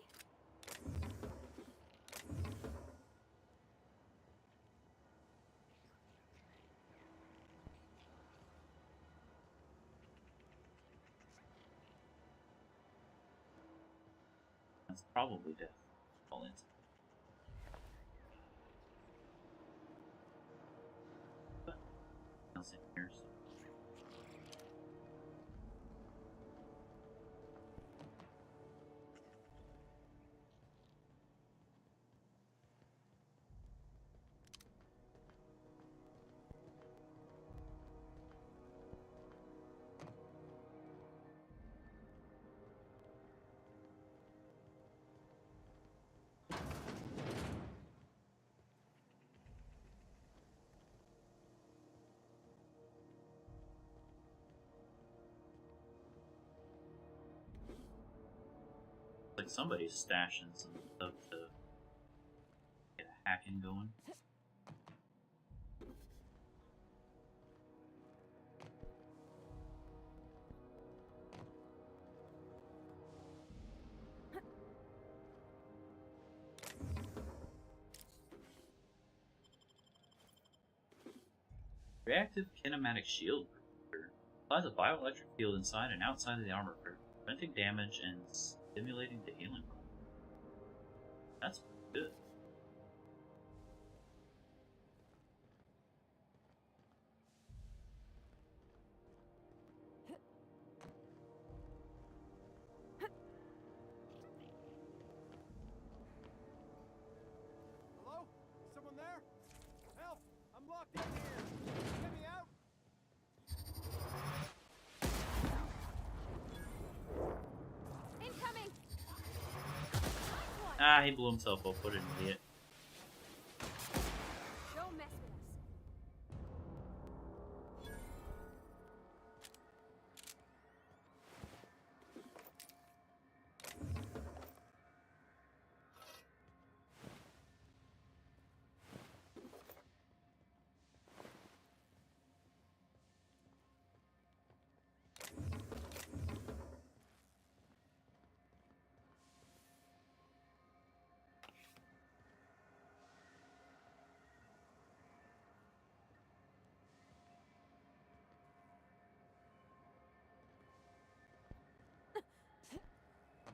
That's probably death. All in. Else in here. Like somebody's stashing some stuff to get a hacking going. Reactive kinematic shield applies a bioelectric field inside and outside of the armor, preventing damage and stimulating the healing. That's good. Hello? Someone there? Help! I'm locked in here! Get me out! Incoming! Ah, he blew himself up. What an idiot. Don't mess with us.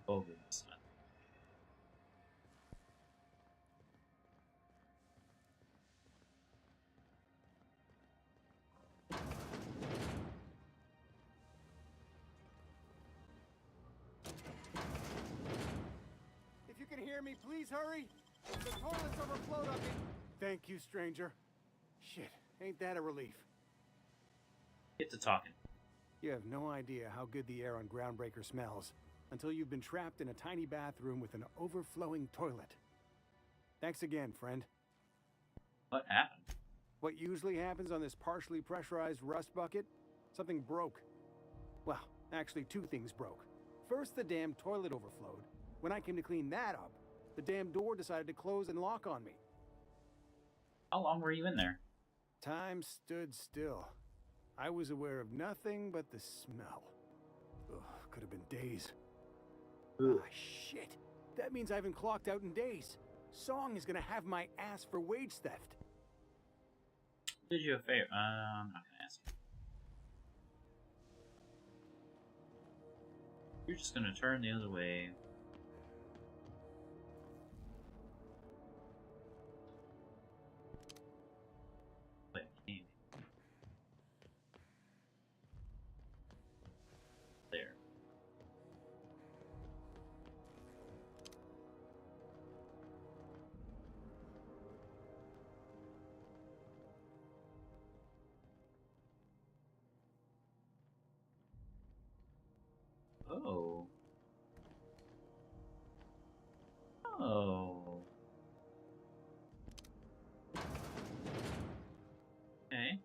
Oh, goodness. If you can hear me, please hurry! The toilets overflowed up in... Thank you, stranger. Shit, ain't that a relief? Get to talking. You have no idea how good the air on Groundbreaker smells until you've been trapped in a tiny bathroom with an overflowing toilet. Thanks again, friend. What happened? What usually happens on this partially pressurized rust bucket? Something broke. Well, actually 2 things broke. First, the damn toilet overflowed. When I came to clean that up, the damn door decided to close and lock on me. How long were you in there? Time stood still. I was aware of nothing but the smell. Ugh, could have been days. Ah, shit. That means I haven't clocked out in days. Song is gonna have my ass for wage theft. Did you a favor? I'm not gonna ask you. You're just gonna turn the other way. Wait, game. There. Oh. Oh. Okay.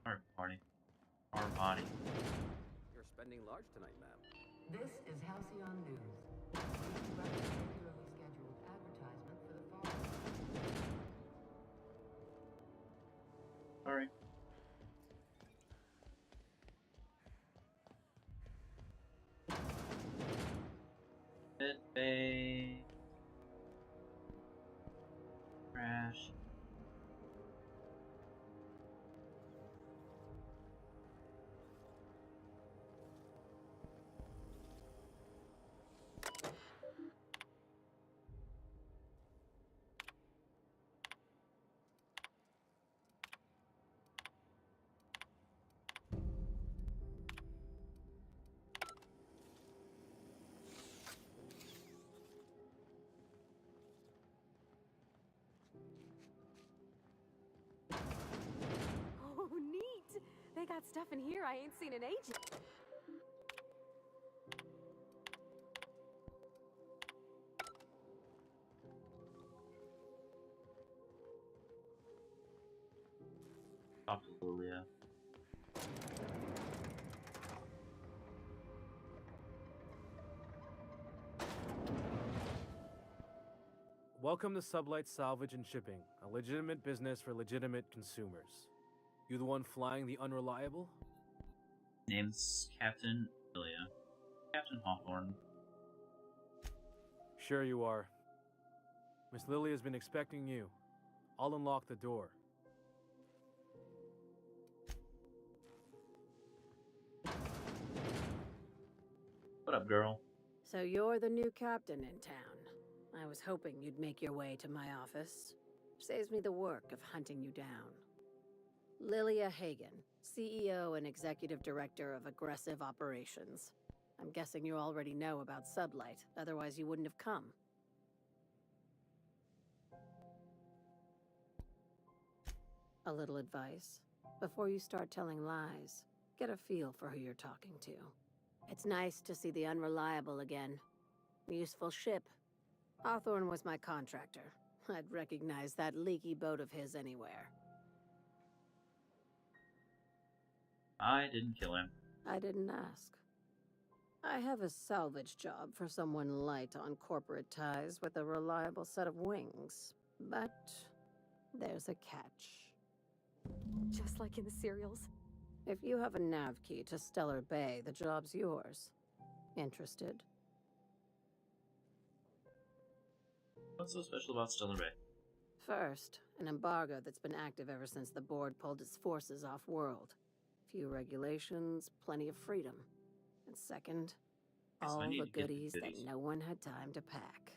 Our party. Our body. You're spending large tonight, ma'am. This is Halcyon News. We conduct a regularly scheduled advertisement for the following. Sorry. Pit bay. Crash. Oh, neat! They got stuff in here I ain't seen in ages. Talk to Lilia. Welcome to Sublight Salvage and Shipping, a legitimate business for legitimate consumers. You the one flying the Unreliable? Name's Captain Lilia. Captain Hawthorne. Sure you are. Miss Lily has been expecting you. I'll unlock the door. What up, girl? So you're the new captain in town. I was hoping you'd make your way to my office. Saves me the work of hunting you down. Lilia Hagen, CEO and Executive Director of Aggressive Operations. I'm guessing you already know about Sublight, otherwise you wouldn't have come. A little advice. Before you start telling lies, get a feel for who you're talking to. It's nice to see the Unreliable again. Useful ship. Hawthorne was my contractor. I'd recognize that leaky boat of his anywhere. I didn't kill him. I didn't ask. I have a salvage job for someone light on corporate ties with a reliable set of wings. But there's a catch. Just like in the serials. If you have a nav key to Stellar Bay, the job's yours. Interested? What's so special about Stellar Bay? First, an embargo that's been active ever since the board pulled its forces off-world. Few regulations, plenty of freedom. And second, Yes, all I need the to get the goodies that goodies. no one had time to pack.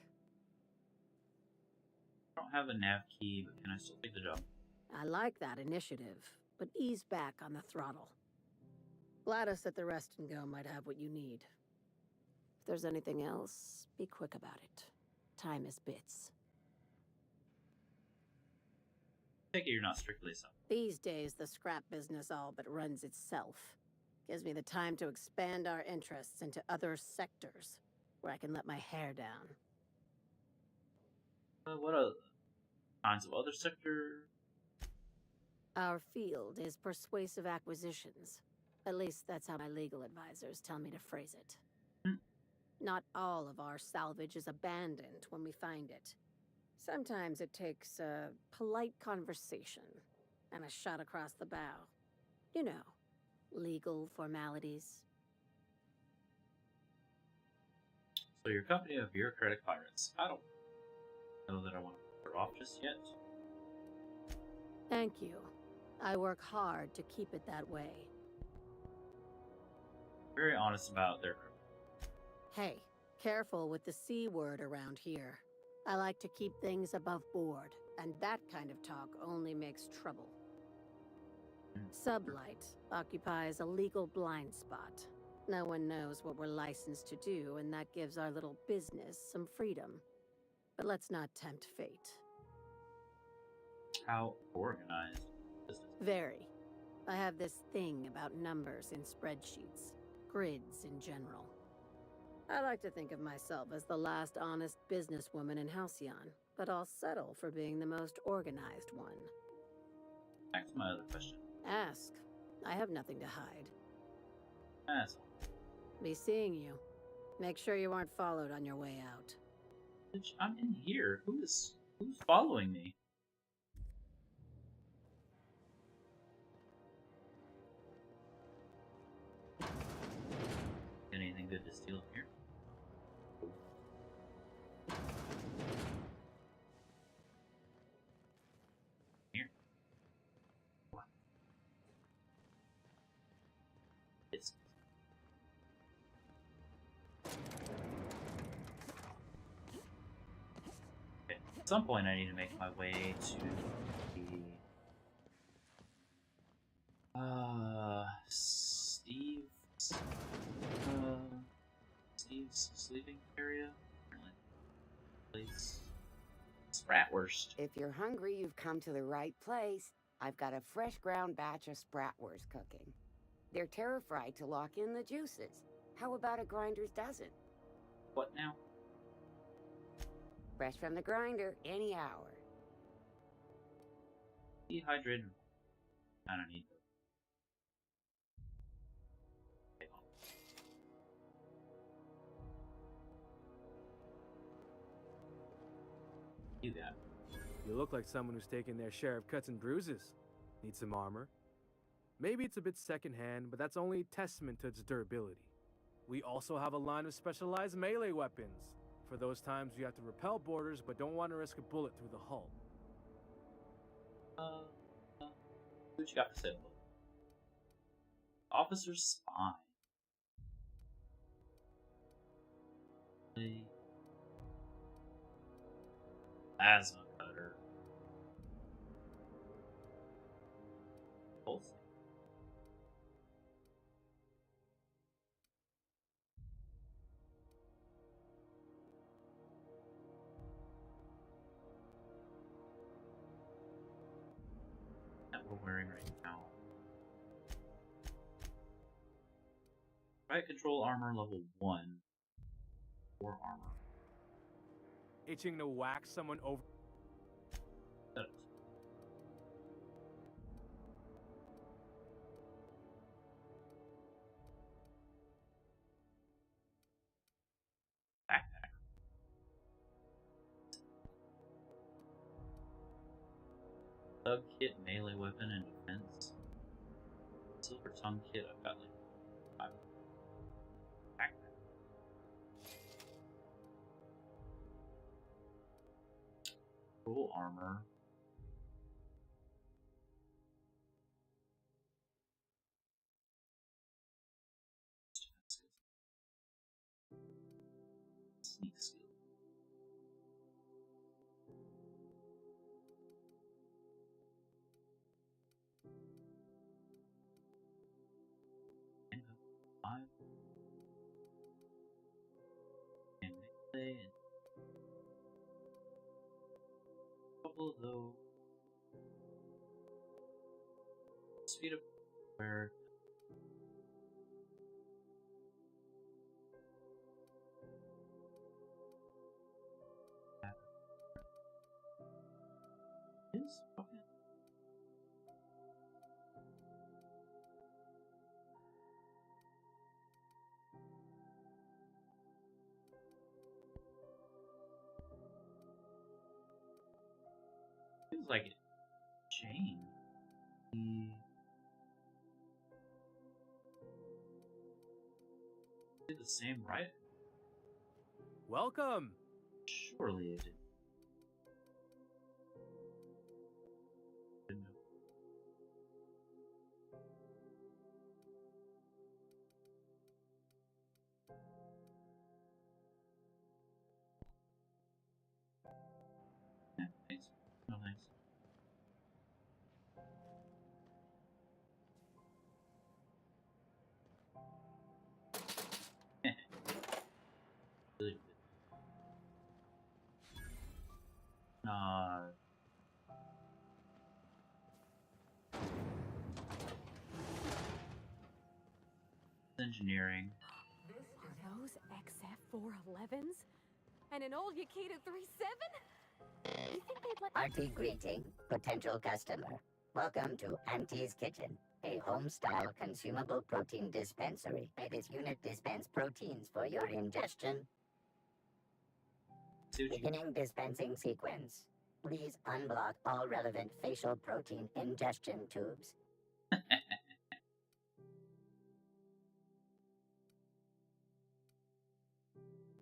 I don't have a nav key, but can I still take the job? I like that initiative, but ease back on the throttle. Gladys at the Rest and Go might have what you need. If there's anything else, be quick about it. Time is bits. Take it you're not strictly so. These days, the scrap business all but runs itself. Gives me the time to expand our interests into other sectors, where I can let my hair down. What other kinds of other sector? Our field is persuasive acquisitions. At least that's how my legal advisors tell me to phrase it. Not all of our salvage is abandoned when we find it. Sometimes it takes a polite conversation and a shot across the bow. You know, legal formalities. So your company of bureaucratic pirates. I don't know that I want to put her off just yet. Thank you. I work hard to keep it that way. Very honest about their. Hey, careful with the C word around here. I like to keep things above board, and that kind of talk only makes trouble. Sublight occupies a legal blind spot. No one knows what we're licensed to do, and that gives our little business some freedom. But let's not tempt fate. How organized is this? Very. I have this thing about numbers in spreadsheets, grids in general. I like to think of myself as the last honest businesswoman in Halcyon, but I'll settle for being the most organized one. Back to my other question. Ask. I have nothing to hide. Asshole. Be seeing you. Make sure you aren't followed on your way out. Bitch, I'm in here. Who's following me? Anything good to steal here? Here. What? It's okay. At some point I need to make my way to the Steve's sleeping area. Place. Spratwurst. If you're hungry, you've come to the right place. I've got a fresh ground batch of spratwurst cooking. They're terra-fried to lock in the juices. How about a grinder's dozen? What now? Fresh from the grinder, any hour. Dehydrated. I don't need those. Do that. You look like someone who's taken their share of cuts and bruises. Need some armor? Maybe it's a bit secondhand, but that's only a testament to its durability. We also have a line of specialized melee weapons, for those times you have to repel boarders but don't want to risk a bullet through the hull. What you got to say? Officer's spine. Plasma cutter. Pulse. That we're wearing right now. Riot control armor level 1. 4 armor. Itching to whack someone over. Backpack. Sub kit, melee weapon, and defense. Silver tongue kit. I've got like 5. Backpack. Full armor. Sneak skill. And 5. And melee and couple of those. speed up where is okay. Feels like it changed. Did the same, right? Welcome. Surely it did. Yeah, nice. Oh, nice. Really good. Engineering. Are those XF411s? And an old Yakita 37? You think they'd let... Auntie greeting, potential customer. Welcome to Auntie's Kitchen, a home-style consumable protein dispensary. This unit dispense proteins for your ingestion. Beginning dispensing sequence. Please unblock all relevant facial protein ingestion tubes.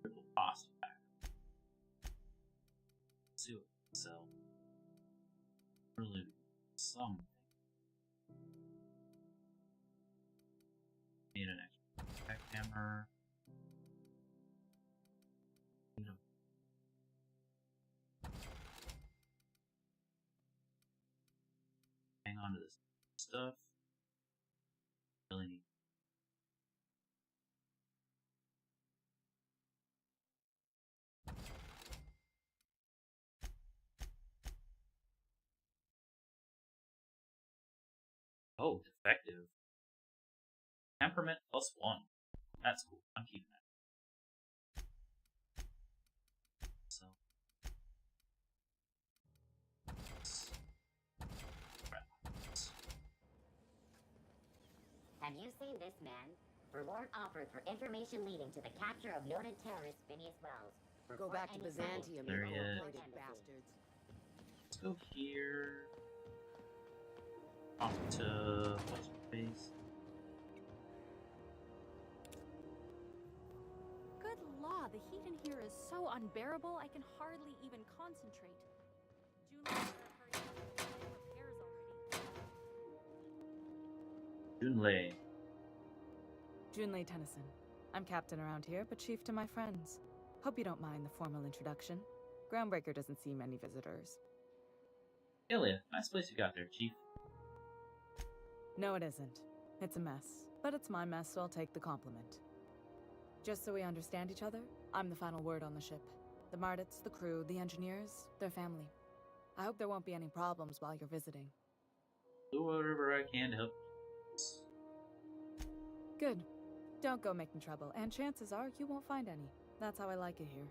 Triple cost back. See what we can sell. Really some. Need an extra back hammer. Need a hang on to this stuff. Really need. Oh, defective. Temperament +1. That's cool. I'm keeping that. So. Have you seen this man? Reward offered for information leading to the capture of noted terrorist Phineas Wells. Go back to Byzantium, you There he is. cold-blooded bastards. Let's go here. Talk to what's her face? Good law, the heat in here is so unbearable I can hardly even concentrate. Julie better hurry up and plan repairs already. Junlei. Junlei Tennyson. I'm captain around here, but chief to my friends. Hope you don't mind the formal introduction. Groundbreaker doesn't see many visitors. Ilya, nice place you got there, Chief. No, it isn't. It's a mess. But it's my mess, so I'll take the compliment. Just so we understand each other, I'm the final word on the ship. The Mardits, the crew, the engineers, their family. I hope there won't be any problems while you're visiting. Do whatever I can to help. Good. Don't go making trouble, and chances are you won't find any. That's how I like it here.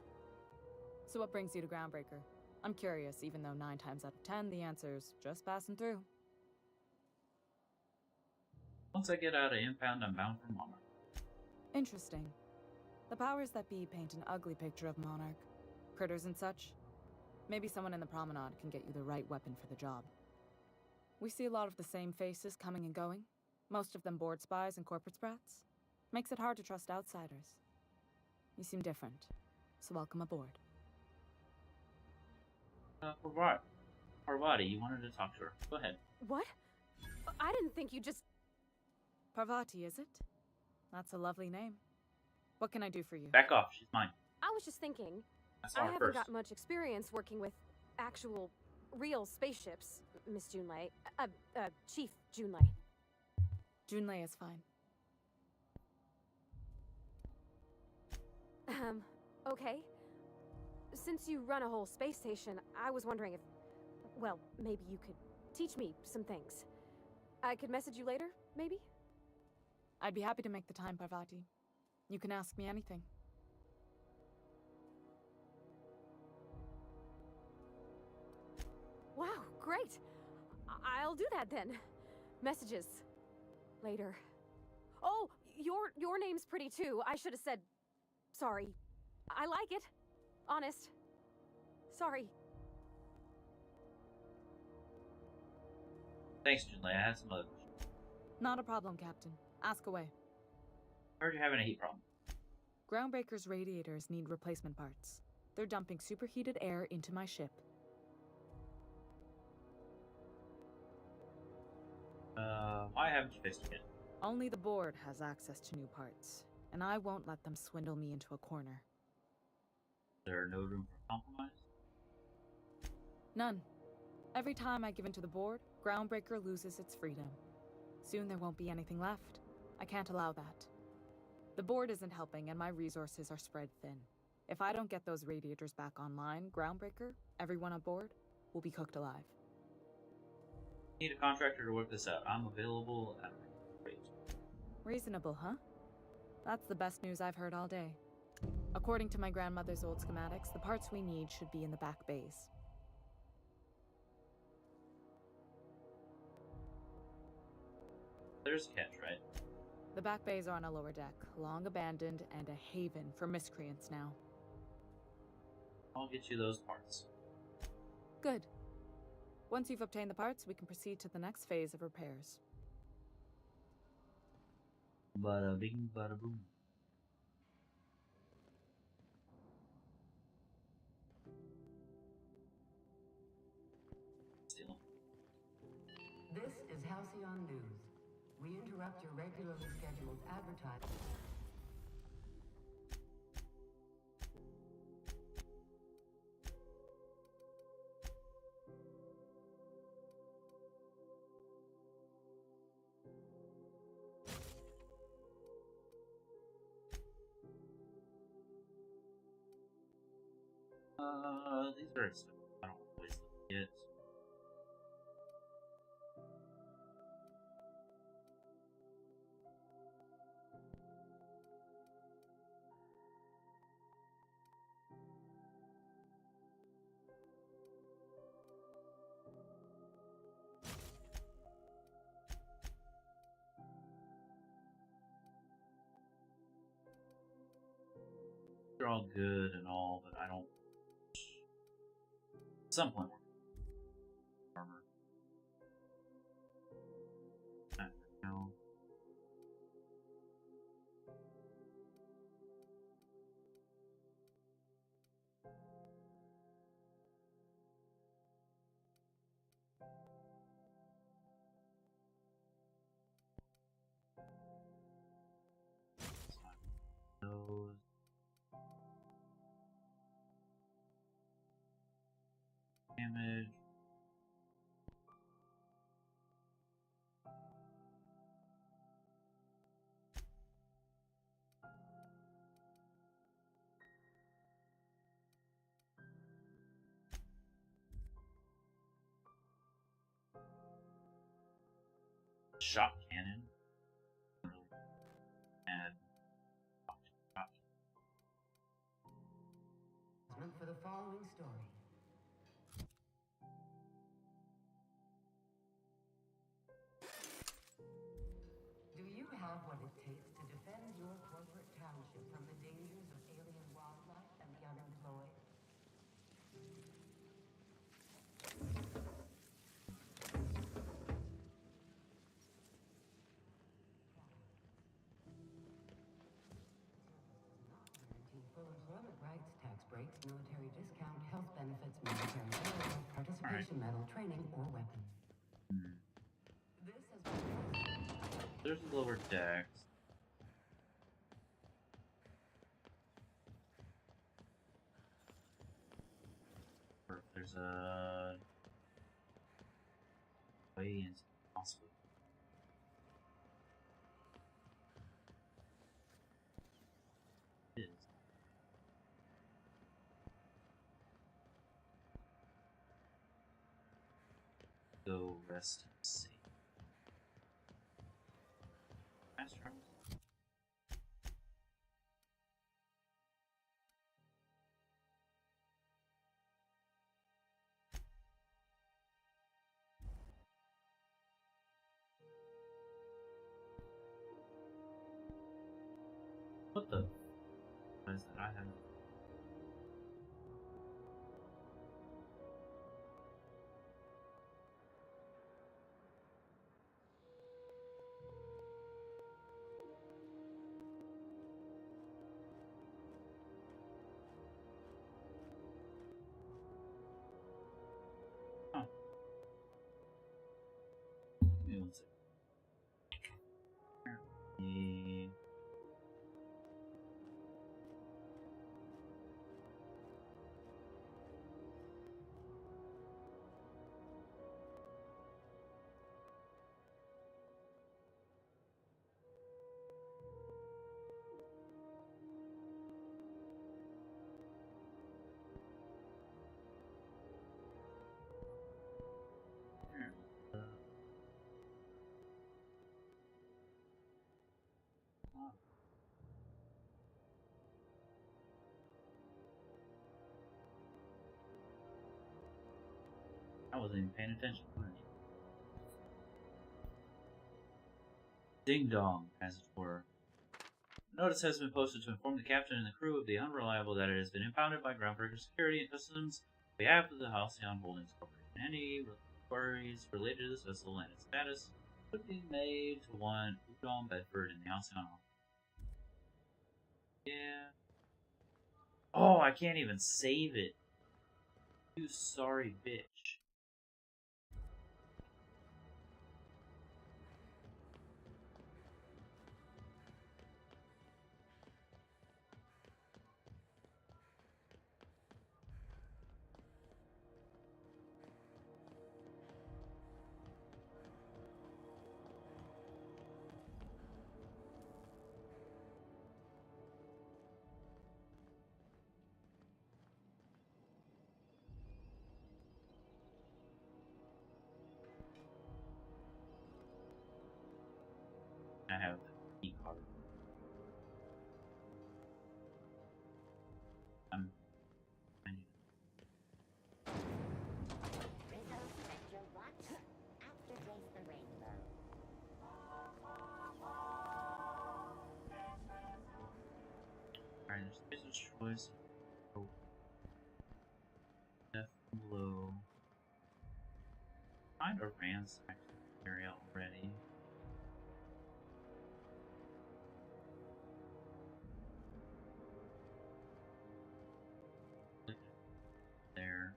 So what brings you to Groundbreaker? I'm curious, even though 9 times out of 10 the answer's just passing through. Once I get out of impound, I'm bound for Monarch. Interesting. The powers that be paint an ugly picture of Monarch. Critters and such. Maybe someone in the promenade can get you the right weapon for the job. We see a lot of the same faces coming and going. Most of them board spies and corporate sprats. Makes it hard to trust outsiders. You seem different, so welcome aboard. Parvati, you wanted to talk to her. Go ahead. What? I didn't think you just... Parvati, is it? That's a lovely name. What can I do for you? Back off, she's mine. I was just thinking. I I haven't first. got much experience working with actual, real spaceships, Miss Junlei. Chief Junlei. Junlei is fine. Okay. Since you run a whole space station, I was wondering if... Well, maybe you could teach me some things. I could message you later, maybe? I'd be happy to make the time, Parvati. You can ask me anything. Wow, great! I'll do that then. Messages. Later. Oh, your name's pretty too. I should have said... Sorry. I like it. Honest. Sorry. Thanks, Junlei. I have some other questions. Not a problem, Captain. Ask away. Heard you're having a heat problem. Groundbreaker's radiators need replacement parts. They're dumping superheated air into my ship. Why haven't you fixed it yet? Only the board has access to new parts, and I won't let them swindle me into a corner. Is there no room for compromise? None. Every time I give in to the board, Groundbreaker loses its freedom. Soon there won't be anything left. I can't allow that. The board isn't helping, and my resources are spread thin. If I don't get those radiators back online, Groundbreaker, everyone aboard, will be cooked alive. Need a contractor to work this out. I'm available at a rate. Reasonable, huh? That's the best news I've heard all day. According to my grandmother's old schematics, the parts we need should be in the back bays. There's a catch, right? The back bays are on a lower deck, long abandoned and a haven for miscreants now. I'll get you those parts. Good. Once you've obtained the parts, we can proceed to the next phase of repairs. Bada bing, bada boom. Still. This is Halcyon News. We interrupt your regularly scheduled advertising. These are expensive. I don't want to waste them yet. They're all good and all, but I don't. At some point, armor. Now. Those. Damage. Shot cannon. And For the following story. Do you have what it takes to defend your corporate township from the dangers of alien wildlife and the unemployed? Full employment rights, tax breaks, military discount, health benefits, military burial, participation medal, training, or weapon. This has been... there's the lower decks. Or if there's a way into the hospital. It is. Go rest and see. Nice trucks. What the? What is that? I have. Huh. Give me 1 second. Apparently. I wasn't even paying attention. Ding dong, as it were. Notice has been posted to inform the captain and the crew of the Unreliable that it has been impounded by Groundbreaker Security and Customs on behalf of the Halcyon Holdings Corporation. Any queries related to this vessel and its status would be made to one Udon Bedford in the Halcyon office. Yeah. Oh, I can't even save it. You sorry bitch. I have the EVcord. I need Alright, there's business choice. Oh. Death below. Kind of ransacked the area already. There.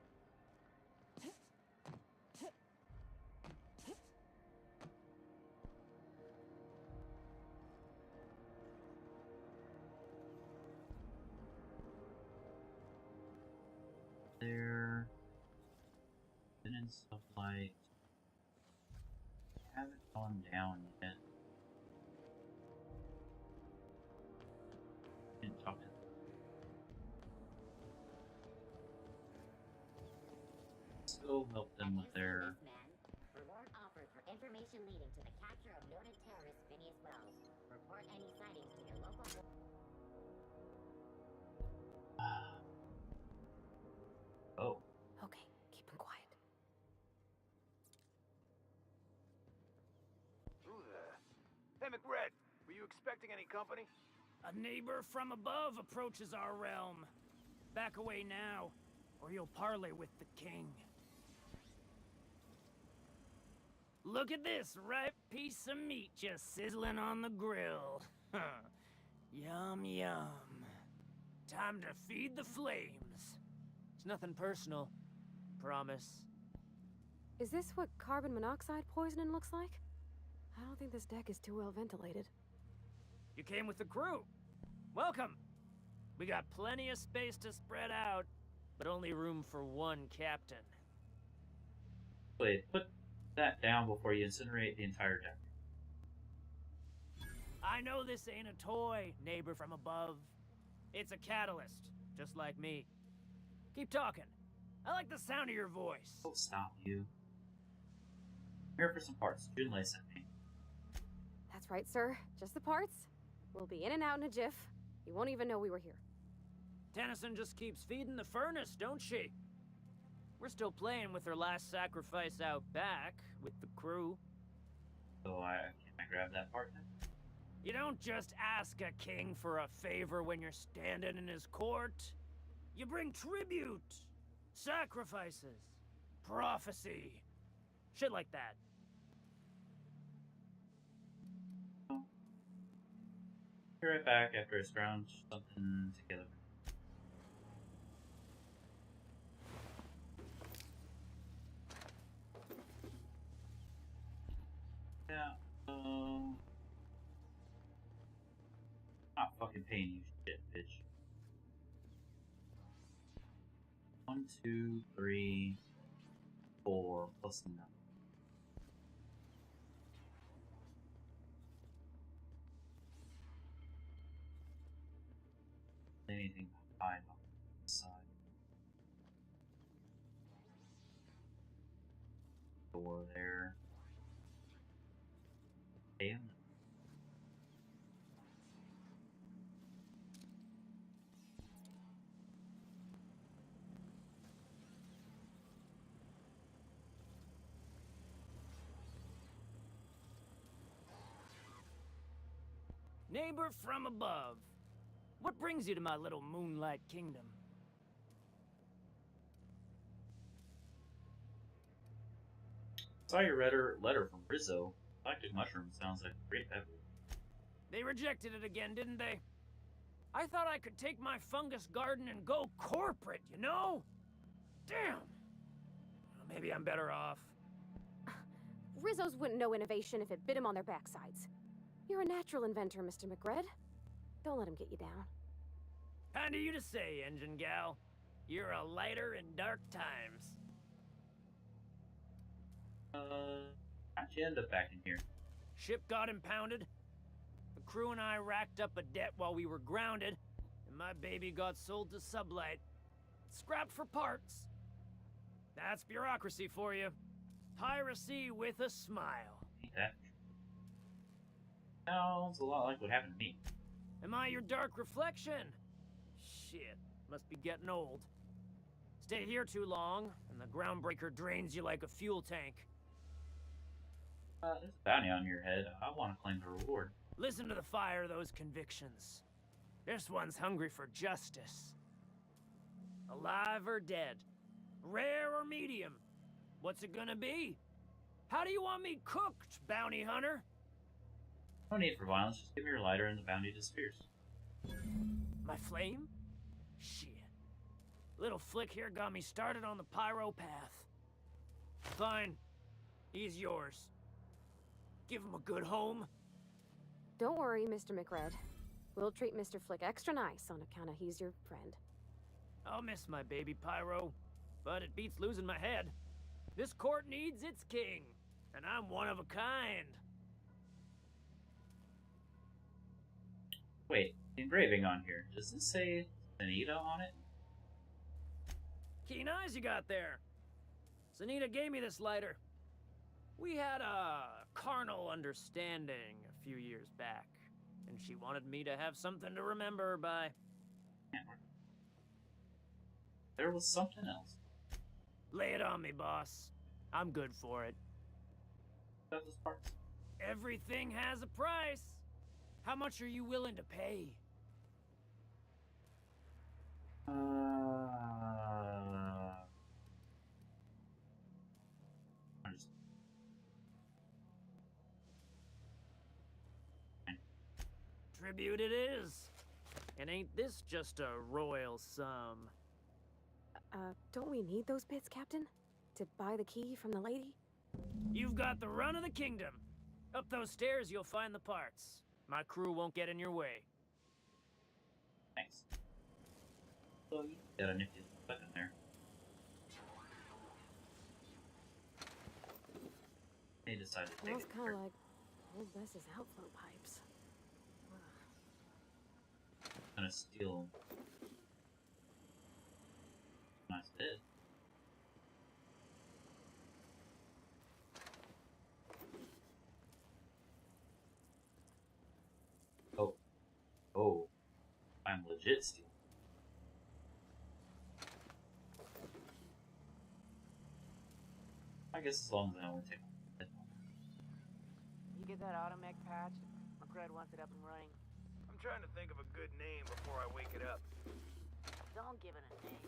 There. Been in stuff like. Haven't gone down yet. Didn't talk to them. Still help them with their. Reward offered for information leading to the capture of noted terrorist Phineas Wells. Report any sightings to your local. Oh. Okay, keep him quiet. Who there? Hey, McRed, were you expecting any company? A neighbor from above approaches our realm. Back away now, or you'll parley with the king. Look at this ripe piece of meat just sizzling on the grill. Yum, yum. Time to feed the flames. It's nothing personal. Promise. Is this what carbon monoxide poisoning looks like? I don't think this deck is too well ventilated. You came with the crew. Welcome. We got plenty of space to spread out, but only room for one captain. Wait, put that down before you incinerate the entire deck. I know this ain't a toy, neighbor from above. It's a catalyst, just like me. Keep talking. I like the sound of your voice. Don't stop you. I'm here for some parts. Junlei sent me. That's right, sir. Just the parts. We'll be in and out in a jiff. You won't even know we were here. Tennyson just keeps feeding the furnace, don't she? We're still playing with her last sacrifice out back with the crew. So can I grab that part then? You don't just ask a king for a favor when you're standing in his court. You bring tribute, sacrifices, prophecy, shit like that. Be right back after I scrounge something together. Yeah, not fucking paying you shit, bitch. 1, 2, 3, 4 plus 9. Anything behind on the side. Door there. Damn. Neighbor from above. What brings you to my little moonlight kingdom? Saw your letter from Rizzo. Galactic mushroom sounds like a great beverage. They rejected it again, didn't they? I thought I could take my fungus garden and go corporate, you know? Damn! Maybe I'm better off. Rizzo's wouldn't know innovation if it bit him on their backsides. You're a natural inventor, Mr. McRed. Don't let him get you down. Kind of you to say, engine gal. You're a lighter in dark times. How'd you end up back in here? Ship got impounded. The crew and I racked up a debt while we were grounded, and my baby got sold to Sublight. Scrapped for parts. That's bureaucracy for you. Piracy with a smile. Ain't that true? Sounds a lot like what happened to me. Am I your dark reflection? Shit, must be getting old. Stay here too long, and the groundbreaker drains you like a fuel tank. There's a bounty on your head. I want to claim the reward. Listen to the fire of those convictions. This one's hungry for justice. Alive or dead? Rare or medium? What's it gonna be? How do you want me cooked, bounty hunter? No need for violence. Just give me your lighter and the bounty disappears. My flame? Shit. Little Flick here got me started on the pyro path. Fine. He's yours. Give him a good home. Don't worry, Mr. McRed. We'll treat Mr. Flick extra nice on account of he's your friend. I'll miss my baby Pyro, but it beats losing my head. This court needs its king, and I'm one of a kind. Wait, the engraving on here. Does this say Anita on it? Keen eyes you got there. Sanita gave me this lighter. We had a carnal understanding a few years back, and she wanted me to have something to remember her by. There was something else. Lay it on me, boss. I'm good for it. Those parts. Everything has a price. How much are you willing to pay? Tribute it is. And ain't this just a royal sum? Don't we need those bits, Captain? To buy the key from the lady? You've got the run of the kingdom. Up those stairs, you'll find the parts. My crew won't get in your way. Thanks. So you got a nifty stuff in there. They decided to take Smells it. kind of like old Bess's outflow pipes. Gonna steal. Nice bit. legit steel. I guess as long as I only take one. You get that automech patch? McCred wants it up and running. I'm trying to think of a good name before I wake it up. Don't give it a name.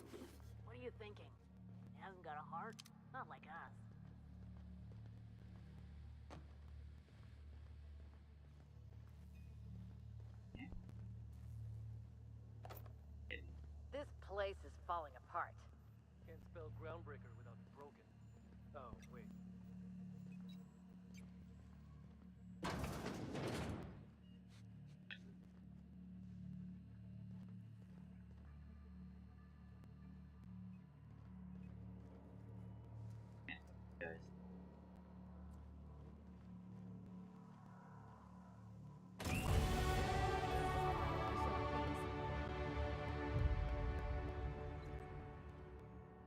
What are you thinking? It hasn't got a heart? Not like us. This place is falling apart. Can't spell groundbreaker without broken. Oh, wait. Guys.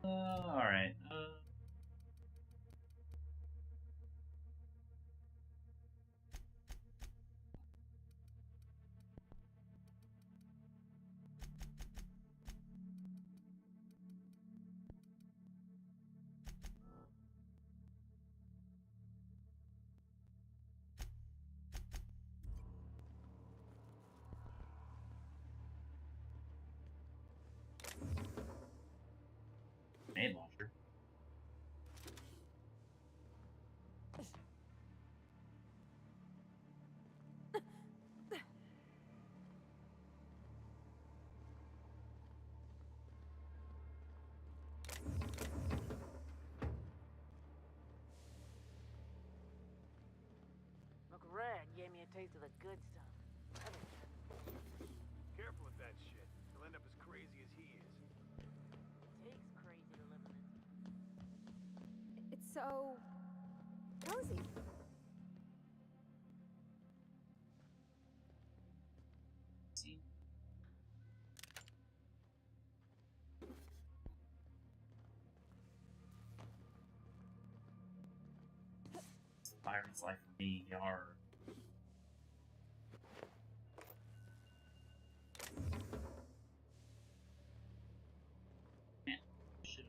Alright. Grenade launcher. McRed gave me a taste of the good stuff. Careful with that shit. You'll end up as crazy as he is. Takes crazy to live in it. It's so cozy. See? It's the pirate's life for me, yar. Man, shit.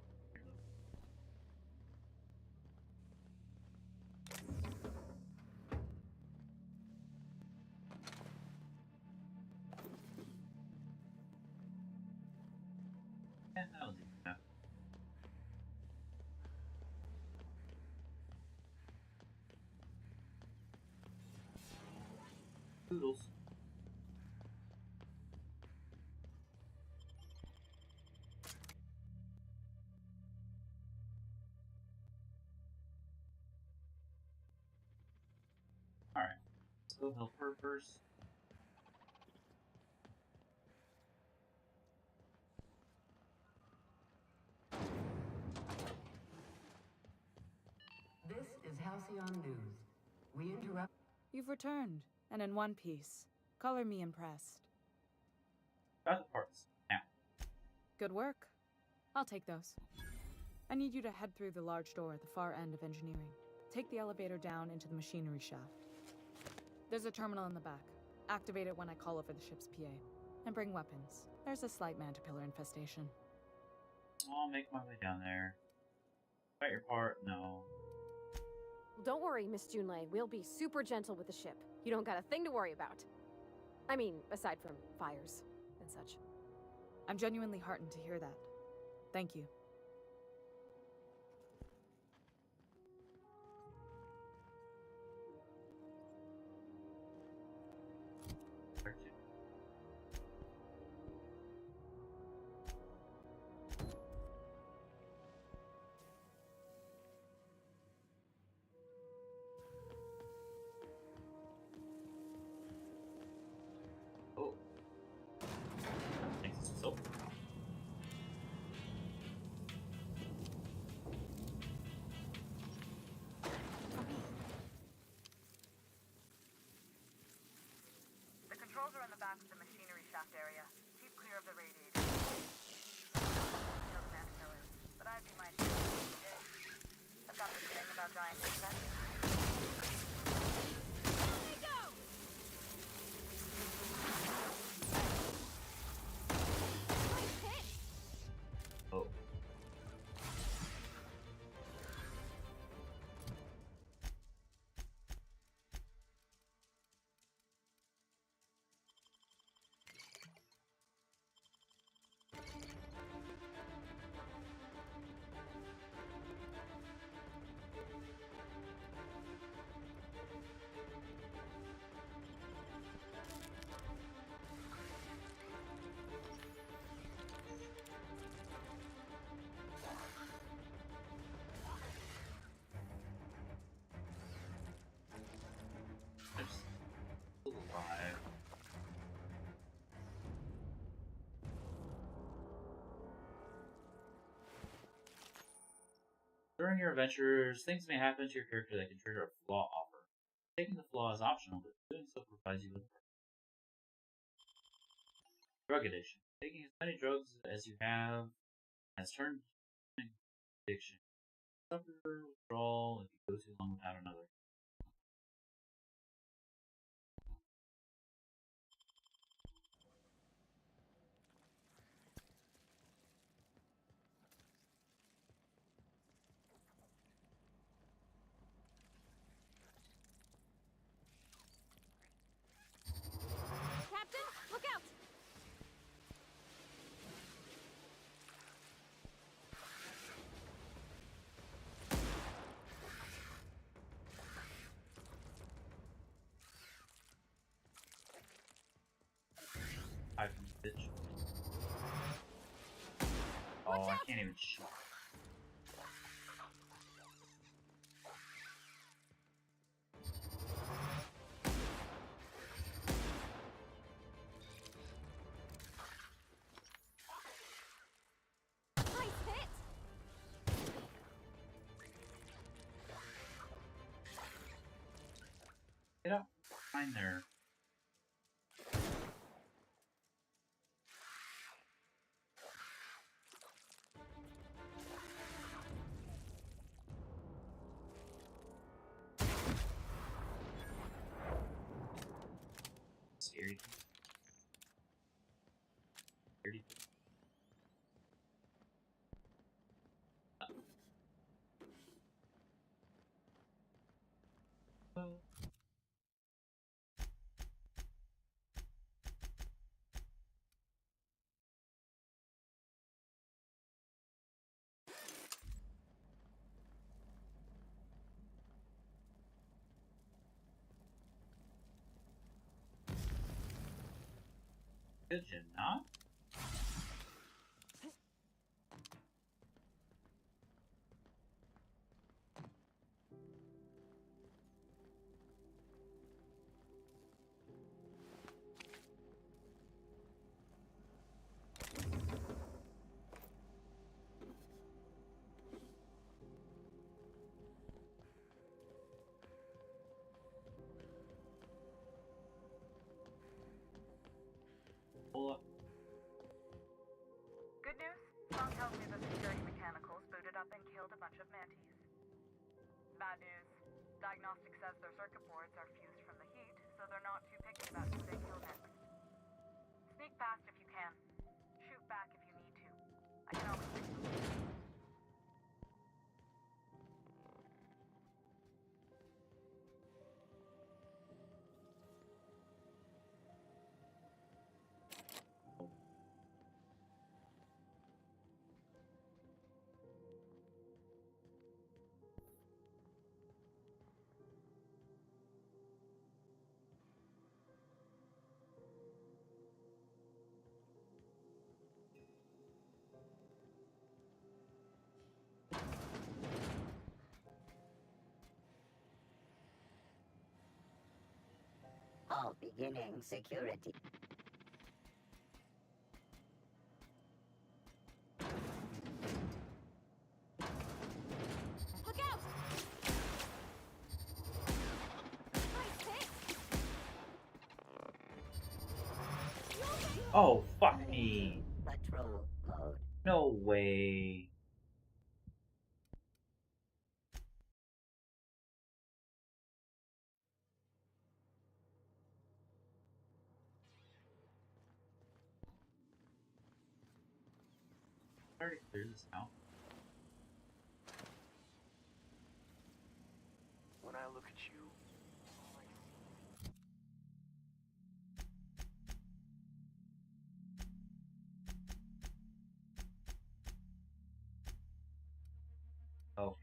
Yeah, that was easy enough. Poodles. Alright, let's go help her first. This is Halcyon News. We interrupt. You've returned, and in one piece. Color me impressed. Got the parts. Now. Good work. I'll take those. I need you to head through the large door at the far end of engineering. Take the elevator down into the machinery shaft. There's a terminal in the back. Activate it when I call over the ship's PA. And bring weapons. There's a slight mantipillar infestation. I'll make my way down there. Got your part? No. Well, don't worry, Miss Junlei. We'll be super gentle with the ship. You don't got a thing to worry about. I mean, aside from fires and such. I'm genuinely heartened to hear that. Thank you. Oh. Thanks, so. The controls are in the back of the machinery shaft area. Keep clear of the radiators. Kill the mantillae, but I'd be my I've got this thing about giant insects. Here they go! During your adventures, things may happen to your character that can trigger a flaw offer. Taking the flaw is optional, but doing so provides you with drug addiction. Taking as many drugs as you have has turned into addiction. Suffer withdrawal if you go too long without another. Captain, look out! Hide from the bitch. Oh, I can't even shoot. Nice hit! Get up. Fine there. Scary. Scary. Could you not? Pull up. Good news? Song tells me the security mechanicals booted up and killed a bunch of mantis. Bad news. Diagnostic says their circuit boards are fused from the heat, so they're not too picky about who they kill next. Sneak past if you can. Shoot back if you need to. I can always fix them later. All beginning security. Look out! Nice hit! Oh, fuck me. Patrol mode. No way. I already cleared this out. When I look at you, Okay.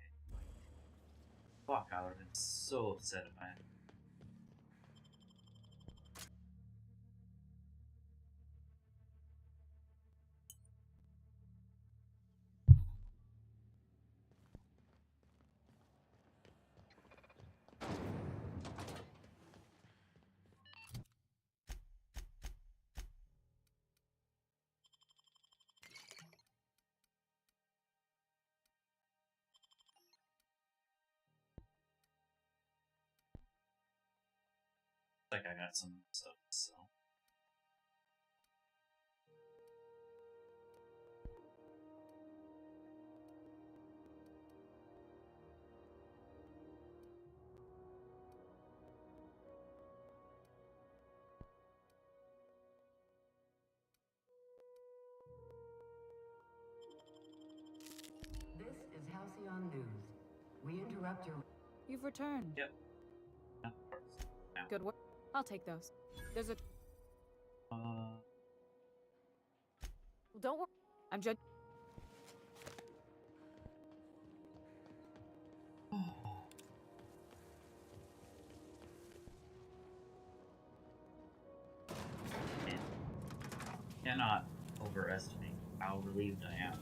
Fuck, I would have been so upset if I had. like I got some stuff to sell. This is Halcyon News. We interrupt your... You've returned. Yep. Good work. I'll take those. There's a... Don't worry. I'm judging. Cannot overestimate how relieved I am.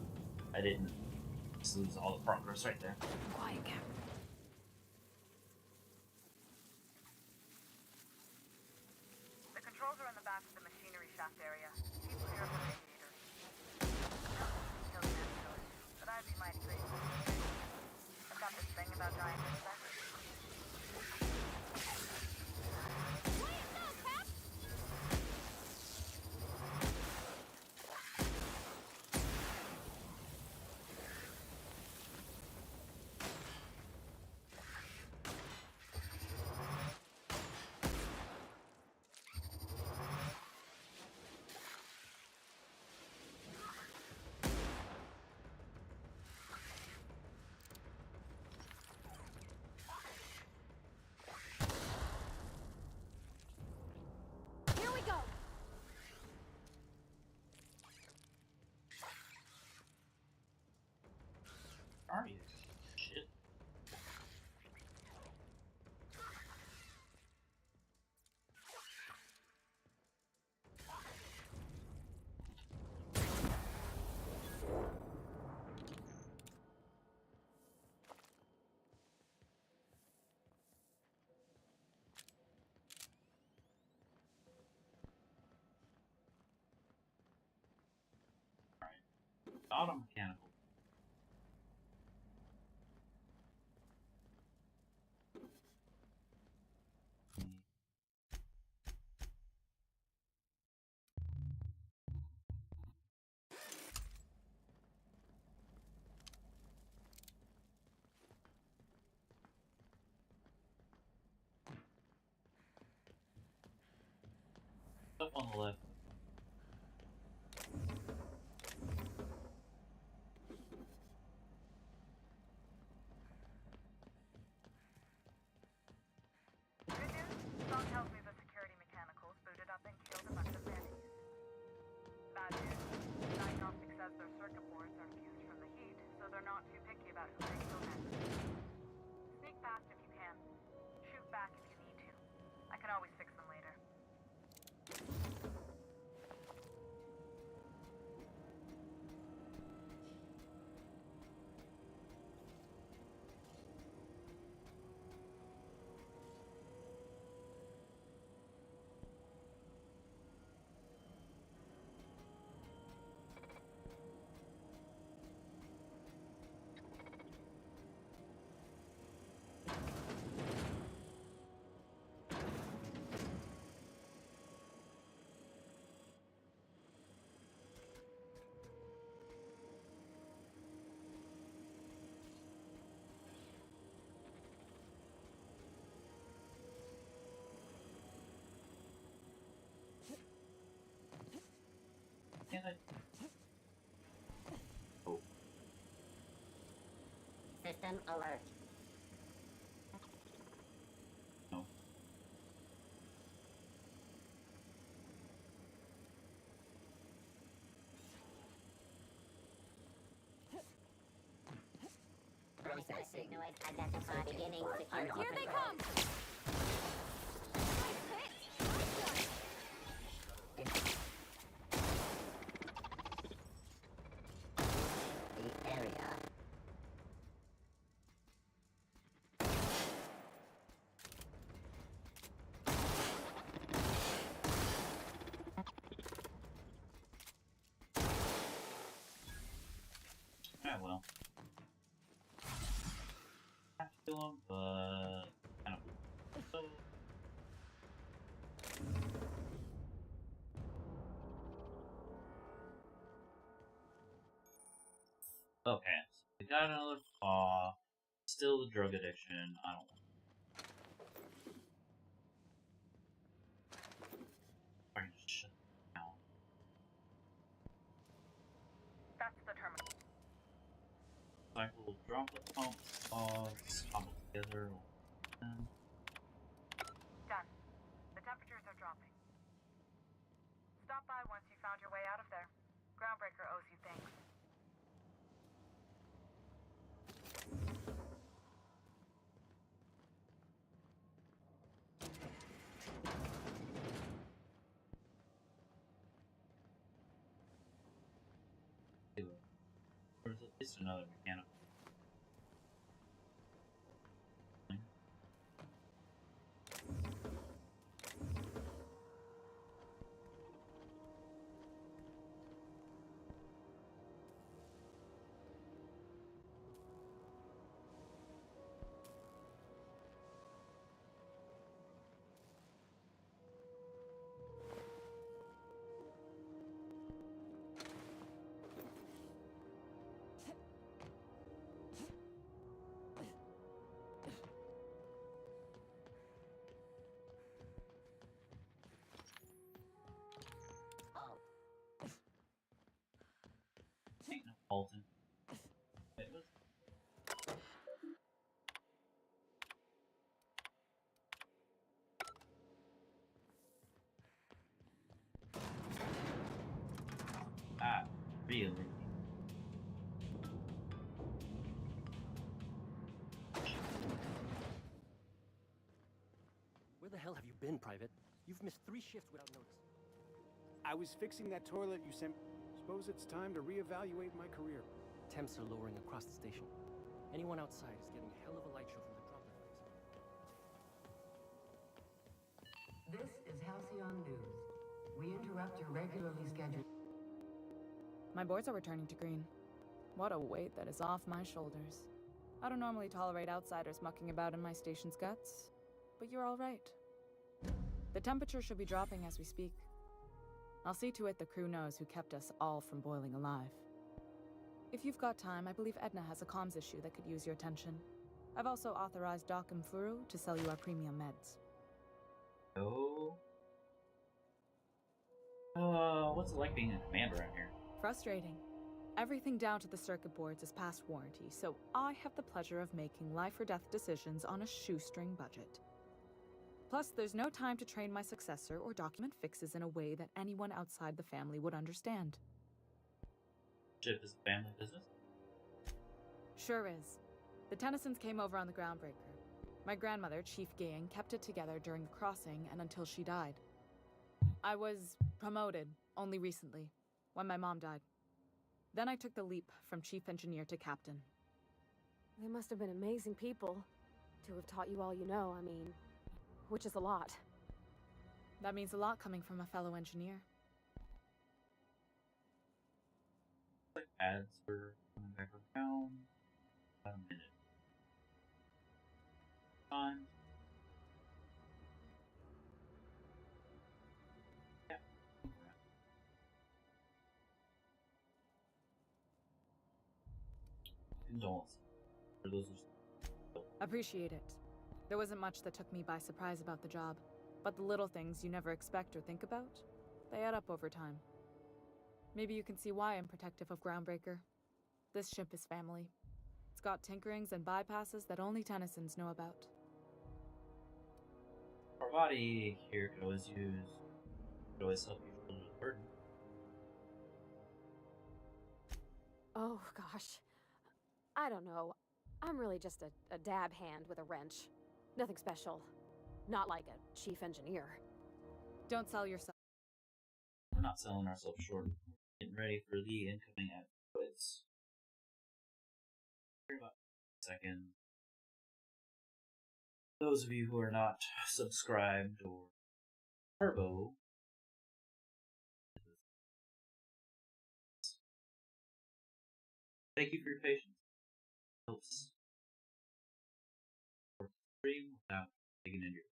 I didn't just lose all the progress right there. Quiet, Cap. The controls are in the back of the machinery shaft area. Keep clear of the radiators. Kill the naturalist, but I'd be mighty grateful. I've got this thing about giant insects. Here we go. Are you? Shit. Auto mechanical. Up on the left. Good news? Phone tells me the security mechanicals booted up and killed a bunch of vanities. Bad news? Diagnostic says their circuit boards are fused from the heat, so they're not too picky about who they kill next. Sneak past if you can. Shoot back if you need to. I can always fix them later. Can I? Oh. System alert. No. Processing. Identify beginning security. Here they come. The area. Ah, well. Have to kill him, but kind of. So Okay, so we got another flaw. Still the drug addiction. I don't want trying to shut it down. That's the terminal. Cycle droplet pumps, pods, cobble together. Done. The temperatures are dropping. Stop by once you found your way out of there. Groundbreaker owes you thanks. There's at least another mechanical. Ain't no Alton. It was. Ah, really? Where the hell have you been, Private? You've missed 3 shifts without notice. I was fixing that toilet you sent. Suppose it's time to reevaluate my career. Temps are lowering across the station. Anyone outside is getting a hell of a light show from the droplet flames. This is Halcyon News. We interrupt your regularly scheduled... My boards are returning to green. What a weight that is off my shoulders. I don't normally tolerate outsiders mucking about in my station's guts, but you're all right. The temperature should be dropping as we speak. I'll see to it the crew knows who kept us all from boiling alive. If you've got time, I believe Edna has a comms issue that could use your attention. I've also authorized Doc and Furu to sell you our premium meds. Oh. What's it like being a commander around here? Frustrating. Everything down to the circuit boards is past warranty, so I have the pleasure of making life or death decisions on a shoestring budget. Plus, there's no time to train my successor or document fixes in a way that anyone outside the family would understand. Ship is a family business? Sure is. The Tennysons came over on the Groundbreaker. My grandmother, Chief Gayen, kept it together during the crossing and until she died. I was promoted only recently, when my mom died. Then I took the leap from chief engineer to captain. They must have been amazing people to have taught you all you know, I mean, which is a lot. That means a lot coming from a fellow engineer. Like ads for coming back around. About a minute. Time. Yeah. Condolences. For those who... Appreciate it. There wasn't much that took me by surprise about the job, but the little things you never expect or think about, they add up over time. Maybe you can see why I'm protective of Groundbreaker. This ship is family. It's got tinkerings and bypasses that only Tennysons know about. Our body here could always help you shoulder the burden. Oh, gosh. I don't know. I'm really just a dab hand with a wrench. Nothing special. Not like a chief engineer. Don't sell yourself. We're not selling ourselves short. We're getting ready for the incoming asteroids. Here about a second. Those of you who are not subscribed or Turbo, thank you for your patience. It helps stream without taking into your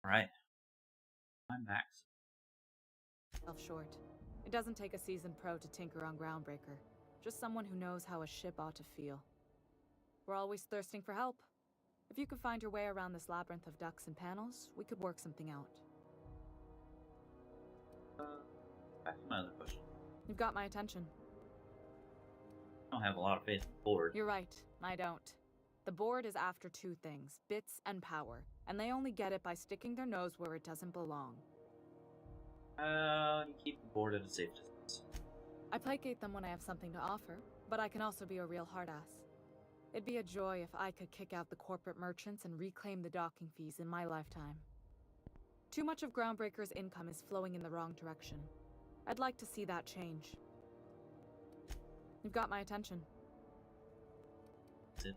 Alright. I'm back. Self short. It doesn't take a seasoned pro to tinker on Groundbreaker. Just someone who knows how a ship ought to feel. We're always thirsting for help. If you could find your way around this labyrinth of ducts and panels, we could work something out. Back to my other question. You've got my attention. I don't have a lot of faith in the board. You're right, I don't. The board is after two things, bits and power, and they only get it by sticking their nose where it doesn't belong. You keep the board at a safe distance. I placate them when I have something to offer, but I can also be a real hard-ass. It'd be a joy if I could kick out the corporate merchants and reclaim the docking fees in my lifetime. Too much of Groundbreaker's income is flowing in the wrong direction. I'd like to see that change. You've got my attention. That's it.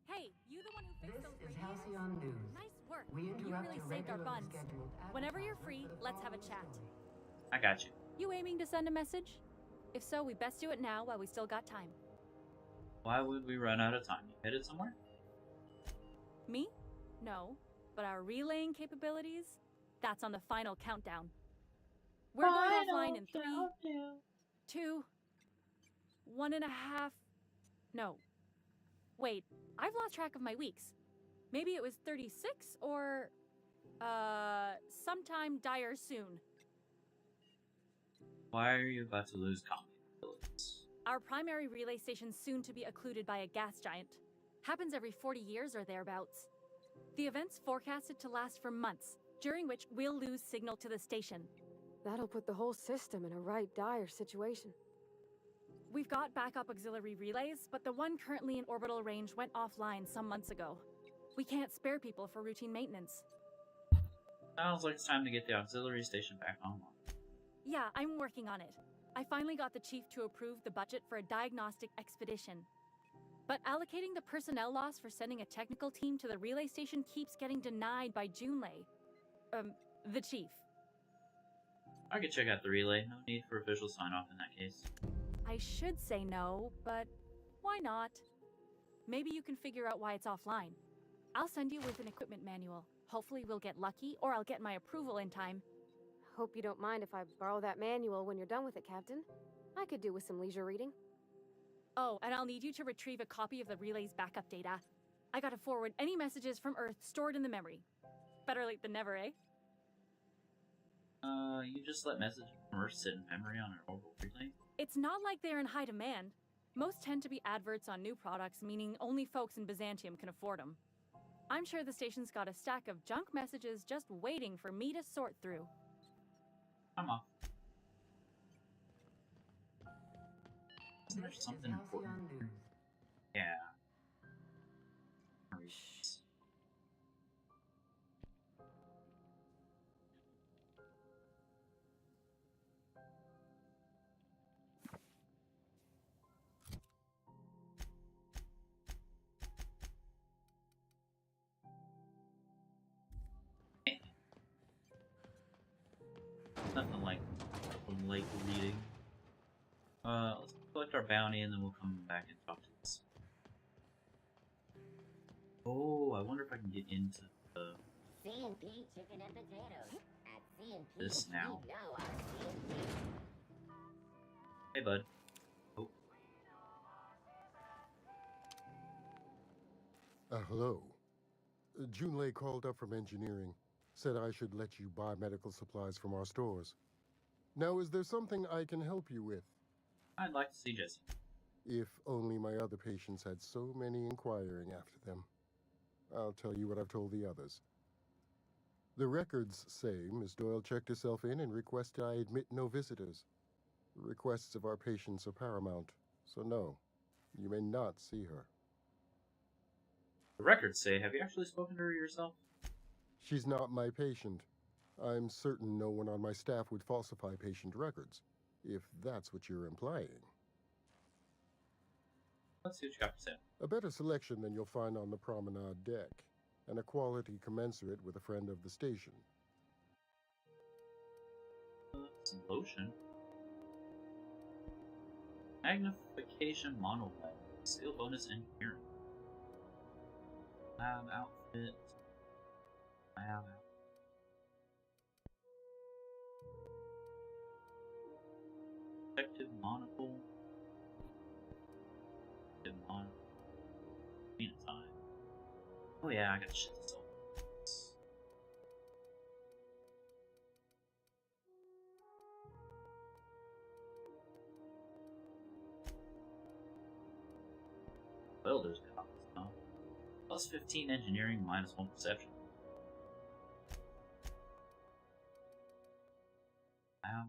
Hey, you the one who fixed those This is radiators? Halcyon News. Nice work. We You interrupt really your saved our regularly buns. scheduled Whenever you're advertising free, for the let's have a following chat. story. I got you. You aiming to send a message? If so, we best do it now while we still got time. Why would we run out of time? You headed somewhere? Me? No. But our relaying capabilities? That's on the final countdown. We're going offline in 3, 2, 1.5... No. Wait, I've lost track of my weeks. Maybe it was 36 or... sometime dire soon. Why are you about to lose combat abilities? Our primary relay station's soon to be occluded by a gas giant. Happens every 40 years or thereabouts. The event's forecasted to last for months, during which we'll lose signal to the station. That'll put the whole system in a right dire situation. We've got backup auxiliary relays, but the one currently in orbital range went offline some months ago. We can't spare people for routine maintenance. Sounds like it's time to get the auxiliary station back online. Yeah, I'm working on it. I finally got the chief to approve the budget for a diagnostic expedition. But allocating the personnel loss for sending a technical team to the relay station keeps getting denied by Junlei. The chief. I could check out the relay. No need for official sign-off in that case. I should say no, but why not? Maybe you can figure out why it's offline. I'll send you with an equipment manual. Hopefully we'll get lucky, or I'll get my approval in time. Hope you don't mind if I borrow that manual when you're done with it, Captain. I could do with some leisure reading. Oh, and I'll need you to retrieve a copy of the relay's backup data. I gotta forward any messages from Earth stored in the memory. Better late than never, eh? You just let messages from Earth sit in memory on an orbital relay? It's not like they're in high demand. Most tend to be adverts on new products, meaning only folks in Byzantium can afford them. I'm sure the station's got a stack of junk messages just waiting for me to sort through. I'm off. Isn't there something important? Yeah. Nothing like late reading. Let's collect our bounty and then we'll come back and talk to this. Oh, I wonder if I can get into the... C&P chicken and potatoes. At C&P, this now. we know our C&P. Hey, bud. Oh. Hello. Junlei called up from engineering. Said I should let you buy medical supplies from our stores. Now, is there something I can help you with? I'd like to see Jesse. If only my other patients had so many inquiring after them. I'll tell you what I've told the others. The records say Miss Doyle checked herself in and requested I admit no visitors. Requests of our patients are paramount, so no, you may not see her. The records say, have you actually spoken to her yourself? She's not my patient. I'm certain no one on my staff would falsify patient records, if that's what you're implying. Let's see what you got to say. A better selection than you'll find on the promenade deck, and a quality commensurate with a friend of the station. Some lotion. Magnification monolith. Skill bonus engineering. Lab outfit. Lab outfit. Protective monocle. Protective monocle. Phenotype. Oh yeah, I got shit to sell. Builder's compass, huh? Plus 15 engineering, minus 1 perception. Wow.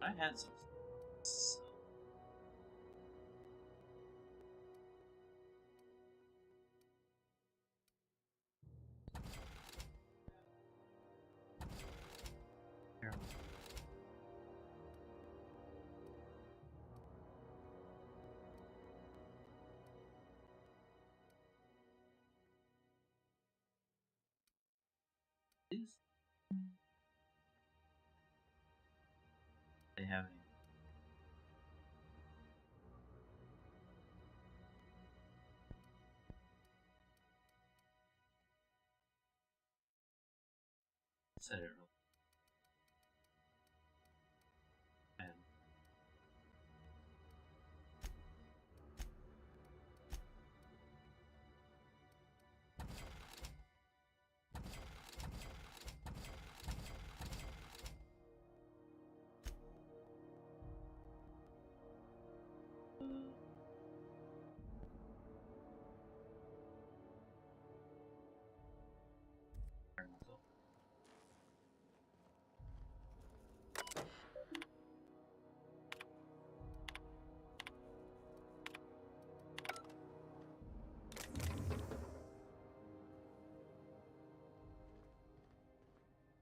I had some. They have any. Said it real. And myself.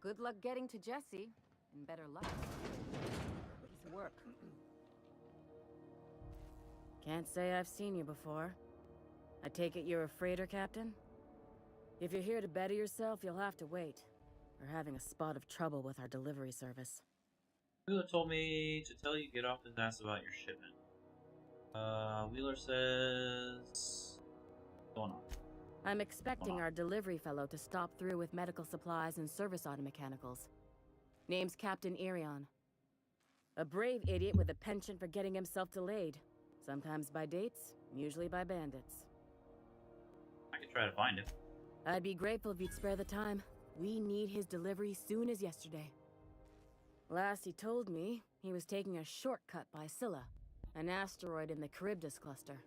Good luck getting to Jesse, and better luck. Piece of work. Can't say I've seen you before. I take it you're a freighter captain? If you're here to better yourself, you'll have to wait. We're having a spot of trouble with our delivery service. Wheeler told me to tell you get off his ass about your shipment. Wheeler says... What's going on? I'm expecting our delivery fellow to stop through with medical supplies and service auto mechanicals. Name's Captain Irion. A brave idiot with a penchant for getting himself delayed. Sometimes by dates, usually by bandits. I could try to find him. I'd be grateful if you'd spare the time. We need his delivery soon as yesterday. Last he told me, he was taking a shortcut by Scylla, an asteroid in the Charybdis cluster.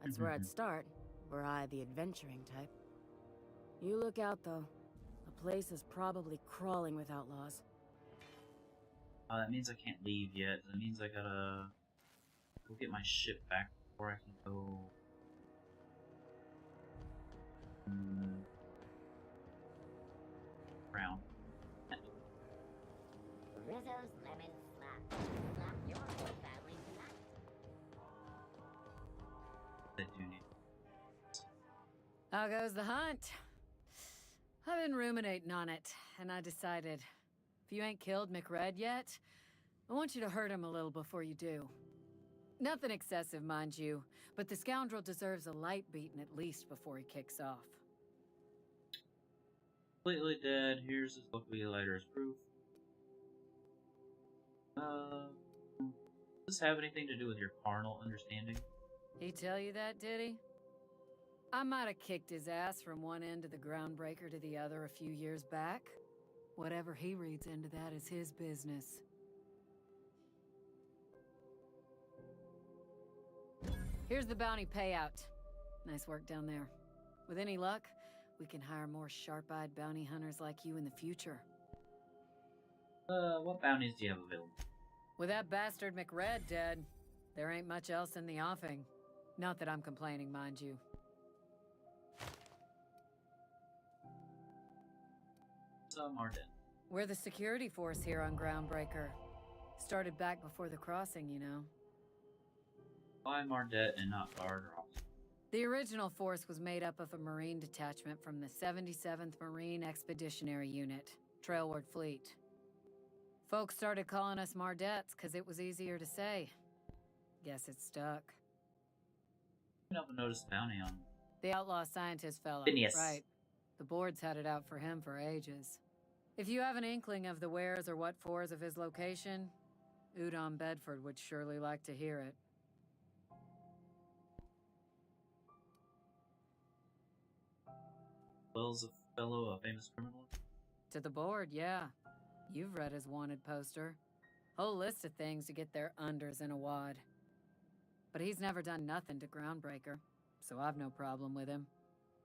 That's where I'd start, were I the adventuring type. You look out, though. The place is probably crawling with outlaws. That means I can't leave yet. That means I gotta go get my ship back before I can go. Around. Rizzo's lemon slap. Slap your whole family tonight. They do need. How goes the hunt? I've been ruminating on it, and I decided, if you ain't killed McRed yet, I want you to hurt him a little before you do. Nothing excessive, mind you, but the scoundrel deserves a light beating at least before he kicks off. Completely dead. Here's his luckily lighter as proof. Does this have anything to do with your carnal understanding? He tell you that, did he? I might have kicked his ass from one end of the groundbreaker to the other a few years back. Whatever he reads into that is his business. Here's the bounty payout. Nice work down there. With any luck, we can hire more sharp-eyed bounty hunters like you in the future. What bounties do you have available? With that bastard McRed dead, there ain't much else in the offing. Not that I'm complaining, mind you. Some are dead. We're the security force here on Groundbreaker. Started back before the crossing, you know. Why Mardet and not Guard or Officer? The original force was made up of a Marine detachment from the 77th Marine Expeditionary Unit, Trailward Fleet. Folks started calling us Mardettes because it was easier to say. Guess it stuck. I never noticed bounty on The outlaw scientist fellow. Phineas. Right. The board's had it out for him for ages. If you have an inkling of the wheres or what-fors of his location, Udon Bedford would surely like to hear it. Wells a fellow, a famous criminal? To the board, yeah. You've read his wanted poster. Whole list of things to get their unders in a wad. But he's never done nothing to Groundbreaker, so I've no problem with him.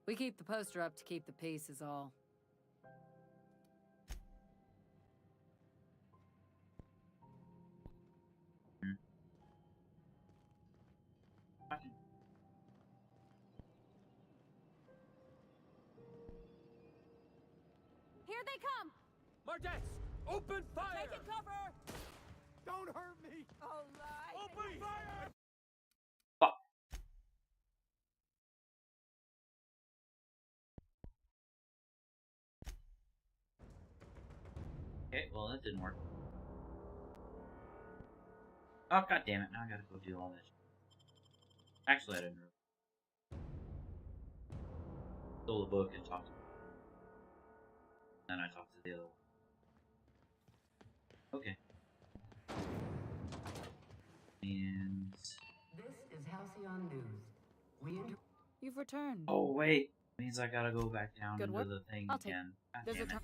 We keep the poster up to keep the peace is all. Here they come! Mardettes, open fire! Taking cover! Don't hurt me! Oh, lie! Open fire! Fuck. Okay, well that didn't work. Oh god damn it, now I gotta go do all this. Actually I didn't really. Stole a book and talked to him. Then I talked to the other one. Okay. And This is Halcyon News. You've returned. oh wait, means I gotta go back down Good into work. the thing I'll take. again. God There's damn a it. turn.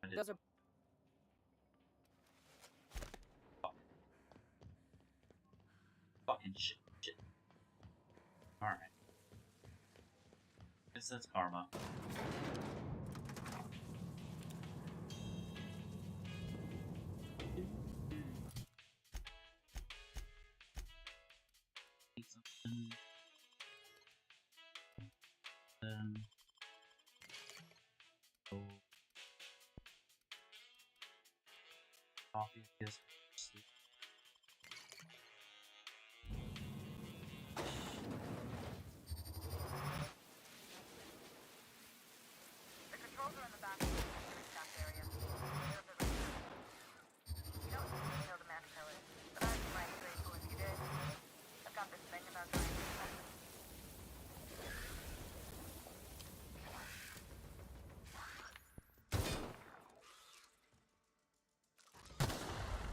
I did. Those are. Fucking shit. Alright. Guess that's karma. Eat something. Oh. Coffee, I guess. Sleep. The controls are in the back of the machinery shaft area. Near the You don't need to know the magic pillars, but I'd be mighty grateful if you did. I've got this thing about going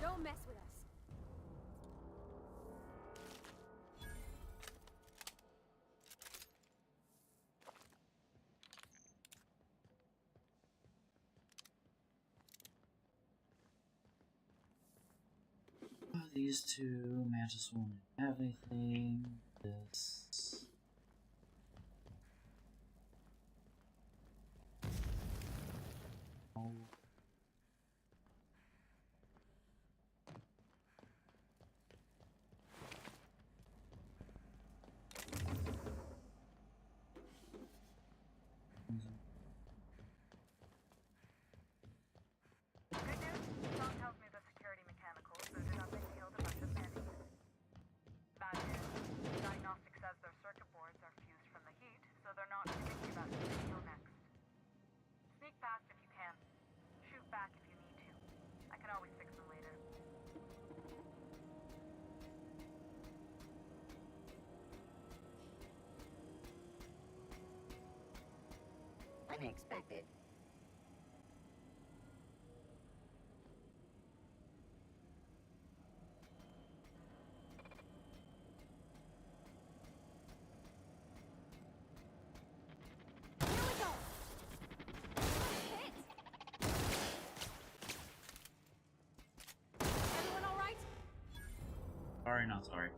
Don't mess with us. These two, Mantis won't have anything. This. Oh. Good news, Sean tells me the security mechanicals booted up and killed a bunch of mantis. Bad news, diagnostic says their circuit boards are fused from the heat, so they're not thinking about who to kill next. Sneak past if you can. Shoot back if you need to. I can always fix them later. Unexpected. Everyone all right? Sorry, not sorry.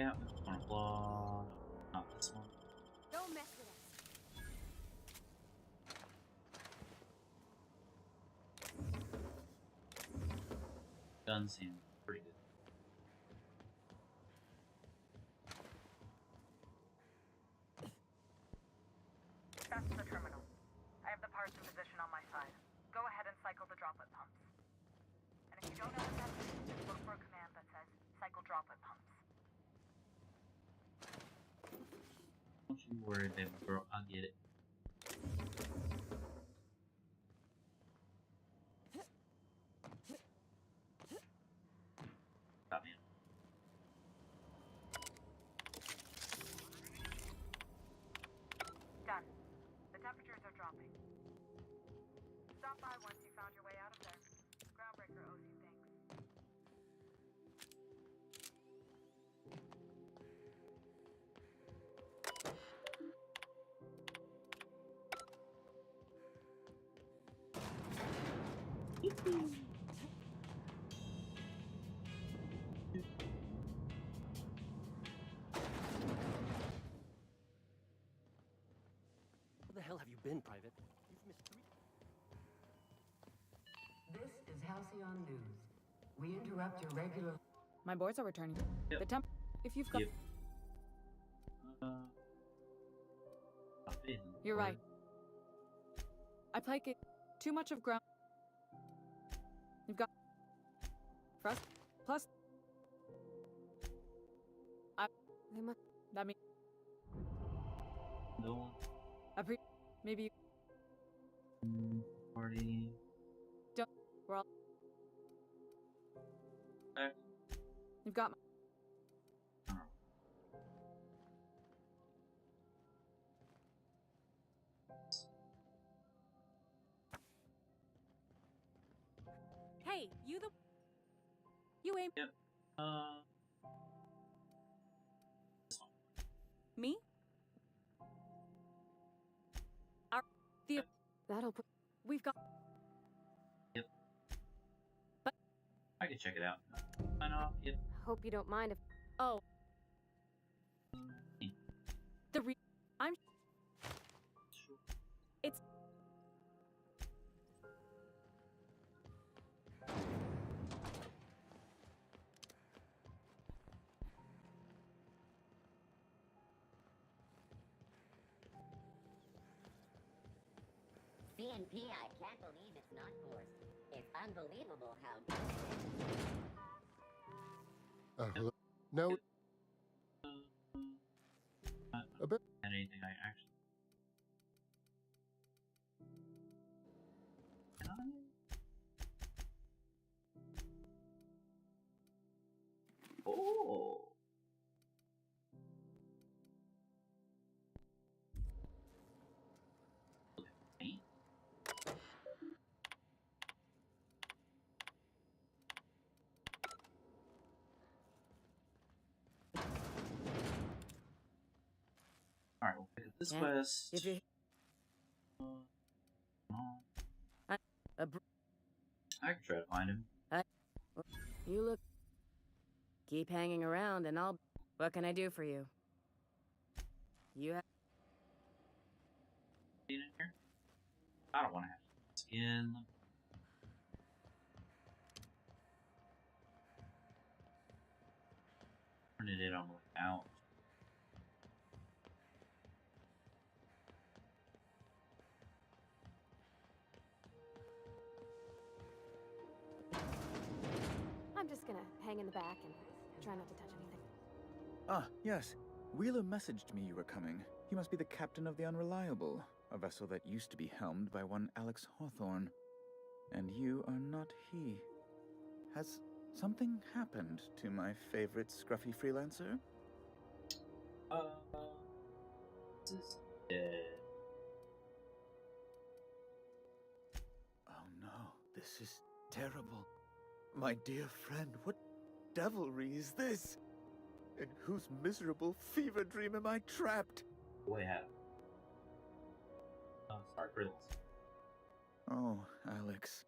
Yeah, on a claw. Not this one. Don't mess with us. Gun seems pretty good. That's the terminal. I have the parts in position on my side. Go ahead and cycle the droplet pumps. And if you don't know what that is, just look for a command that says cycle droplet pumps. Don't you worry, baby girl. I'll get it. Got me. Done. The temperatures are dropping. Stop by once you found your way out of there. Groundbreaker owes you thanks. Where the hell have you been, Private? You've missed 3. This is Halcyon News. We interrupt your regular. My boys are returning. Yep. The temp. If you've got. Yep. You're right. I play it too much of ground. You've got. Frost. Plus. They must. That means. No. Maybe. Party. Don't. We're all. Okay. You've got. Hey, you aim. Yep. Me? That'll put. We've got. Yep. I can check it out. Sign off. Yep. Hope you don't mind if. Oh. I'm. It's. CNP, I can't believe it's not forced. It's unbelievable how good Hello? No. A bit. Anything I actually. Oh. Alright, we'll pick up this quest. If you... I can try to find him. You look... Keep hanging around and I'll... What can I do for you? You have... In here? I don't want to have skin. Turn it in on the way out. I'm just gonna hang in the back and try not to touch anything. Ah, yes. Wheeler messaged me you were coming. He must be the captain of the Unreliable, a vessel that used to be helmed by one Alex Hawthorne. And you are not he. Has something happened to my favorite scruffy freelancer? This is dead. Oh no, this is terrible. My dear friend, what devilry is this? In whose miserable fever dream am I trapped? Way out. Oh, sorry for this. Oh, Alex.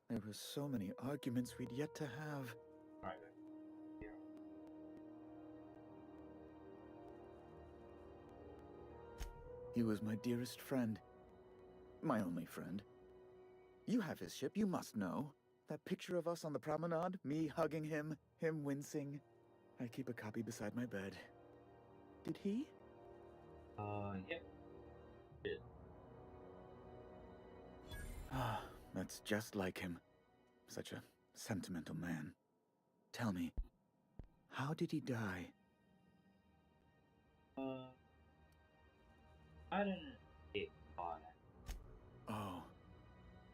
There were so many arguments we'd yet to have. Alright. He was my dearest friend. My only friend. You have his ship, you must know. That picture of us on the promenade, me hugging him, him wincing. I keep a copy beside my bed. Did he? Yep. Did. Ah, that's just like him. Such a sentimental man. Tell me, how did he die? I didn't get caught. Oh,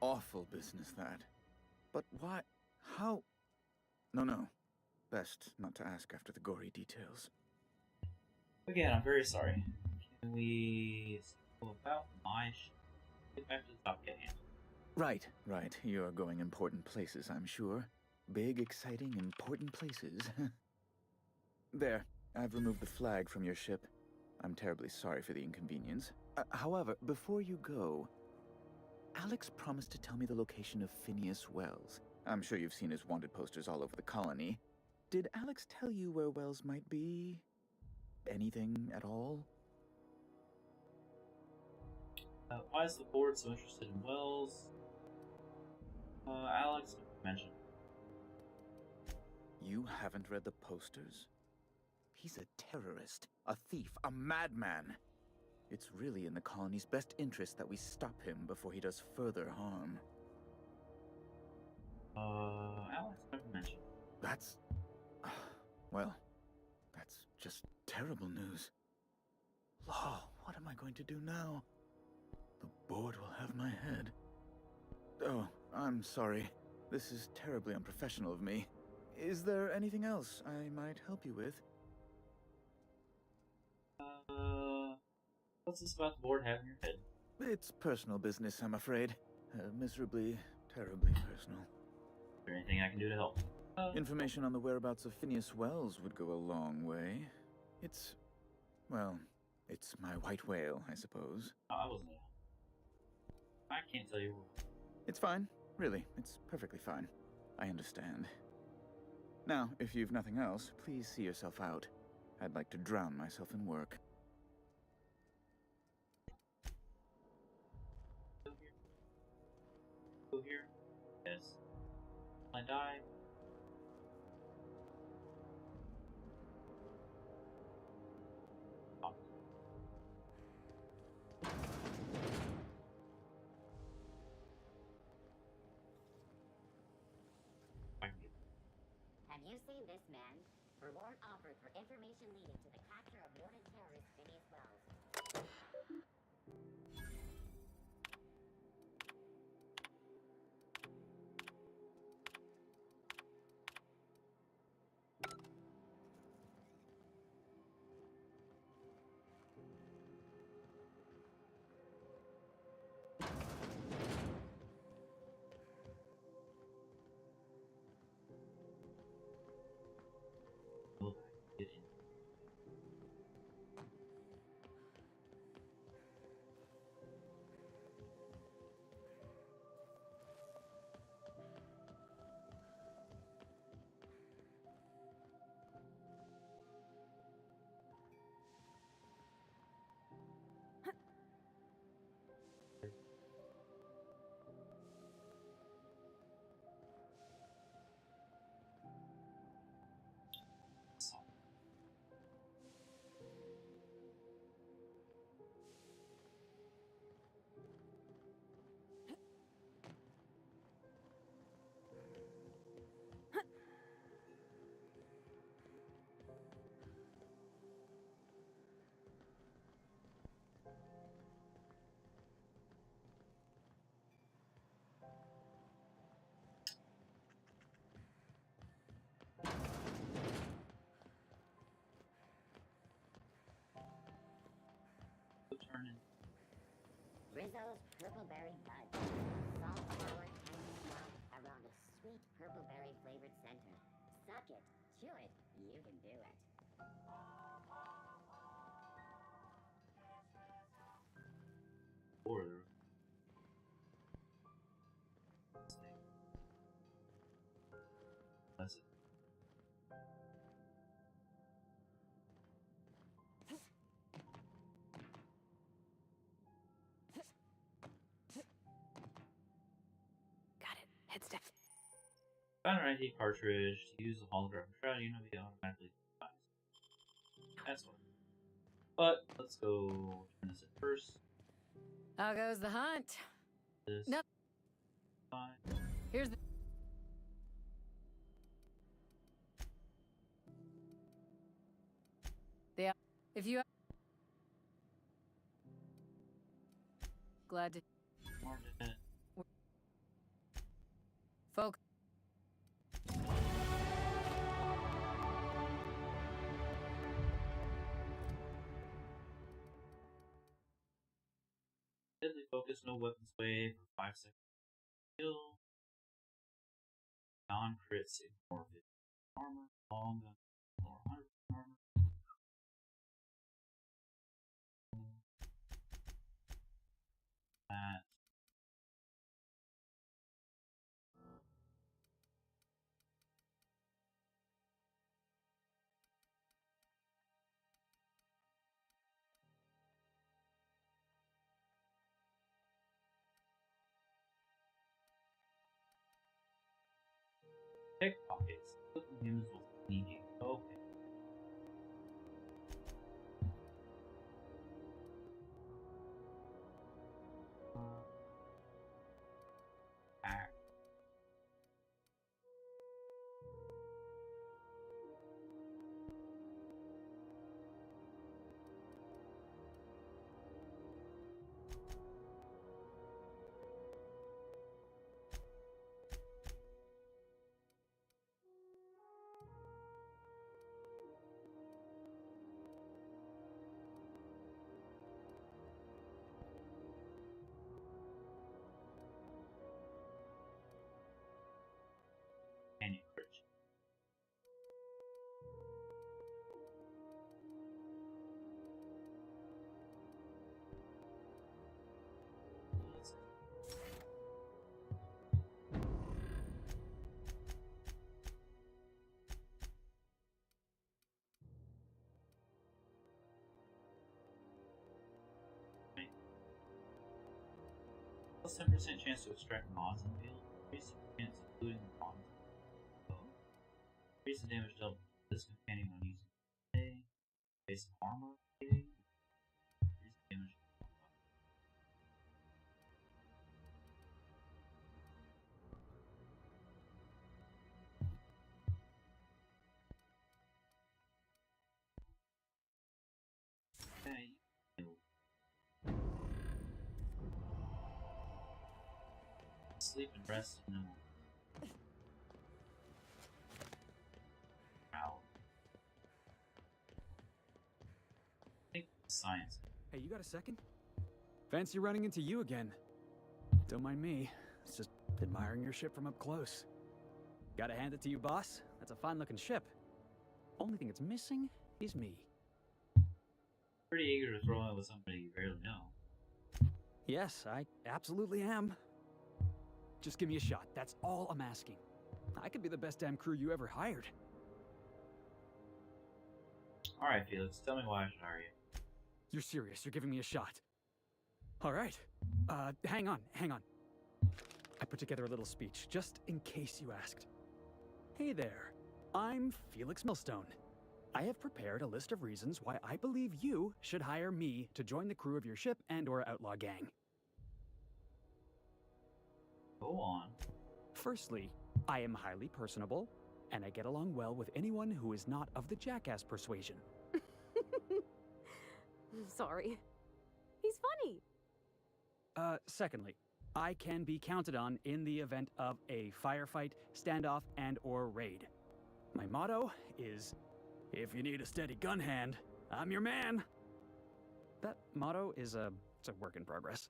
awful business that. But why? How? No. Best not to ask after the gory details. Again, I'm very sorry. Can we go about my get back to the top get hand? Right. You're going important places, I'm sure. Big, exciting, important places. There, I've removed the flag from your ship. I'm terribly sorry for the inconvenience. However, before you go, Alex promised to tell me the location of Phineas Wells. I'm sure you've seen his wanted posters all over the colony. Did Alex tell you where Wells might be? Anything at all? Why is the board so interested in Wells? Alex mentioned. You haven't read the posters? He's a terrorist, a thief, a madman. It's really in the colony's best interest that we stop him before he does further harm. Alex never mentioned. That's... well, that's just terrible news. Law, what am I going to do now? The board will have my head. Oh, I'm sorry. This is terribly unprofessional of me. Is there anything else I might help you with? What's this about the board having your head? It's personal business, I'm afraid. Miserably, terribly personal. Is there anything I can do to help? Information on the whereabouts of Phineas Wells would go a long way. It's... well, it's my white whale, I suppose. I wasn't. I can't tell you. It's fine. Really, it's perfectly fine. I understand. Now, if you've nothing else, please see yourself out. I'd like to drown myself in work. Go here. Yes. I die. Oh. Have you seen this man? Reward offered for information leading to the capture of wanted terrorist Phineas Wells. Get in. Turning. Rizzo's Purpleberry Bud. Salt forward and swamp around a sweet purpleberry flavored center. Suck it, chew it, you can do it. Or that's it. Heads down. Found an ID cartridge. To use the holographic shroud, you know, be automatically devised. That's what. But let's go turn this in first. How goes the hunt? This. Nope. Fine. Here's the. If you. Glad to. More dead. Folks. Deadly focus, no weapons wave for 5 seconds. Kill. Non-crits, ignore it. Armor, long gun, or 100 armor. That. Pickpockets. Clicking humans will sneaking. Okay. Act. Canyon Bridge. Plus 10% chance to extract mods in the field. Increase the chance including the mods. Increase the damage dealt this companion when using today. Base armor rating. Increase the damage. Okay. Sleep and rest and then we'll out. I think science. Hey, you got a second? Fancy running into you again. Don't mind me. It's just admiring your ship from up close. Gotta hand it to you, boss. That's a fine-looking ship. Only thing it's missing is me. Pretty eager to throw in with somebody you barely know. Yes, I absolutely am. Just give me a shot. That's all I'm asking. I could be the best damn crew you ever hired. Alright, Felix, tell me why I should hire you. You're serious. You're giving me a shot. Alright. Hang on. I put together a little speech, just in case you asked. Hey there. I'm Felix Millstone. I have prepared a list of reasons why I believe you should hire me to join the crew of your ship and/or outlaw gang. Go on. Firstly, I am highly personable, and I get along well with anyone who is not of the jackass persuasion. Sorry. He's funny. Secondly, I can be counted on in the event of a firefight, standoff, and/or raid. My motto is, if you need a steady gun hand, I'm your man. That motto is it's a work in progress.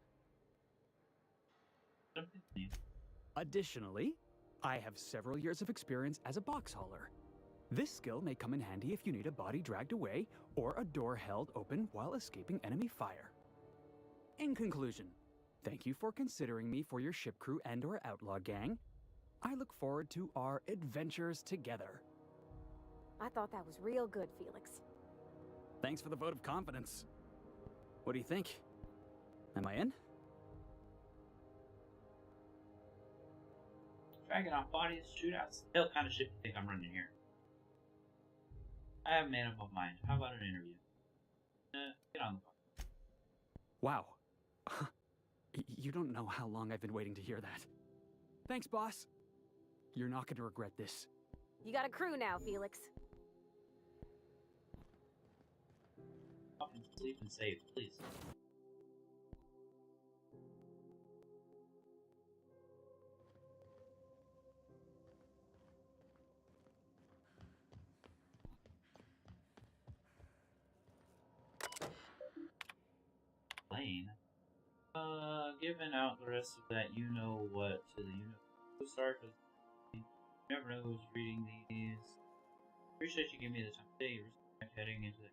Additionally, I have several years of experience as a box hauler. This skill may come in handy if you need a body dragged away or a door held open while escaping enemy fire. In conclusion, thank you for considering me for your ship crew and/or outlaw gang. I look forward to our adventures together. I thought that was real good, Felix. Thanks for the vote of confidence. What do you think? Am I in? dragging off bodies, shootouts, the hell kind of shit you think I'm running here? I haven't made up my mind. How about an interview? Get on the phone. Wow. You don't know how long I've been waiting to hear that. Thanks, boss. You're not going to regret this. You got a crew now, Felix. Fucking sleep and save, please. Plane. Giving out the rest of that, you know what, to the start, because you never know who's reading these. Appreciate you giving me the time of day. Respect heading into that.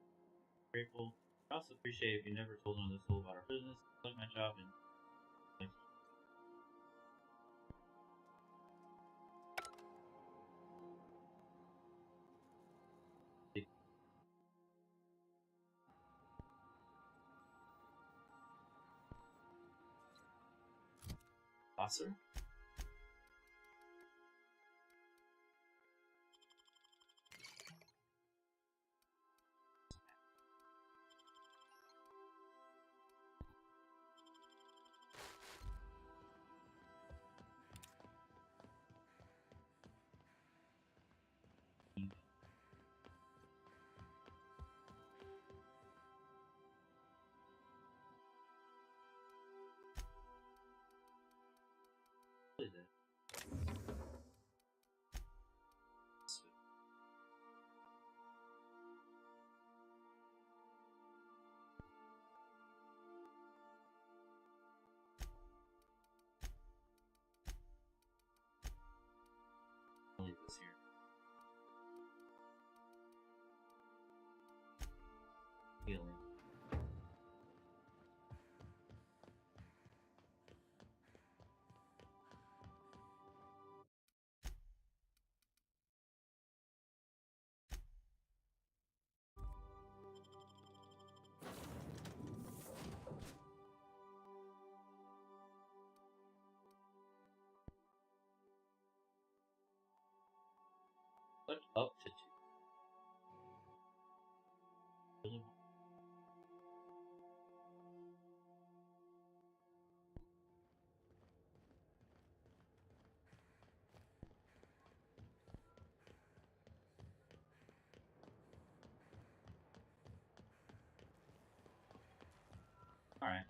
Grateful. I also appreciate if you never told another soul about our business. Like my job and. Bosser? What is it? I'll leave this here. Healing. What up to two? Alright.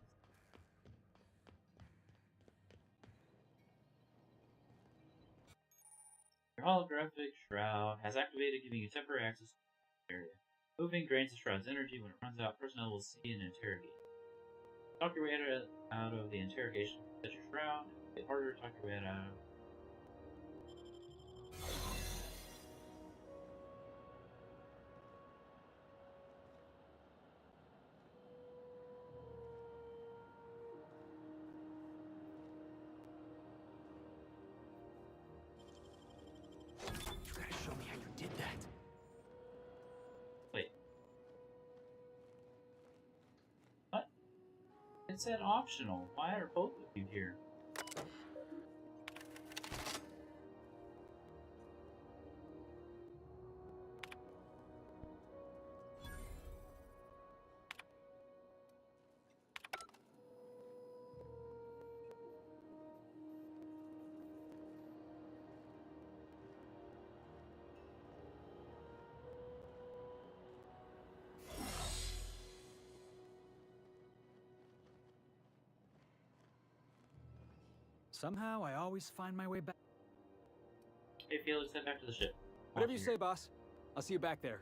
Your holographic shroud has activated, giving you temporary access to the area. Moving drains the shroud's energy. When it runs out, personnel will see and interrogate. Talk your way out of the interrogation. Set your shroud. It's harder to talk your way out of. You gotta show me how you did that. Wait. What? It said optional. Why are both of you here? Somehow, I always find my way back. Hey, Felix, head back to the ship. Whatever you say, boss. I'll see you back there.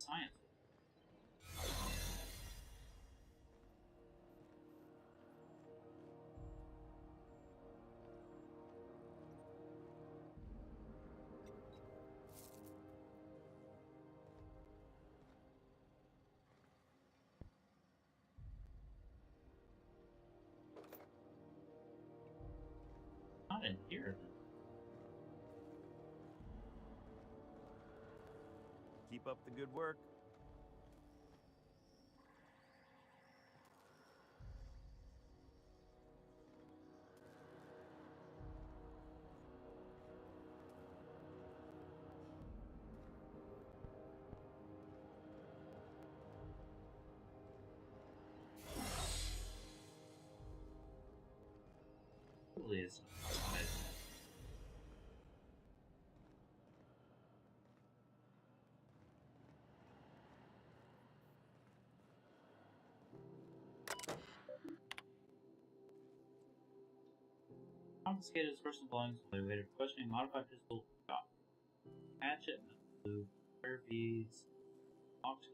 science. Not in here. Keep up the good work. Probably is outside. Confiscated his personal belongings while they waited for questioning. Modified pistol, shot, hatchet, blue, fire beads, oxygen.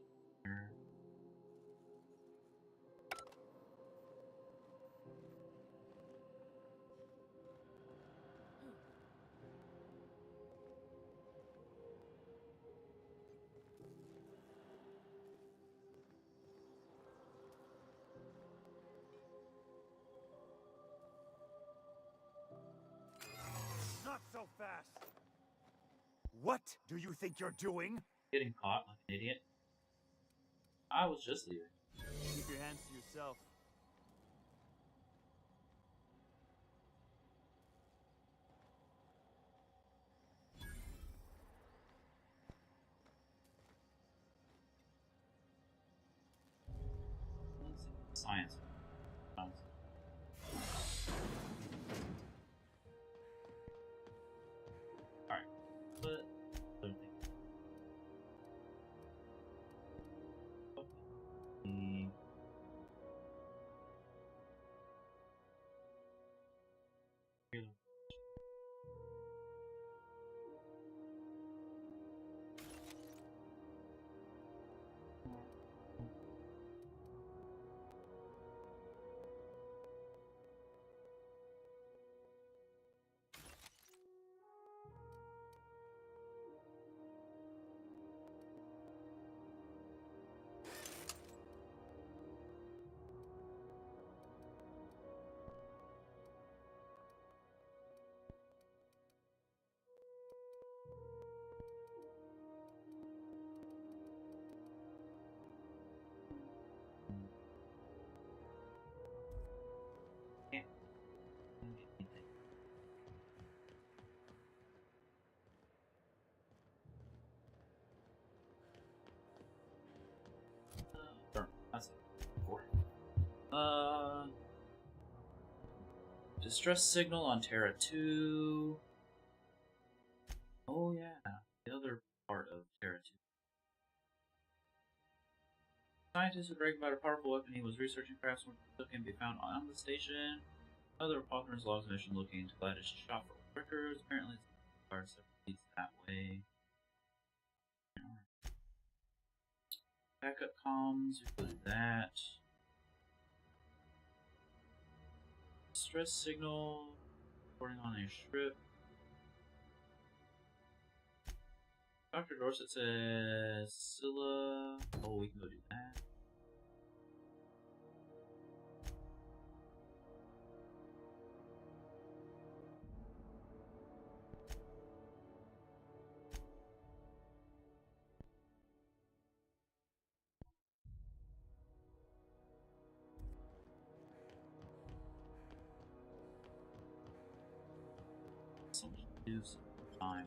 Not so fast. What do you think you're doing? Getting caught like an idiot. I was just leaving. Keep your hands to yourself. Science. Alright. But other thing. That's four. Distress signal on Terra 2. Oh yeah, the other part of Terra 2. Scientists who bragged about a powerful weapon he was researching craftsmen can be found on the station. Other Faulkner's Logs mission looking into Gladys shop for records. Apparently it's separate leads that way. Backup comms, we do that. Stress signal, reporting on a strip. Dr. Dorset says Scylla. Oh, we can go do that. So much to do, some time.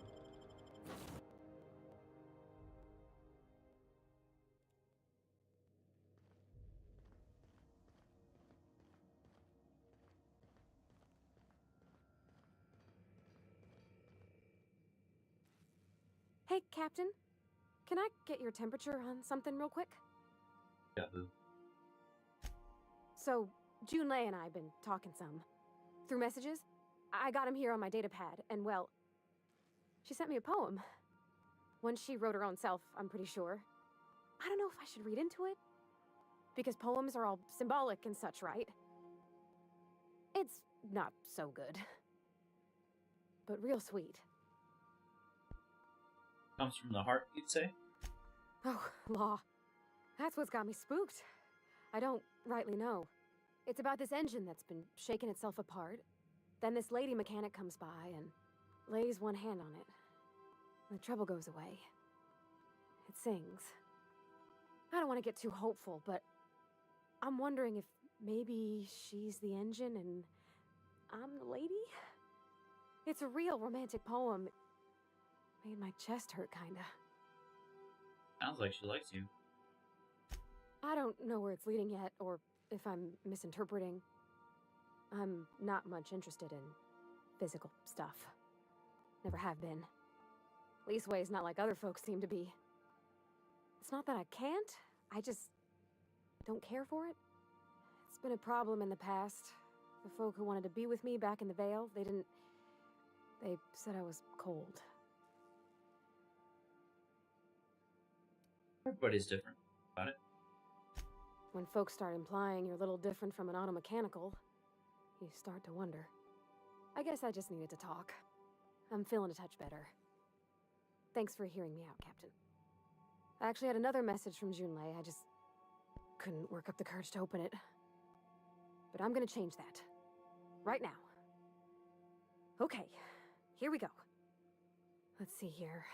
Hey, Captain. Can I get your temperature on something real quick? Yeah, boo. So, Junlei and I have been talking some. Through messages. I got him here on my datapad, and well, she sent me a poem. One she wrote her own self, I'm pretty sure. I don't know if I should read into it. Because poems are all symbolic and such, right? It's not so good. But real sweet. Comes from the heart, you'd say? Oh, law. That's what's got me spooked. I don't rightly know. It's about this engine that's been shaking itself apart. Then this lady mechanic comes by and lays one hand on it. The trouble goes away. It sings. I don't want to get too hopeful, but I'm wondering if maybe she's the engine and I'm the lady? It's a real romantic poem. It made my chest hurt, kinda. Sounds like she likes you. I don't know where it's leading yet, or if I'm misinterpreting. I'm not much interested in physical stuff. Never have been. Leastways, not like other folks seem to be. It's not that I can't, I just don't care for it. It's been a problem in the past. The folk who wanted to be with me back in the Vale, they said I was cold. Everybody's different about it. When folks start implying you're a little different from an automechanical, you start to wonder. I guess I just needed to talk. I'm feeling a touch better. Thanks for hearing me out, Captain. I actually had another message from Junlei. I just couldn't work up the courage to open it. But I'm gonna change that. Right now. Okay, here we go. Let's see here.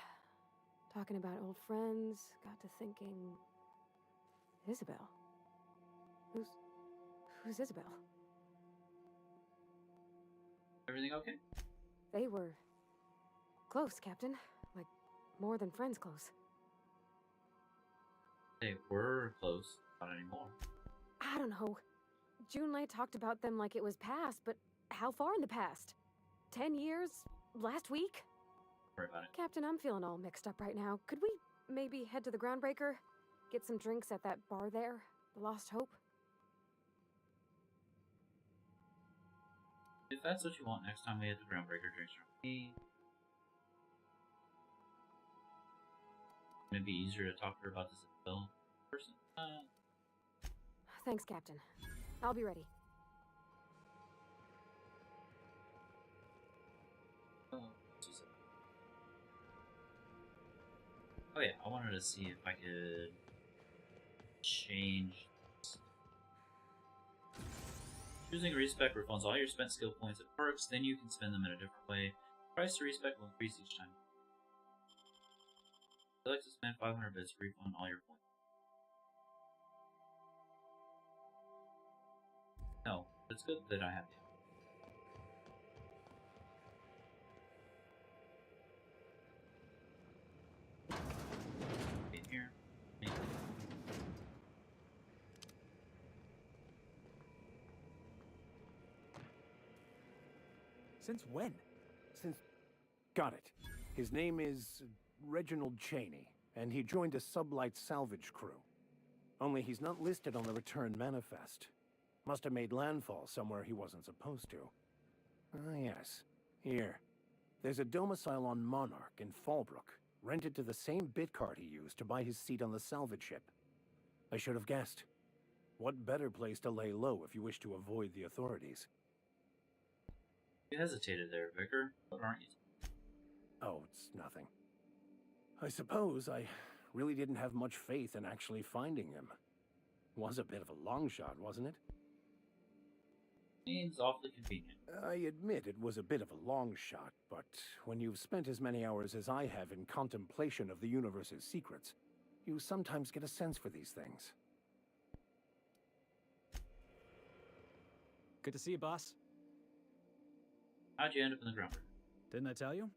Talking about old friends, got to thinking... Isabel? Who's Isabel? Everything okay? They were... close, Captain. Like, more than friends close. They were close, not anymore. I don't know. Junlei talked about them like it was past, but how far in the past? 10 years? Last week? Don't worry about it. Captain, I'm feeling all mixed up right now. Could we maybe head to the Groundbreaker? Get some drinks at that bar there? The Lost Hope? If that's what you want next time we hit the Groundbreaker, drinks from me. It'd be easier to talk to her about this Isabel person. Thanks, Captain. I'll be ready. Oh yeah, I wanted to see if I could change. Choosing respec refunds all your spent skill points at perks, then you can spend them in a different way. Price to respec will increase each time. Select to spend 500 bits to refund all your points. No, it's good that I have you. In here. Since when? Got it. His name is Reginald Cheney, and he joined a sublight salvage crew. Only he's not listed on the return manifest. Must have made landfall somewhere he wasn't supposed to. Ah, yes. Here. There's a domicile on Monarch in Fallbrook, rented to the same bit card he used to buy his seat on the salvage ship. I should have guessed. What better place to lay low if you wish to avoid the authorities? You hesitated there, Vicar. What aren't you? Oh, it's nothing. I suppose I really didn't have much faith in actually finding him. Was a bit of a long shot, wasn't it? Seems awfully convenient. I admit it was a bit of a long shot, but when you've spent as many hours as I have in contemplation of the universe's secrets, you sometimes get a sense for these things. Good to see you, boss. How'd you end up in the ground? Didn't I tell you?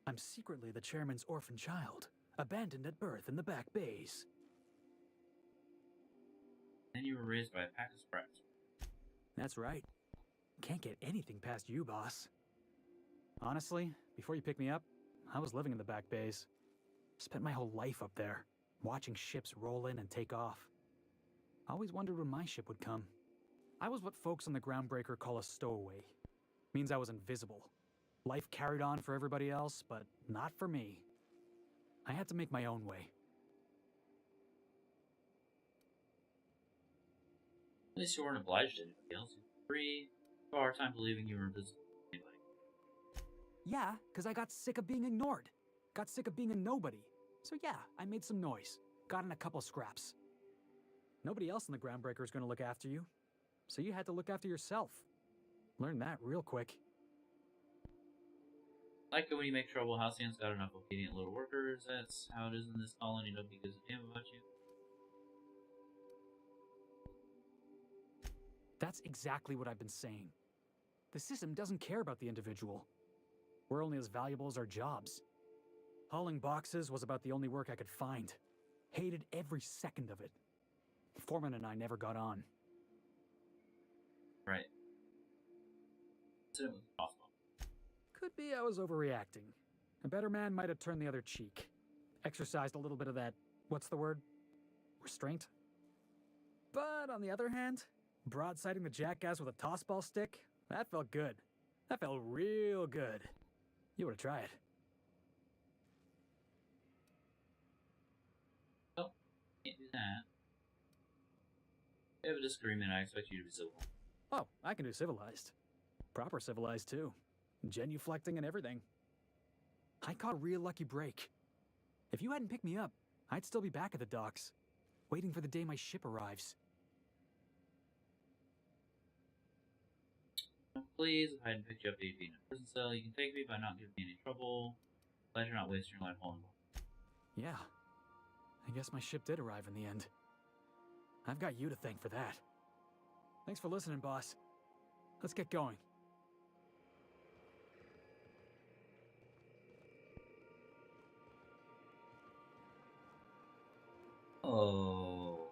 I'm secretly the chairman's orphan child, abandoned at birth in the back bays. Then you were raised by a pack of sprats. That's right. Can't get anything past you, boss. Honestly, before you picked me up, I was living in the back bays. Spent my whole life up there, watching ships roll in and take off. Always wondered when my ship would come. I was what folks on the Groundbreaker call a stowaway. Means I was invisible. Life carried on for everybody else, but not for me. I had to make my own way. At least you weren't obliged to anybody else. You were free. I have a hard time believing you were invisible to anybody. Yeah, because I got sick of being ignored. Got sick of being a nobody. So yeah, I made some noise. Got in a couple scraps. Nobody else in the Groundbreaker is going to look after you. So you had to look after yourself. Learned that real quick. Like it when you make trouble, Halcyon's got enough obedient little workers. That's how it is in this colony. Nobody gives a damn about you. That's exactly what I've been saying. The system doesn't care about the individual. We're only as valuable as our jobs. Hauling boxes was about the only work I could find. Hated every second of it. Foreman and I never got on. Right. So it was possible. Could be I was overreacting. A better man might have turned the other cheek. Exercised a little bit of that, what's the word? Restraint? But on the other hand, broadsiding the jackass with a tossball stick, that felt good. That felt real good. You ought to try it. Oh, can't do that. If we have a disagreement, I expect you to be civil. Oh, I can do civilized. Proper civilized, too. Genuflecting and everything. I caught a real lucky break. If you hadn't picked me up, I'd still be back at the docks, waiting for the day my ship arrives. Please, if I hadn't picked you up, you'd be in a prison cell. You can take me by not giving me any trouble. Glad you're not wasting your life hauling. Yeah. I guess my ship did arrive in the end. I've got you to thank for that. Thanks for listening, boss. Let's get going. Oh.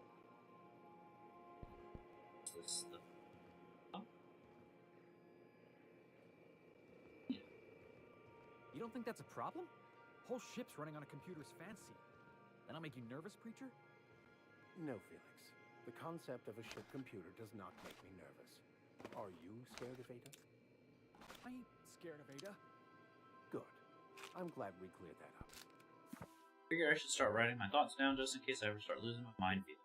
What's this stuff? Oh. You don't think that's a problem? Whole ship's running on a computer's fancy. That'll make you nervous, preacher? No, Felix. The concept of a ship computer does not make me nervous. Are you scared of Ada? I ain't scared of Ada. Good. I'm glad we cleared that up. Figure I should start writing my thoughts down just in case I ever start losing my mind field.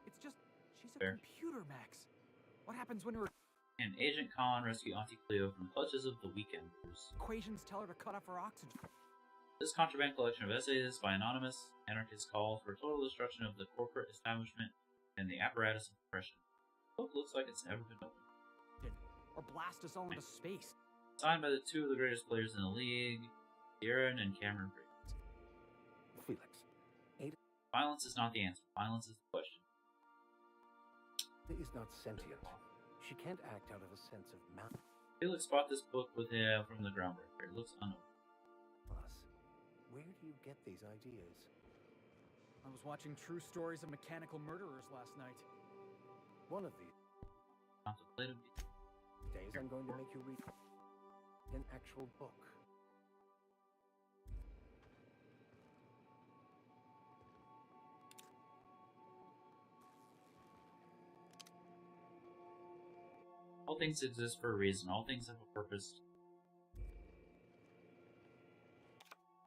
It's just, she's a Fair. computer, Max. What happens when her And Agent Khan rescue Auntie Cleo from the clutches of the Weekenders. equations tell her to cut off her oxygen? This contraband collection of essays by anonymous anarchists calls for total destruction of the corporate establishment and the apparatus of oppression. The book looks like it's never been opened. Or blast us all into space. Signed by the two of the greatest players in the league, Aaron and Cameron Briggs. Felix, Ada Violence is not the answer. Violence is the question. is not sentient. She can't act out of a sense of malice. Felix bought this book with him from the Groundbreaker. It looks unopened. Where do you get these ideas? I was watching True Stories of Mechanical Murderers last night. One of these Contemplative days I'm going to make you read an actual book. All things exist for a reason. All things have a purpose.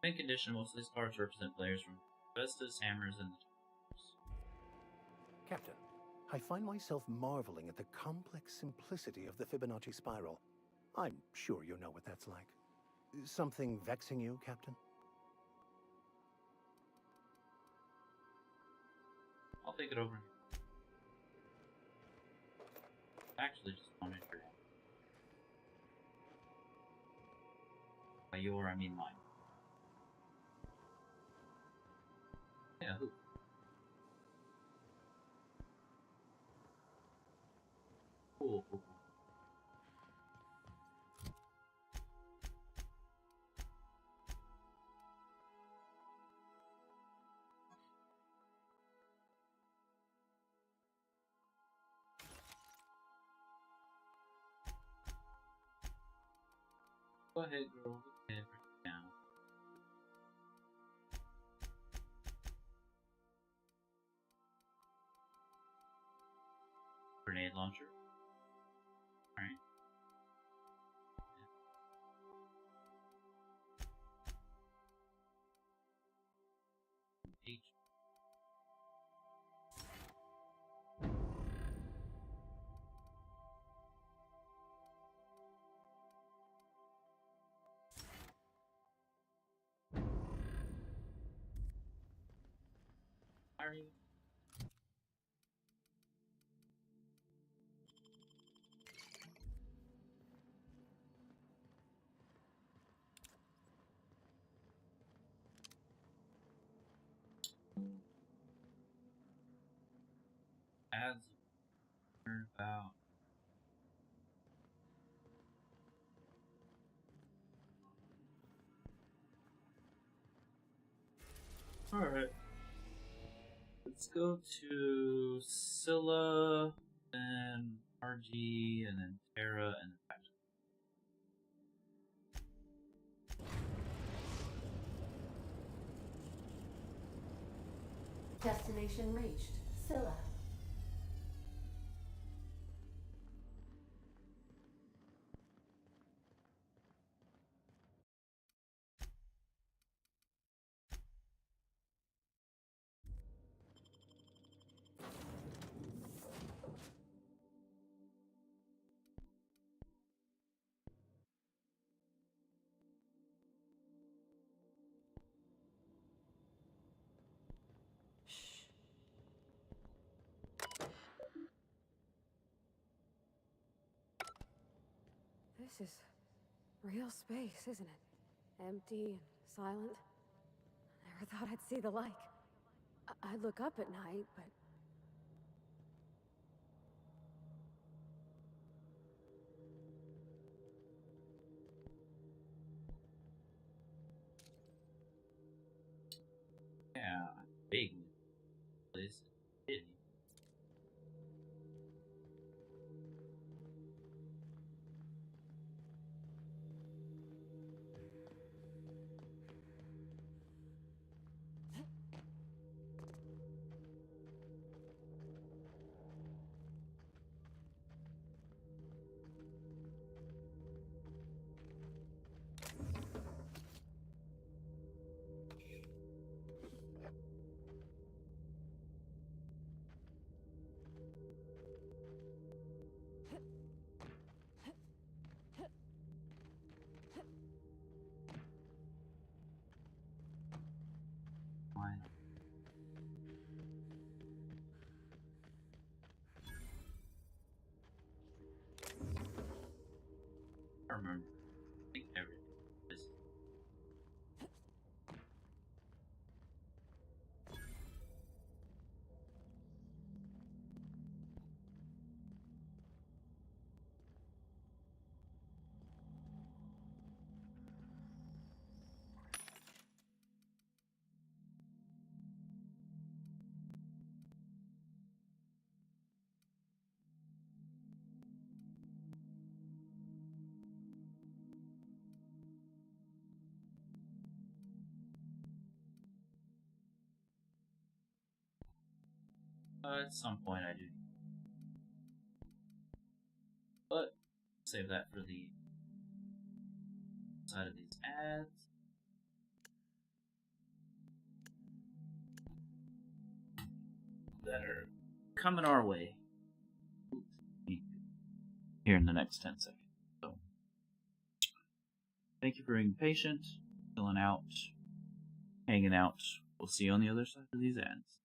In condition, most of these cards represent players from Vestas, Hammers, and the Towers. Captain, I find myself marveling at the complex simplicity of the Fibonacci spiral. I'm sure you know what that's like. Something vexing you, Captain? I'll think it over. Actually, just comment your name. By your, I mean mine. Yeah, who? Cool, cool, cool. Go ahead, girl. Go ahead, break it down. Grenade launcher. Alright. H. are you? Ads about. Alright. Let's go to Scylla, then RG, and then Terra, and then Patrick. Destination reached. Scylla. This is real space, isn't it? Empty and silent. Never thought I'd see the like. I look up at night, but Yeah, big place. Hidden. Why? I remember. I think everything. This. At some point I do. But save that for the side of these ads. That are coming our way here in the next 10 seconds. So, thank you for being patient, chilling out, hanging out. We'll see you on the other side of these ads.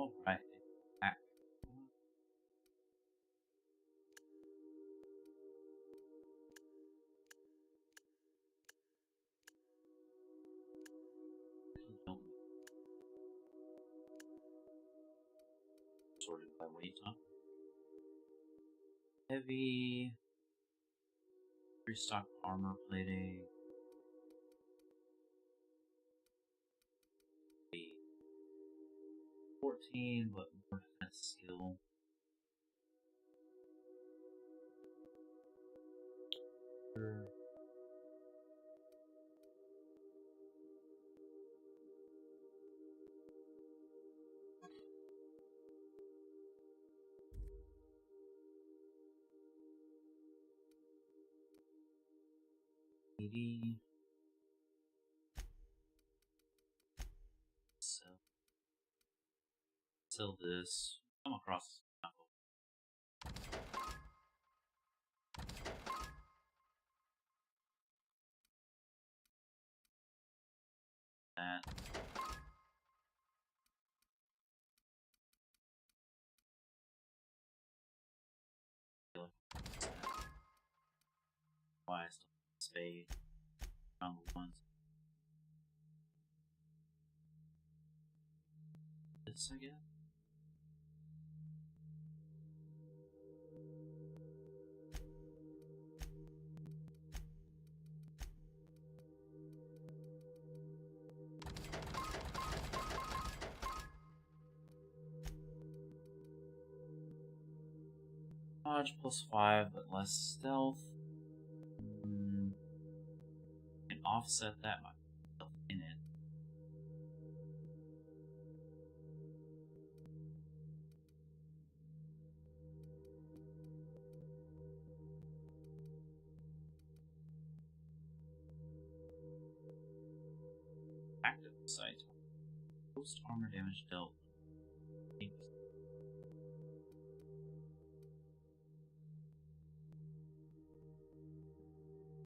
Alright. Back. Sorted by weight, huh? Heavy. Restock armor plating. 14, but more defense skill. Sure. ED. Sell this. Come across. That. Why I still spade. Found the ones. This, I guess. Dodge +5, but less stealth. Can offset that by stealth in it. Active sight. Post armor damage dealt.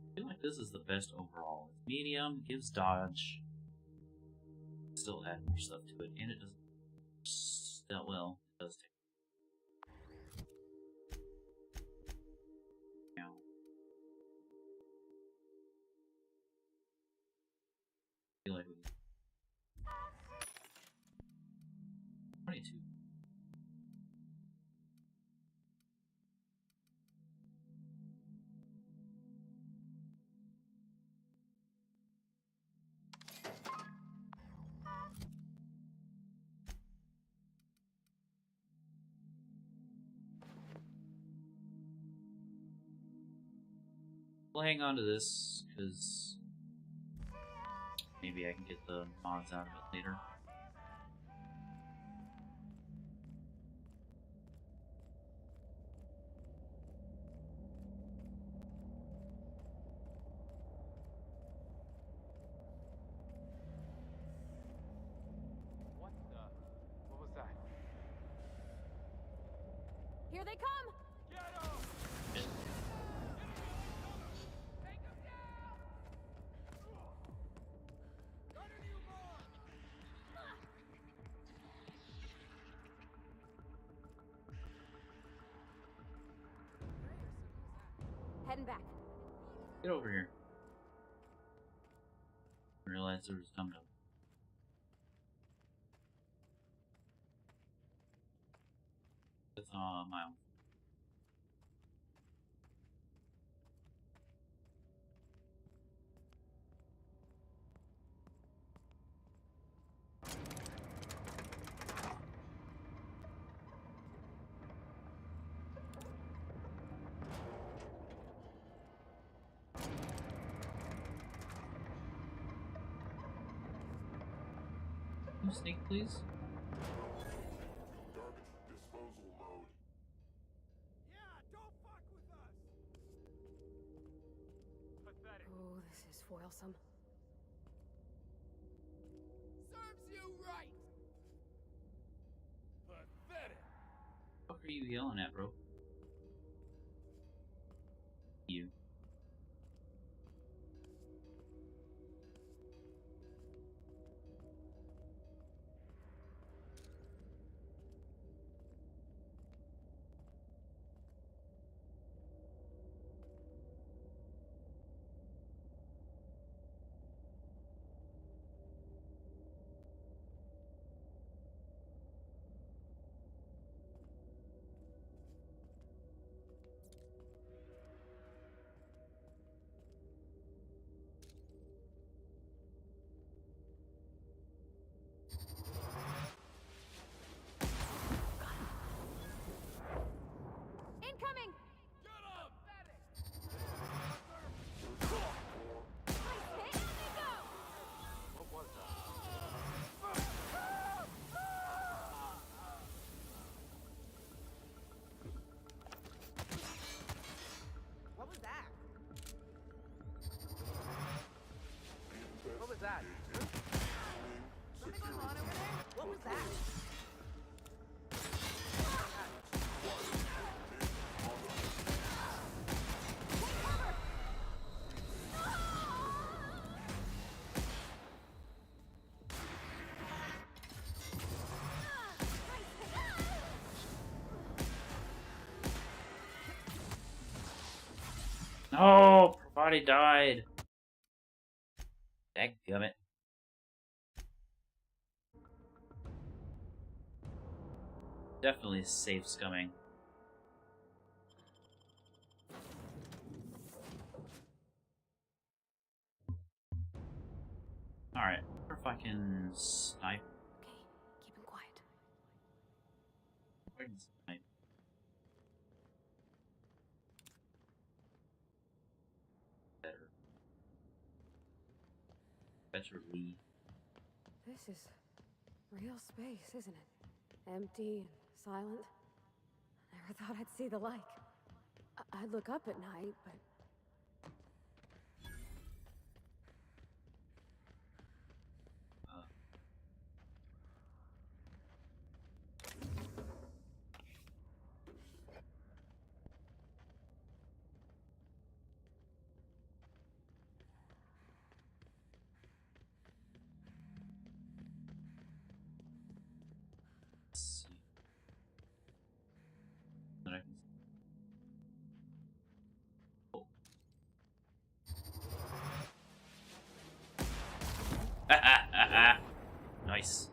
I feel like this is the best overall. It's medium, gives dodge. Still add more stuff to it, and it doesn't. Still, well, it does take. Now. I feel like we. 22. We'll hang on to this, because maybe I can get the mods out of it later. What was that? Here they come! Get him! Heading back. Get over here. I realized there was a dum-dum. It's on my own. Can you sneak, please? Garbage disposal mode. Yeah, don't fuck with us! Pathetic. Oh, this is foilsome. Serves you right! Pathetic! What are you yelling at, bro? You. No, Pravati died. Dadgummit. Definitely safe scumming. Alright, I wonder if I can snipe. Okay, keep him quiet. I can snipe. Better. Better leave. This is real space, isn't it? Empty and silent. Never thought I'd see the like. I'd look up at night, but... Let's see. That I can... Oh. Nice.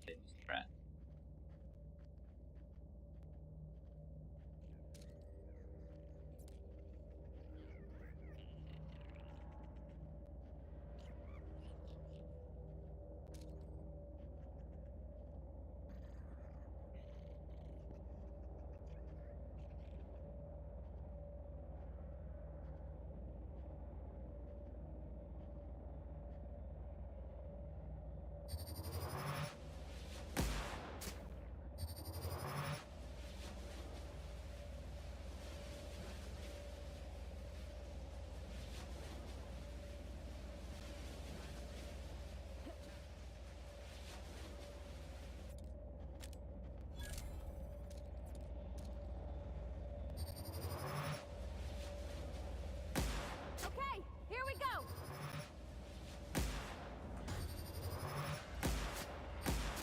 Okay, Mr. Rat. Okay, here we go!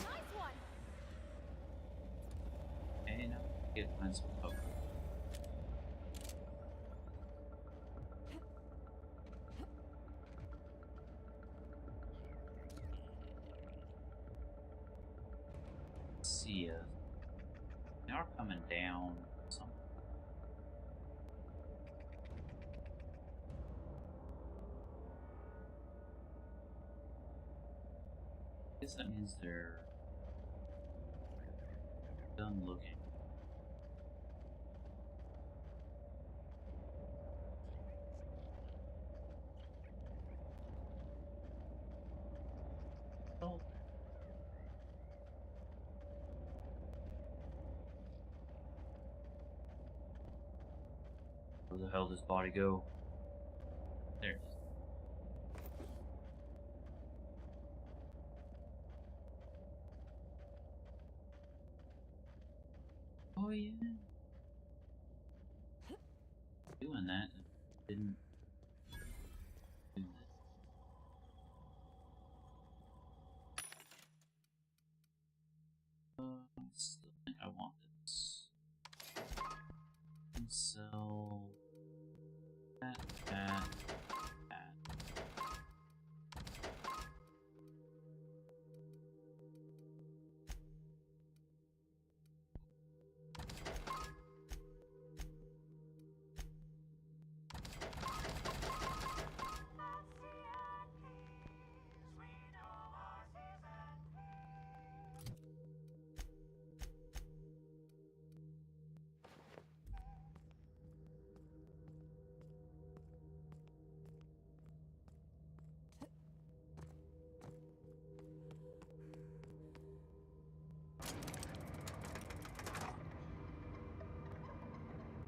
Nice one! Okay, now get find some cover. See ya. They are coming down somewhere. I guess that means they're done looking. Oh. Where the hell does body go? There it is. Oh yeah. Doing that didn't do that. I still think I want this. And sell that.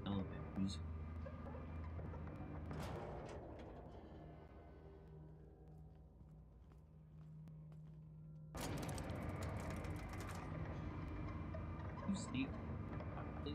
Elevator music. You sneak, please.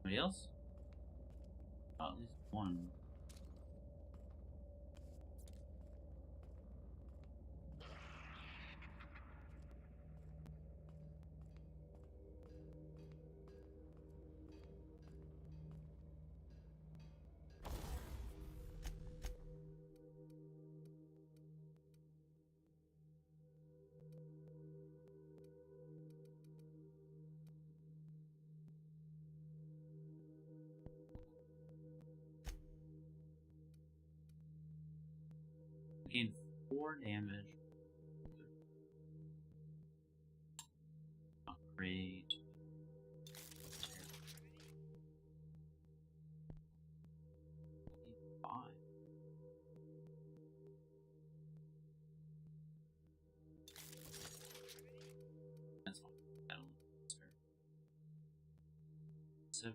Anybody else? At least one. Gain 4 damage. Not great. Five. That's not bad. Seven.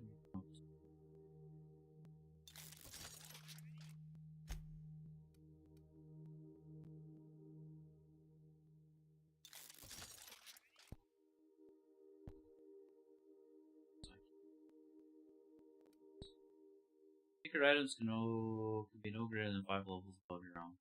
Secret items can be no greater than 5 levels above your own.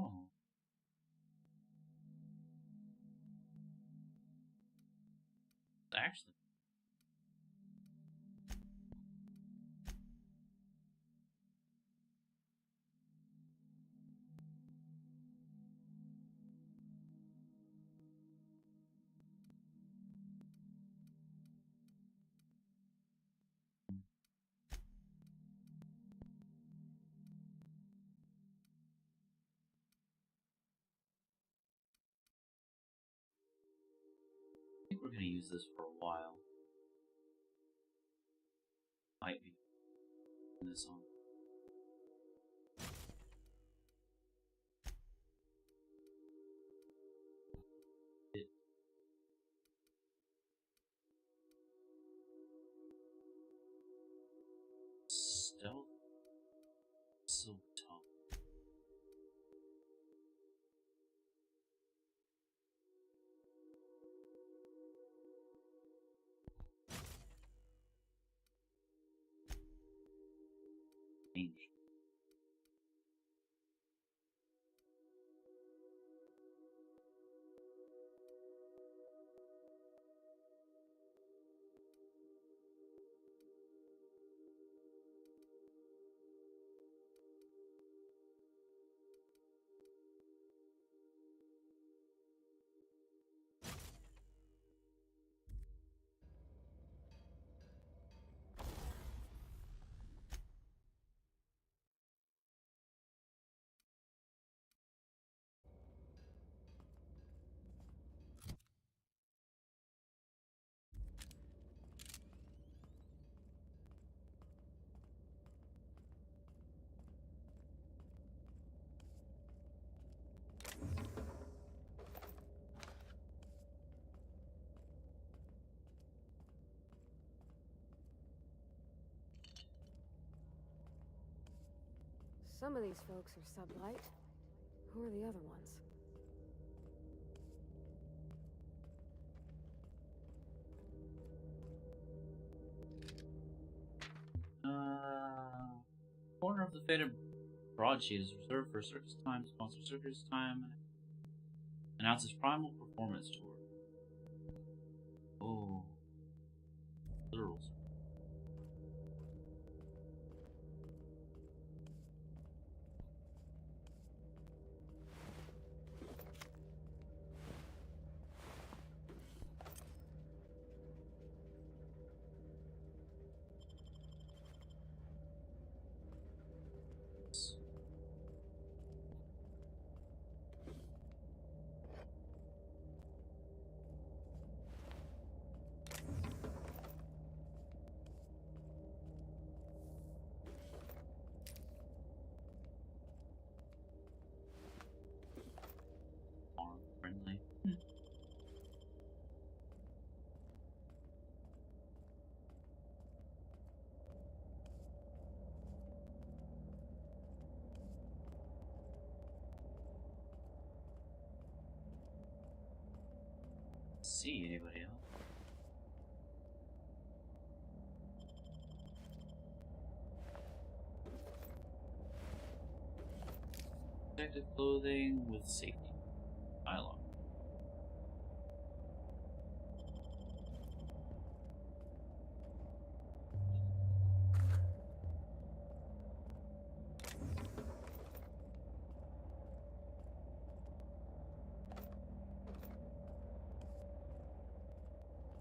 Oh. Actually. I think we're gonna use this for a while. Might be this on. Stealth. So tough. Range. Some of these folks are sublight. Who are the other ones? Corner of the faded broadsheet is reserved for circus time, sponsor circus time, announces primal performance tour. Oh. Literals. see anybody else. Protective clothing with safety dialogue.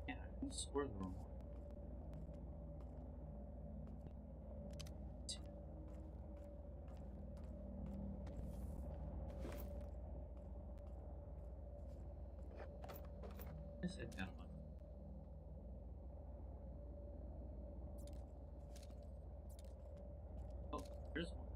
Yeah, I can swear the wrong one. I said that one. Oh, there's one.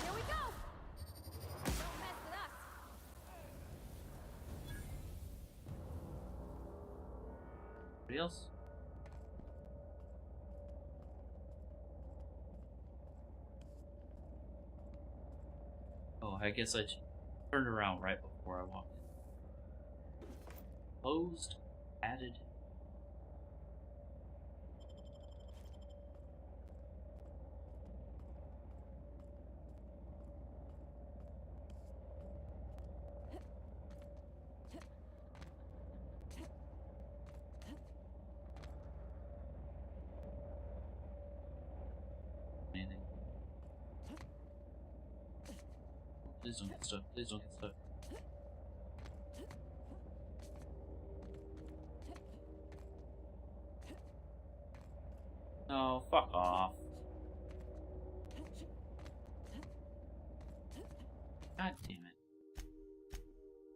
Here we go! Don't mess with us! Anybody else? Oh, I guess I turned around right before I walked in. Closed, added. Anything. Please don't get stuck. Please don't get stuck. No, fuck off. God damn it.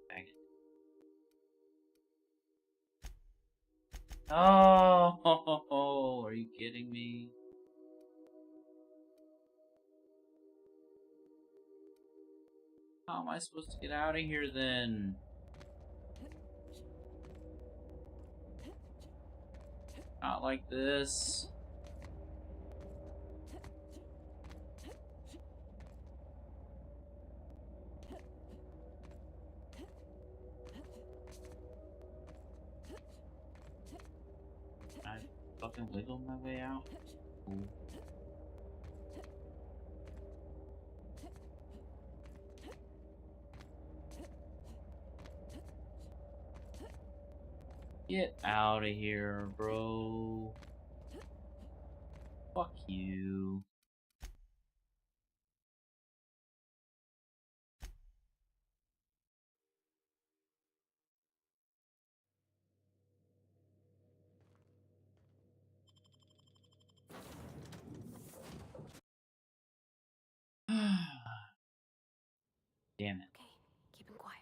Bag it. Oh, are you kidding me? How am I supposed to get out of here then? Not like this. I fucking wiggled my way out. Ooh. Get out of here, bro. Fuck you. Damn it. Okay, keep him quiet.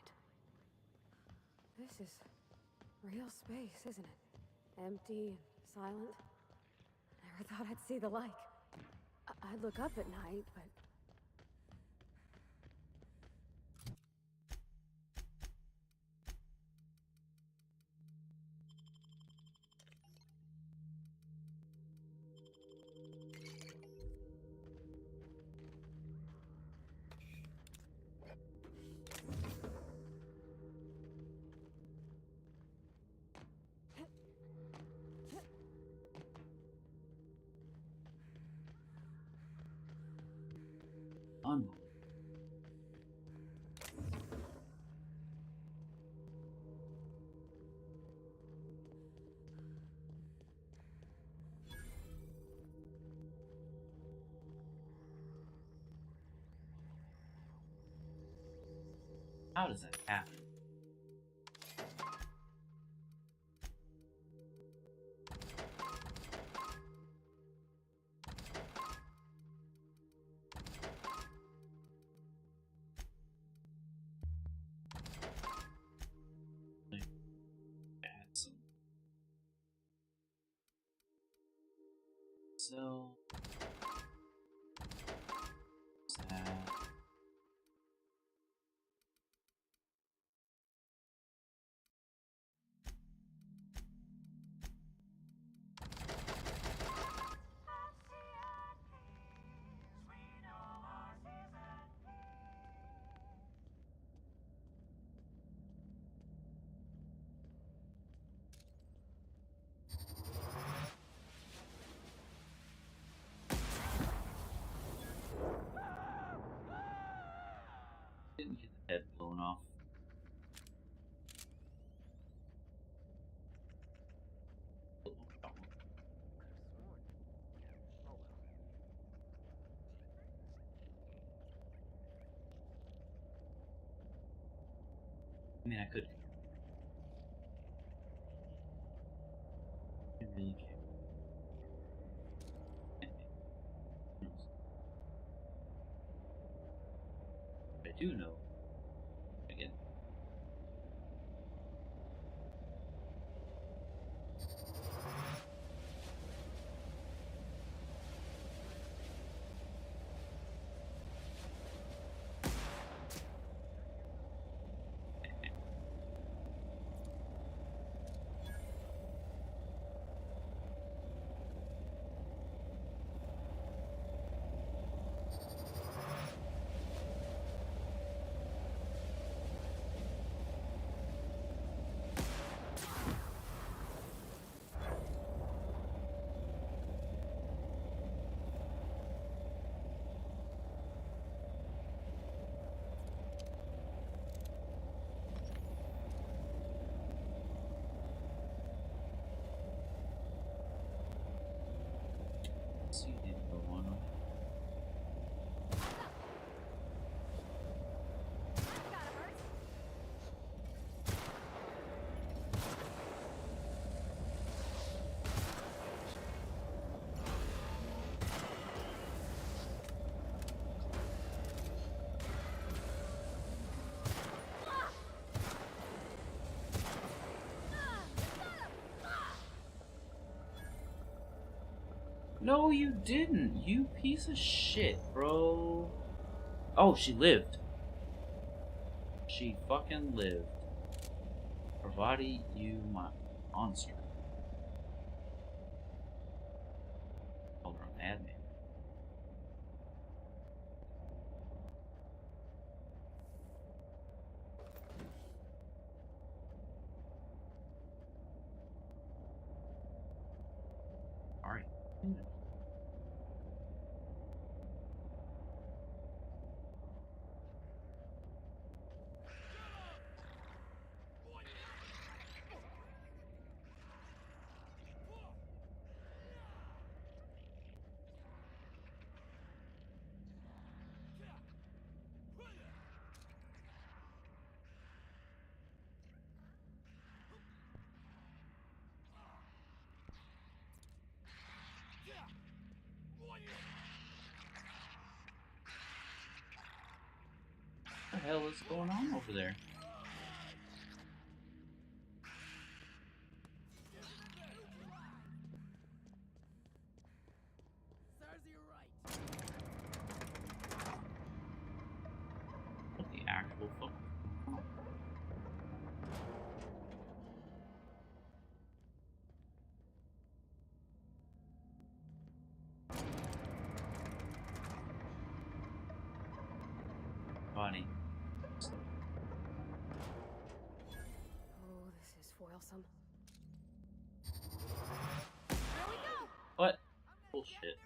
This is real space, isn't it? Empty and silent. Never thought I'd see the like. I'd look up at night, but... Unbelievable. How does that happen? So sad. I mean, I could. I really can't. Who knows? I do know. Again. See the info on them. No, you didn't. You piece of shit, bro. Oh, she lived. She fucking lived. Pravati, you monster. Called her a madman. Alright. What the hell is going on over there? What the actual fuck? Funny. Oh, this is foilsome. What? Bullshit.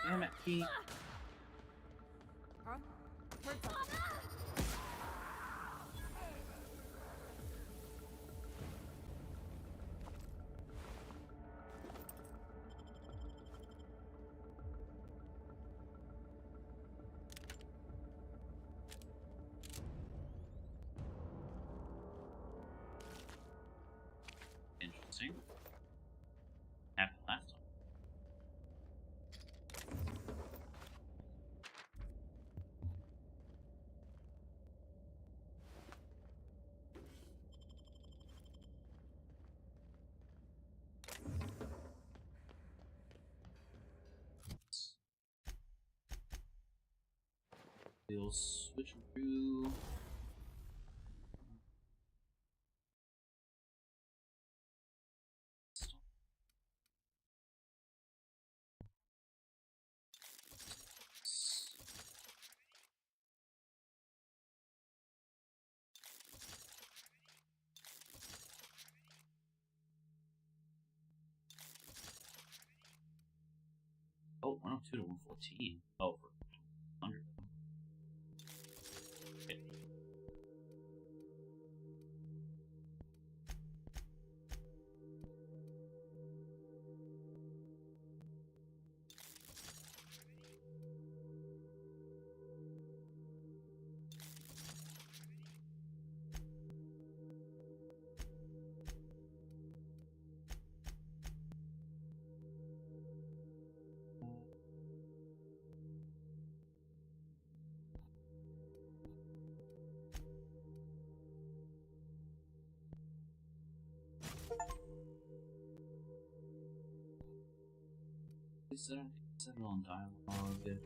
Damn it, Pete. Huh? Heard something. Interesting. Happened last time. We'll switch through. Oh, 102 to 114. Oh, for 100. Okay. Settle on dialogue.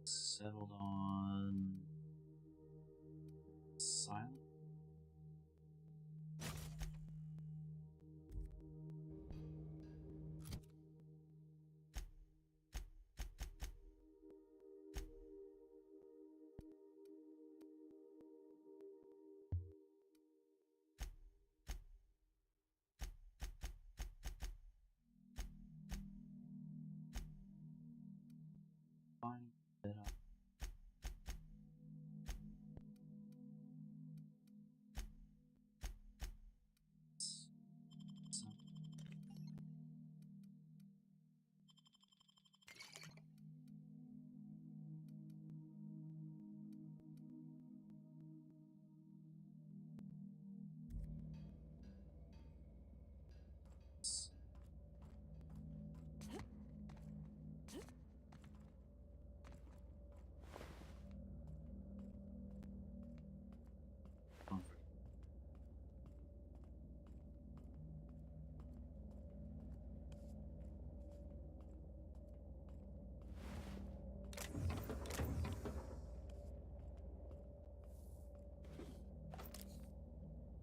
Settled on silence. Fine. It up.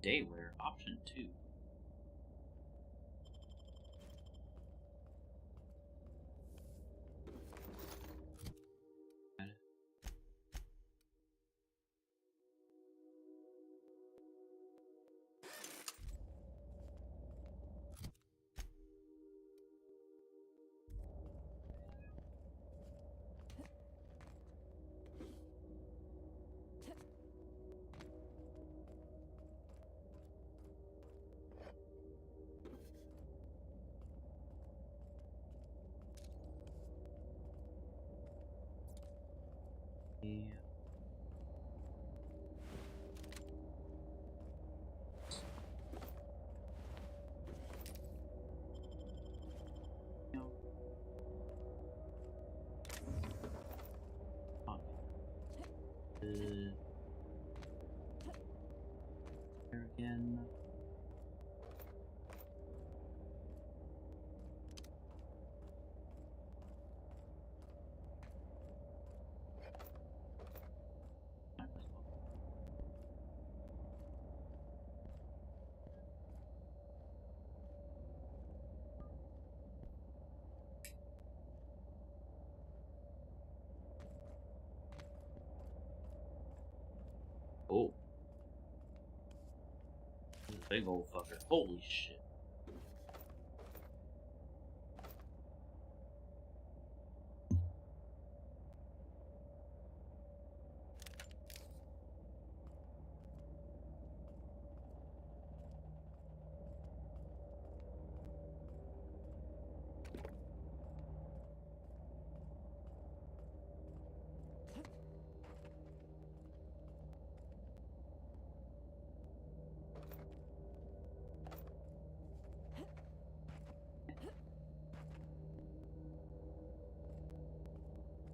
Daywear option 2. Yeah. There again. Oh. This is a big old fucker. Holy shit.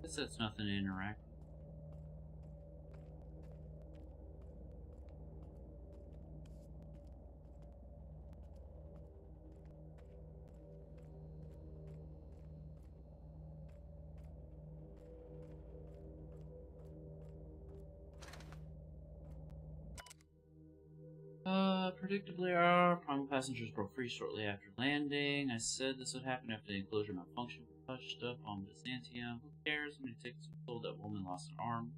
Guess that's nothing to interact. Predictably, our primal passengers broke free shortly after landing. I said this would happen after the enclosure malfunctioned. Touched up on Byzantium. Who cares? How many tickets were sold? That woman lost an arm.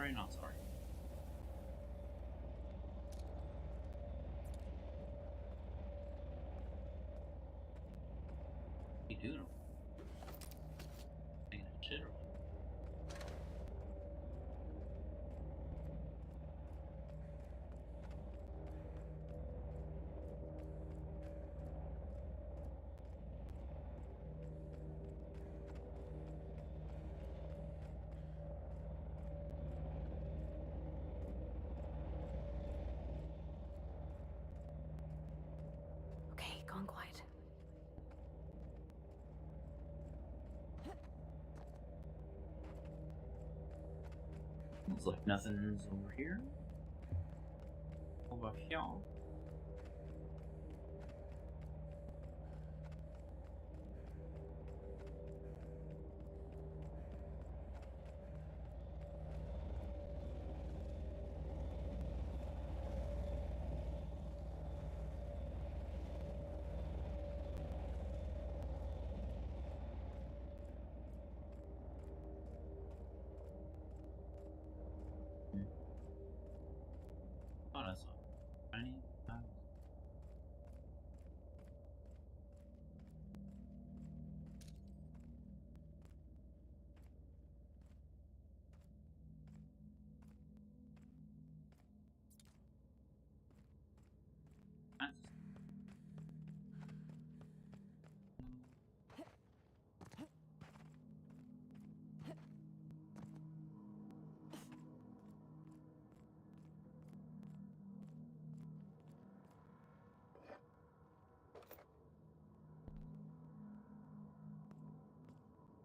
sorry, not sorry. What are you doing? Taking a shit or what? Okay, gone quiet. Looks like nothing's over here. Over here. Oh, that's not tiny.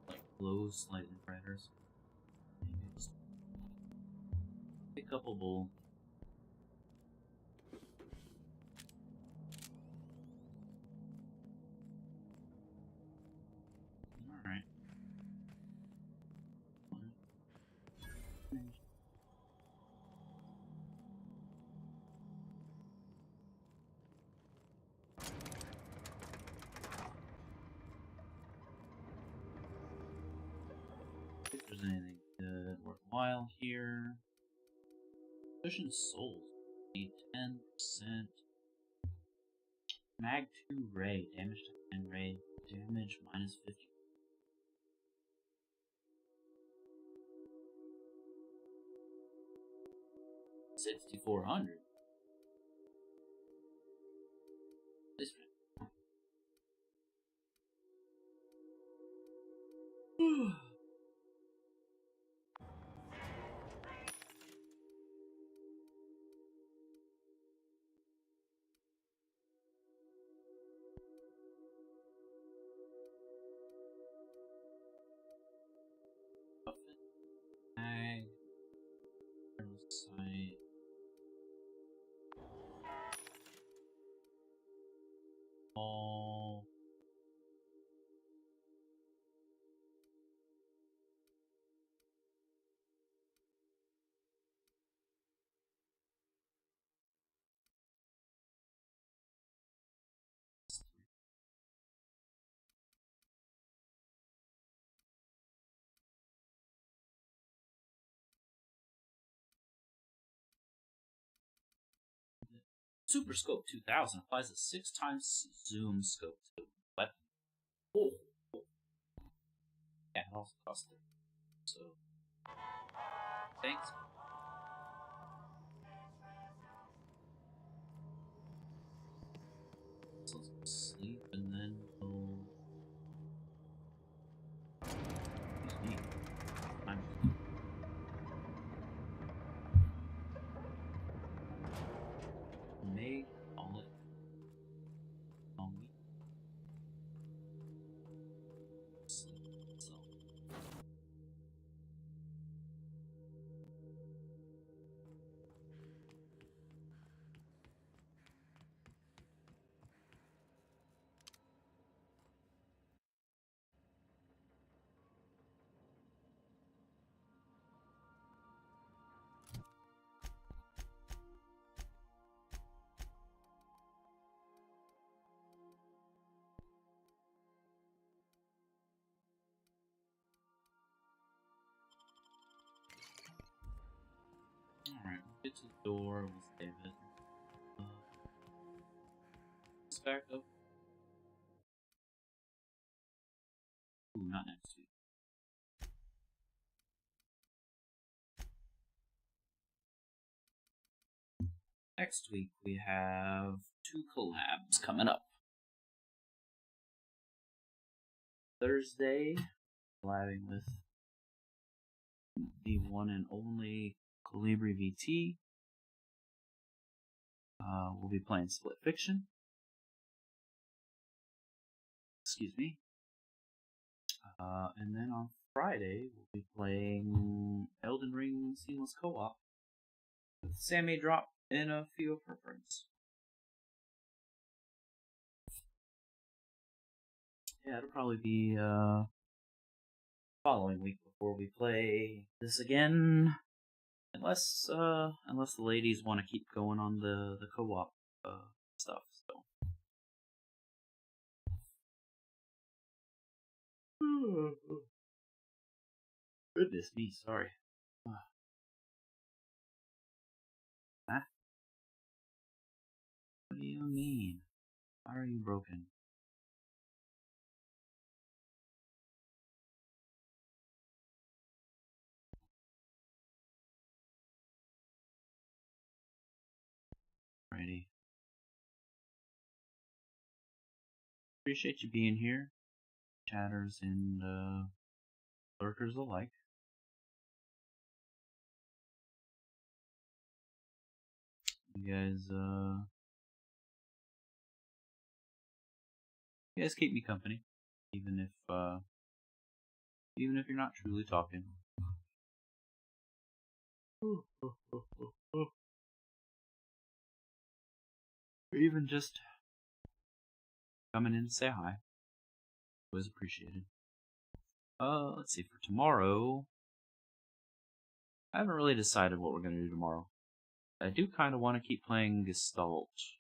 Like glows slightly brighter. So maybe just a couple bowl. Alright. If there's anything good worthwhile here. Cushion souls. 10%. Mag 2 ray. Damage to 10 ray. Damage minus 50. 6,400. This one. Mag. Site. All. Super Scope 2000 applies a 6 times zoom scope to the weapon. Oh. Yeah, it also costs 30. So, thanks. So let's sleep and then we'll. Excuse me. I'm. May call it. On me. Sleep itself. Get to the door, we'll save it. It's back up. Ooh, not next week. Next week we have 2 collabs coming up. Thursday, collabing with the one and only Colibri VT. We'll be playing Split Fiction. Excuse me. And then on Friday, we'll be playing Elden Ring Seamless Co-op with Sammy Drop and a few of her friends. Yeah, it'll probably be following week before we play this again, unless the ladies want to keep going on the co-op stuff. So. Goodness me, sorry. Huh? What do you mean? Why are you broken? Alrighty. Appreciate you being here, chatters and lurkers alike. You guys keep me company, even if you're not truly talking. Or even just coming in to say hi. Always appreciated. Let's see, for tomorrow, I haven't really decided what we're going to do tomorrow. I do kind of want to keep playing Gestalt.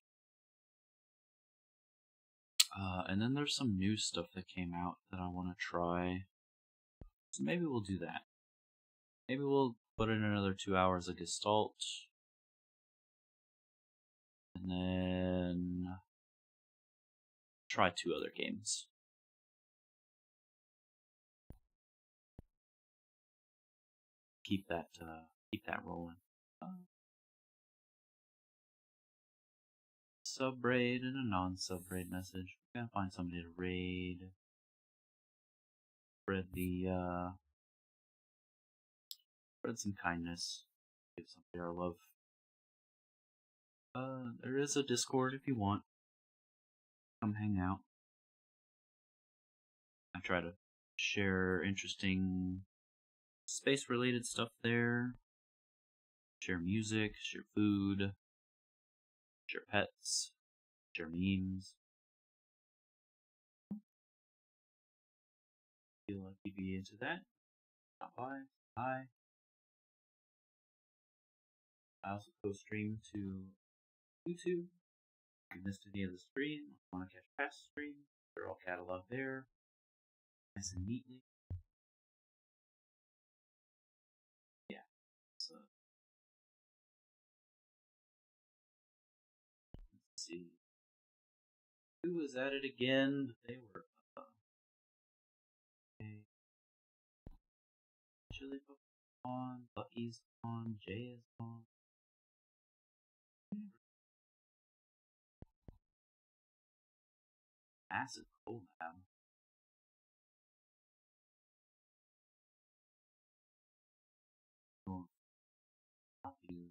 And then there's some new stuff that came out that I want to try. So maybe we'll do that. Maybe we'll put in another 2 hours of Gestalt. And then try 2 other games. Keep that rolling. Sub-raid and a non-sub-raid message. We gotta find somebody to raid. Spread some kindness. Give somebody our love. There is a Discord if you want. Come hang out. I try to share interesting space-related stuff there. Share music, share food, share pets, share memes. Feel like you'd be into that? Stop by. Hi. I also co-stream to YouTube. If you missed any of the stream, if you want to catch past streams, they're all cataloged there. Nice and neatly. Yeah. So let's see. Who was at it again? They were Chili on, Lucky's on, Jay is on. Massive collab. Oh, you.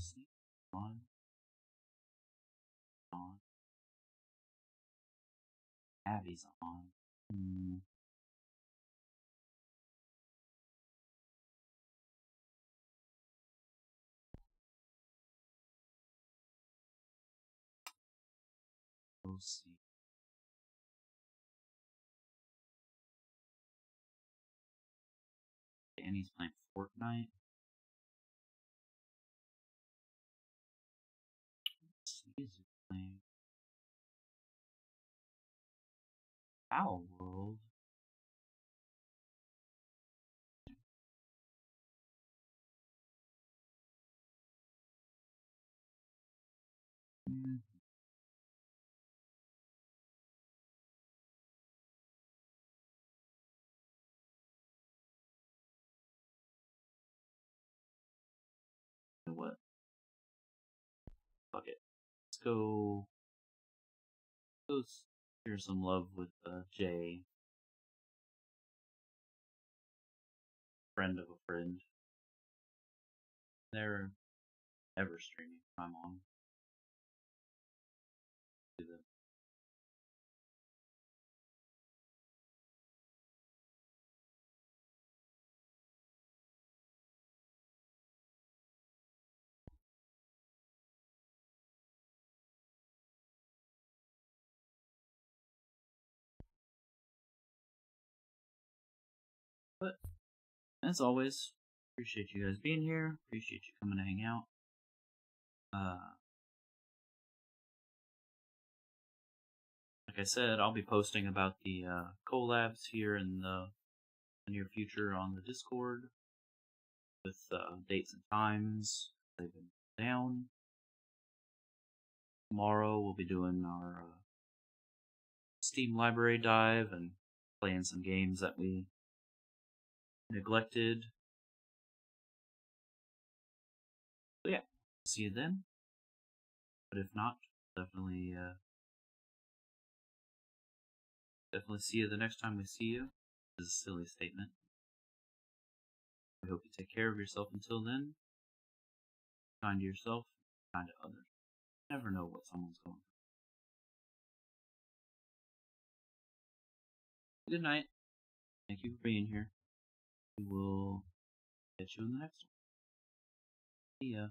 Sneak on. Abby's on. We'll see. Danny's playing Fortnite. He's playing Owl World. What? Fuck it. Let's go. Let's share some love with Jay, friend of a friend. They're ever streaming. I'm on. Do that. But as always, appreciate you guys being here. Appreciate you coming to hang out. Like I said, I'll be posting about the collabs here in the near future on the Discord with dates and times. They've been down. Tomorrow we'll be doing our Steam library dive and playing some games that we neglected. So yeah, see you then. But if not, definitely see you the next time we see you. This is a silly statement. I hope you take care of yourself until then. Be kind to yourself, be kind to others. You never know what someone's going through. Good night. Thank you for being here. We will catch you in the next one. See ya.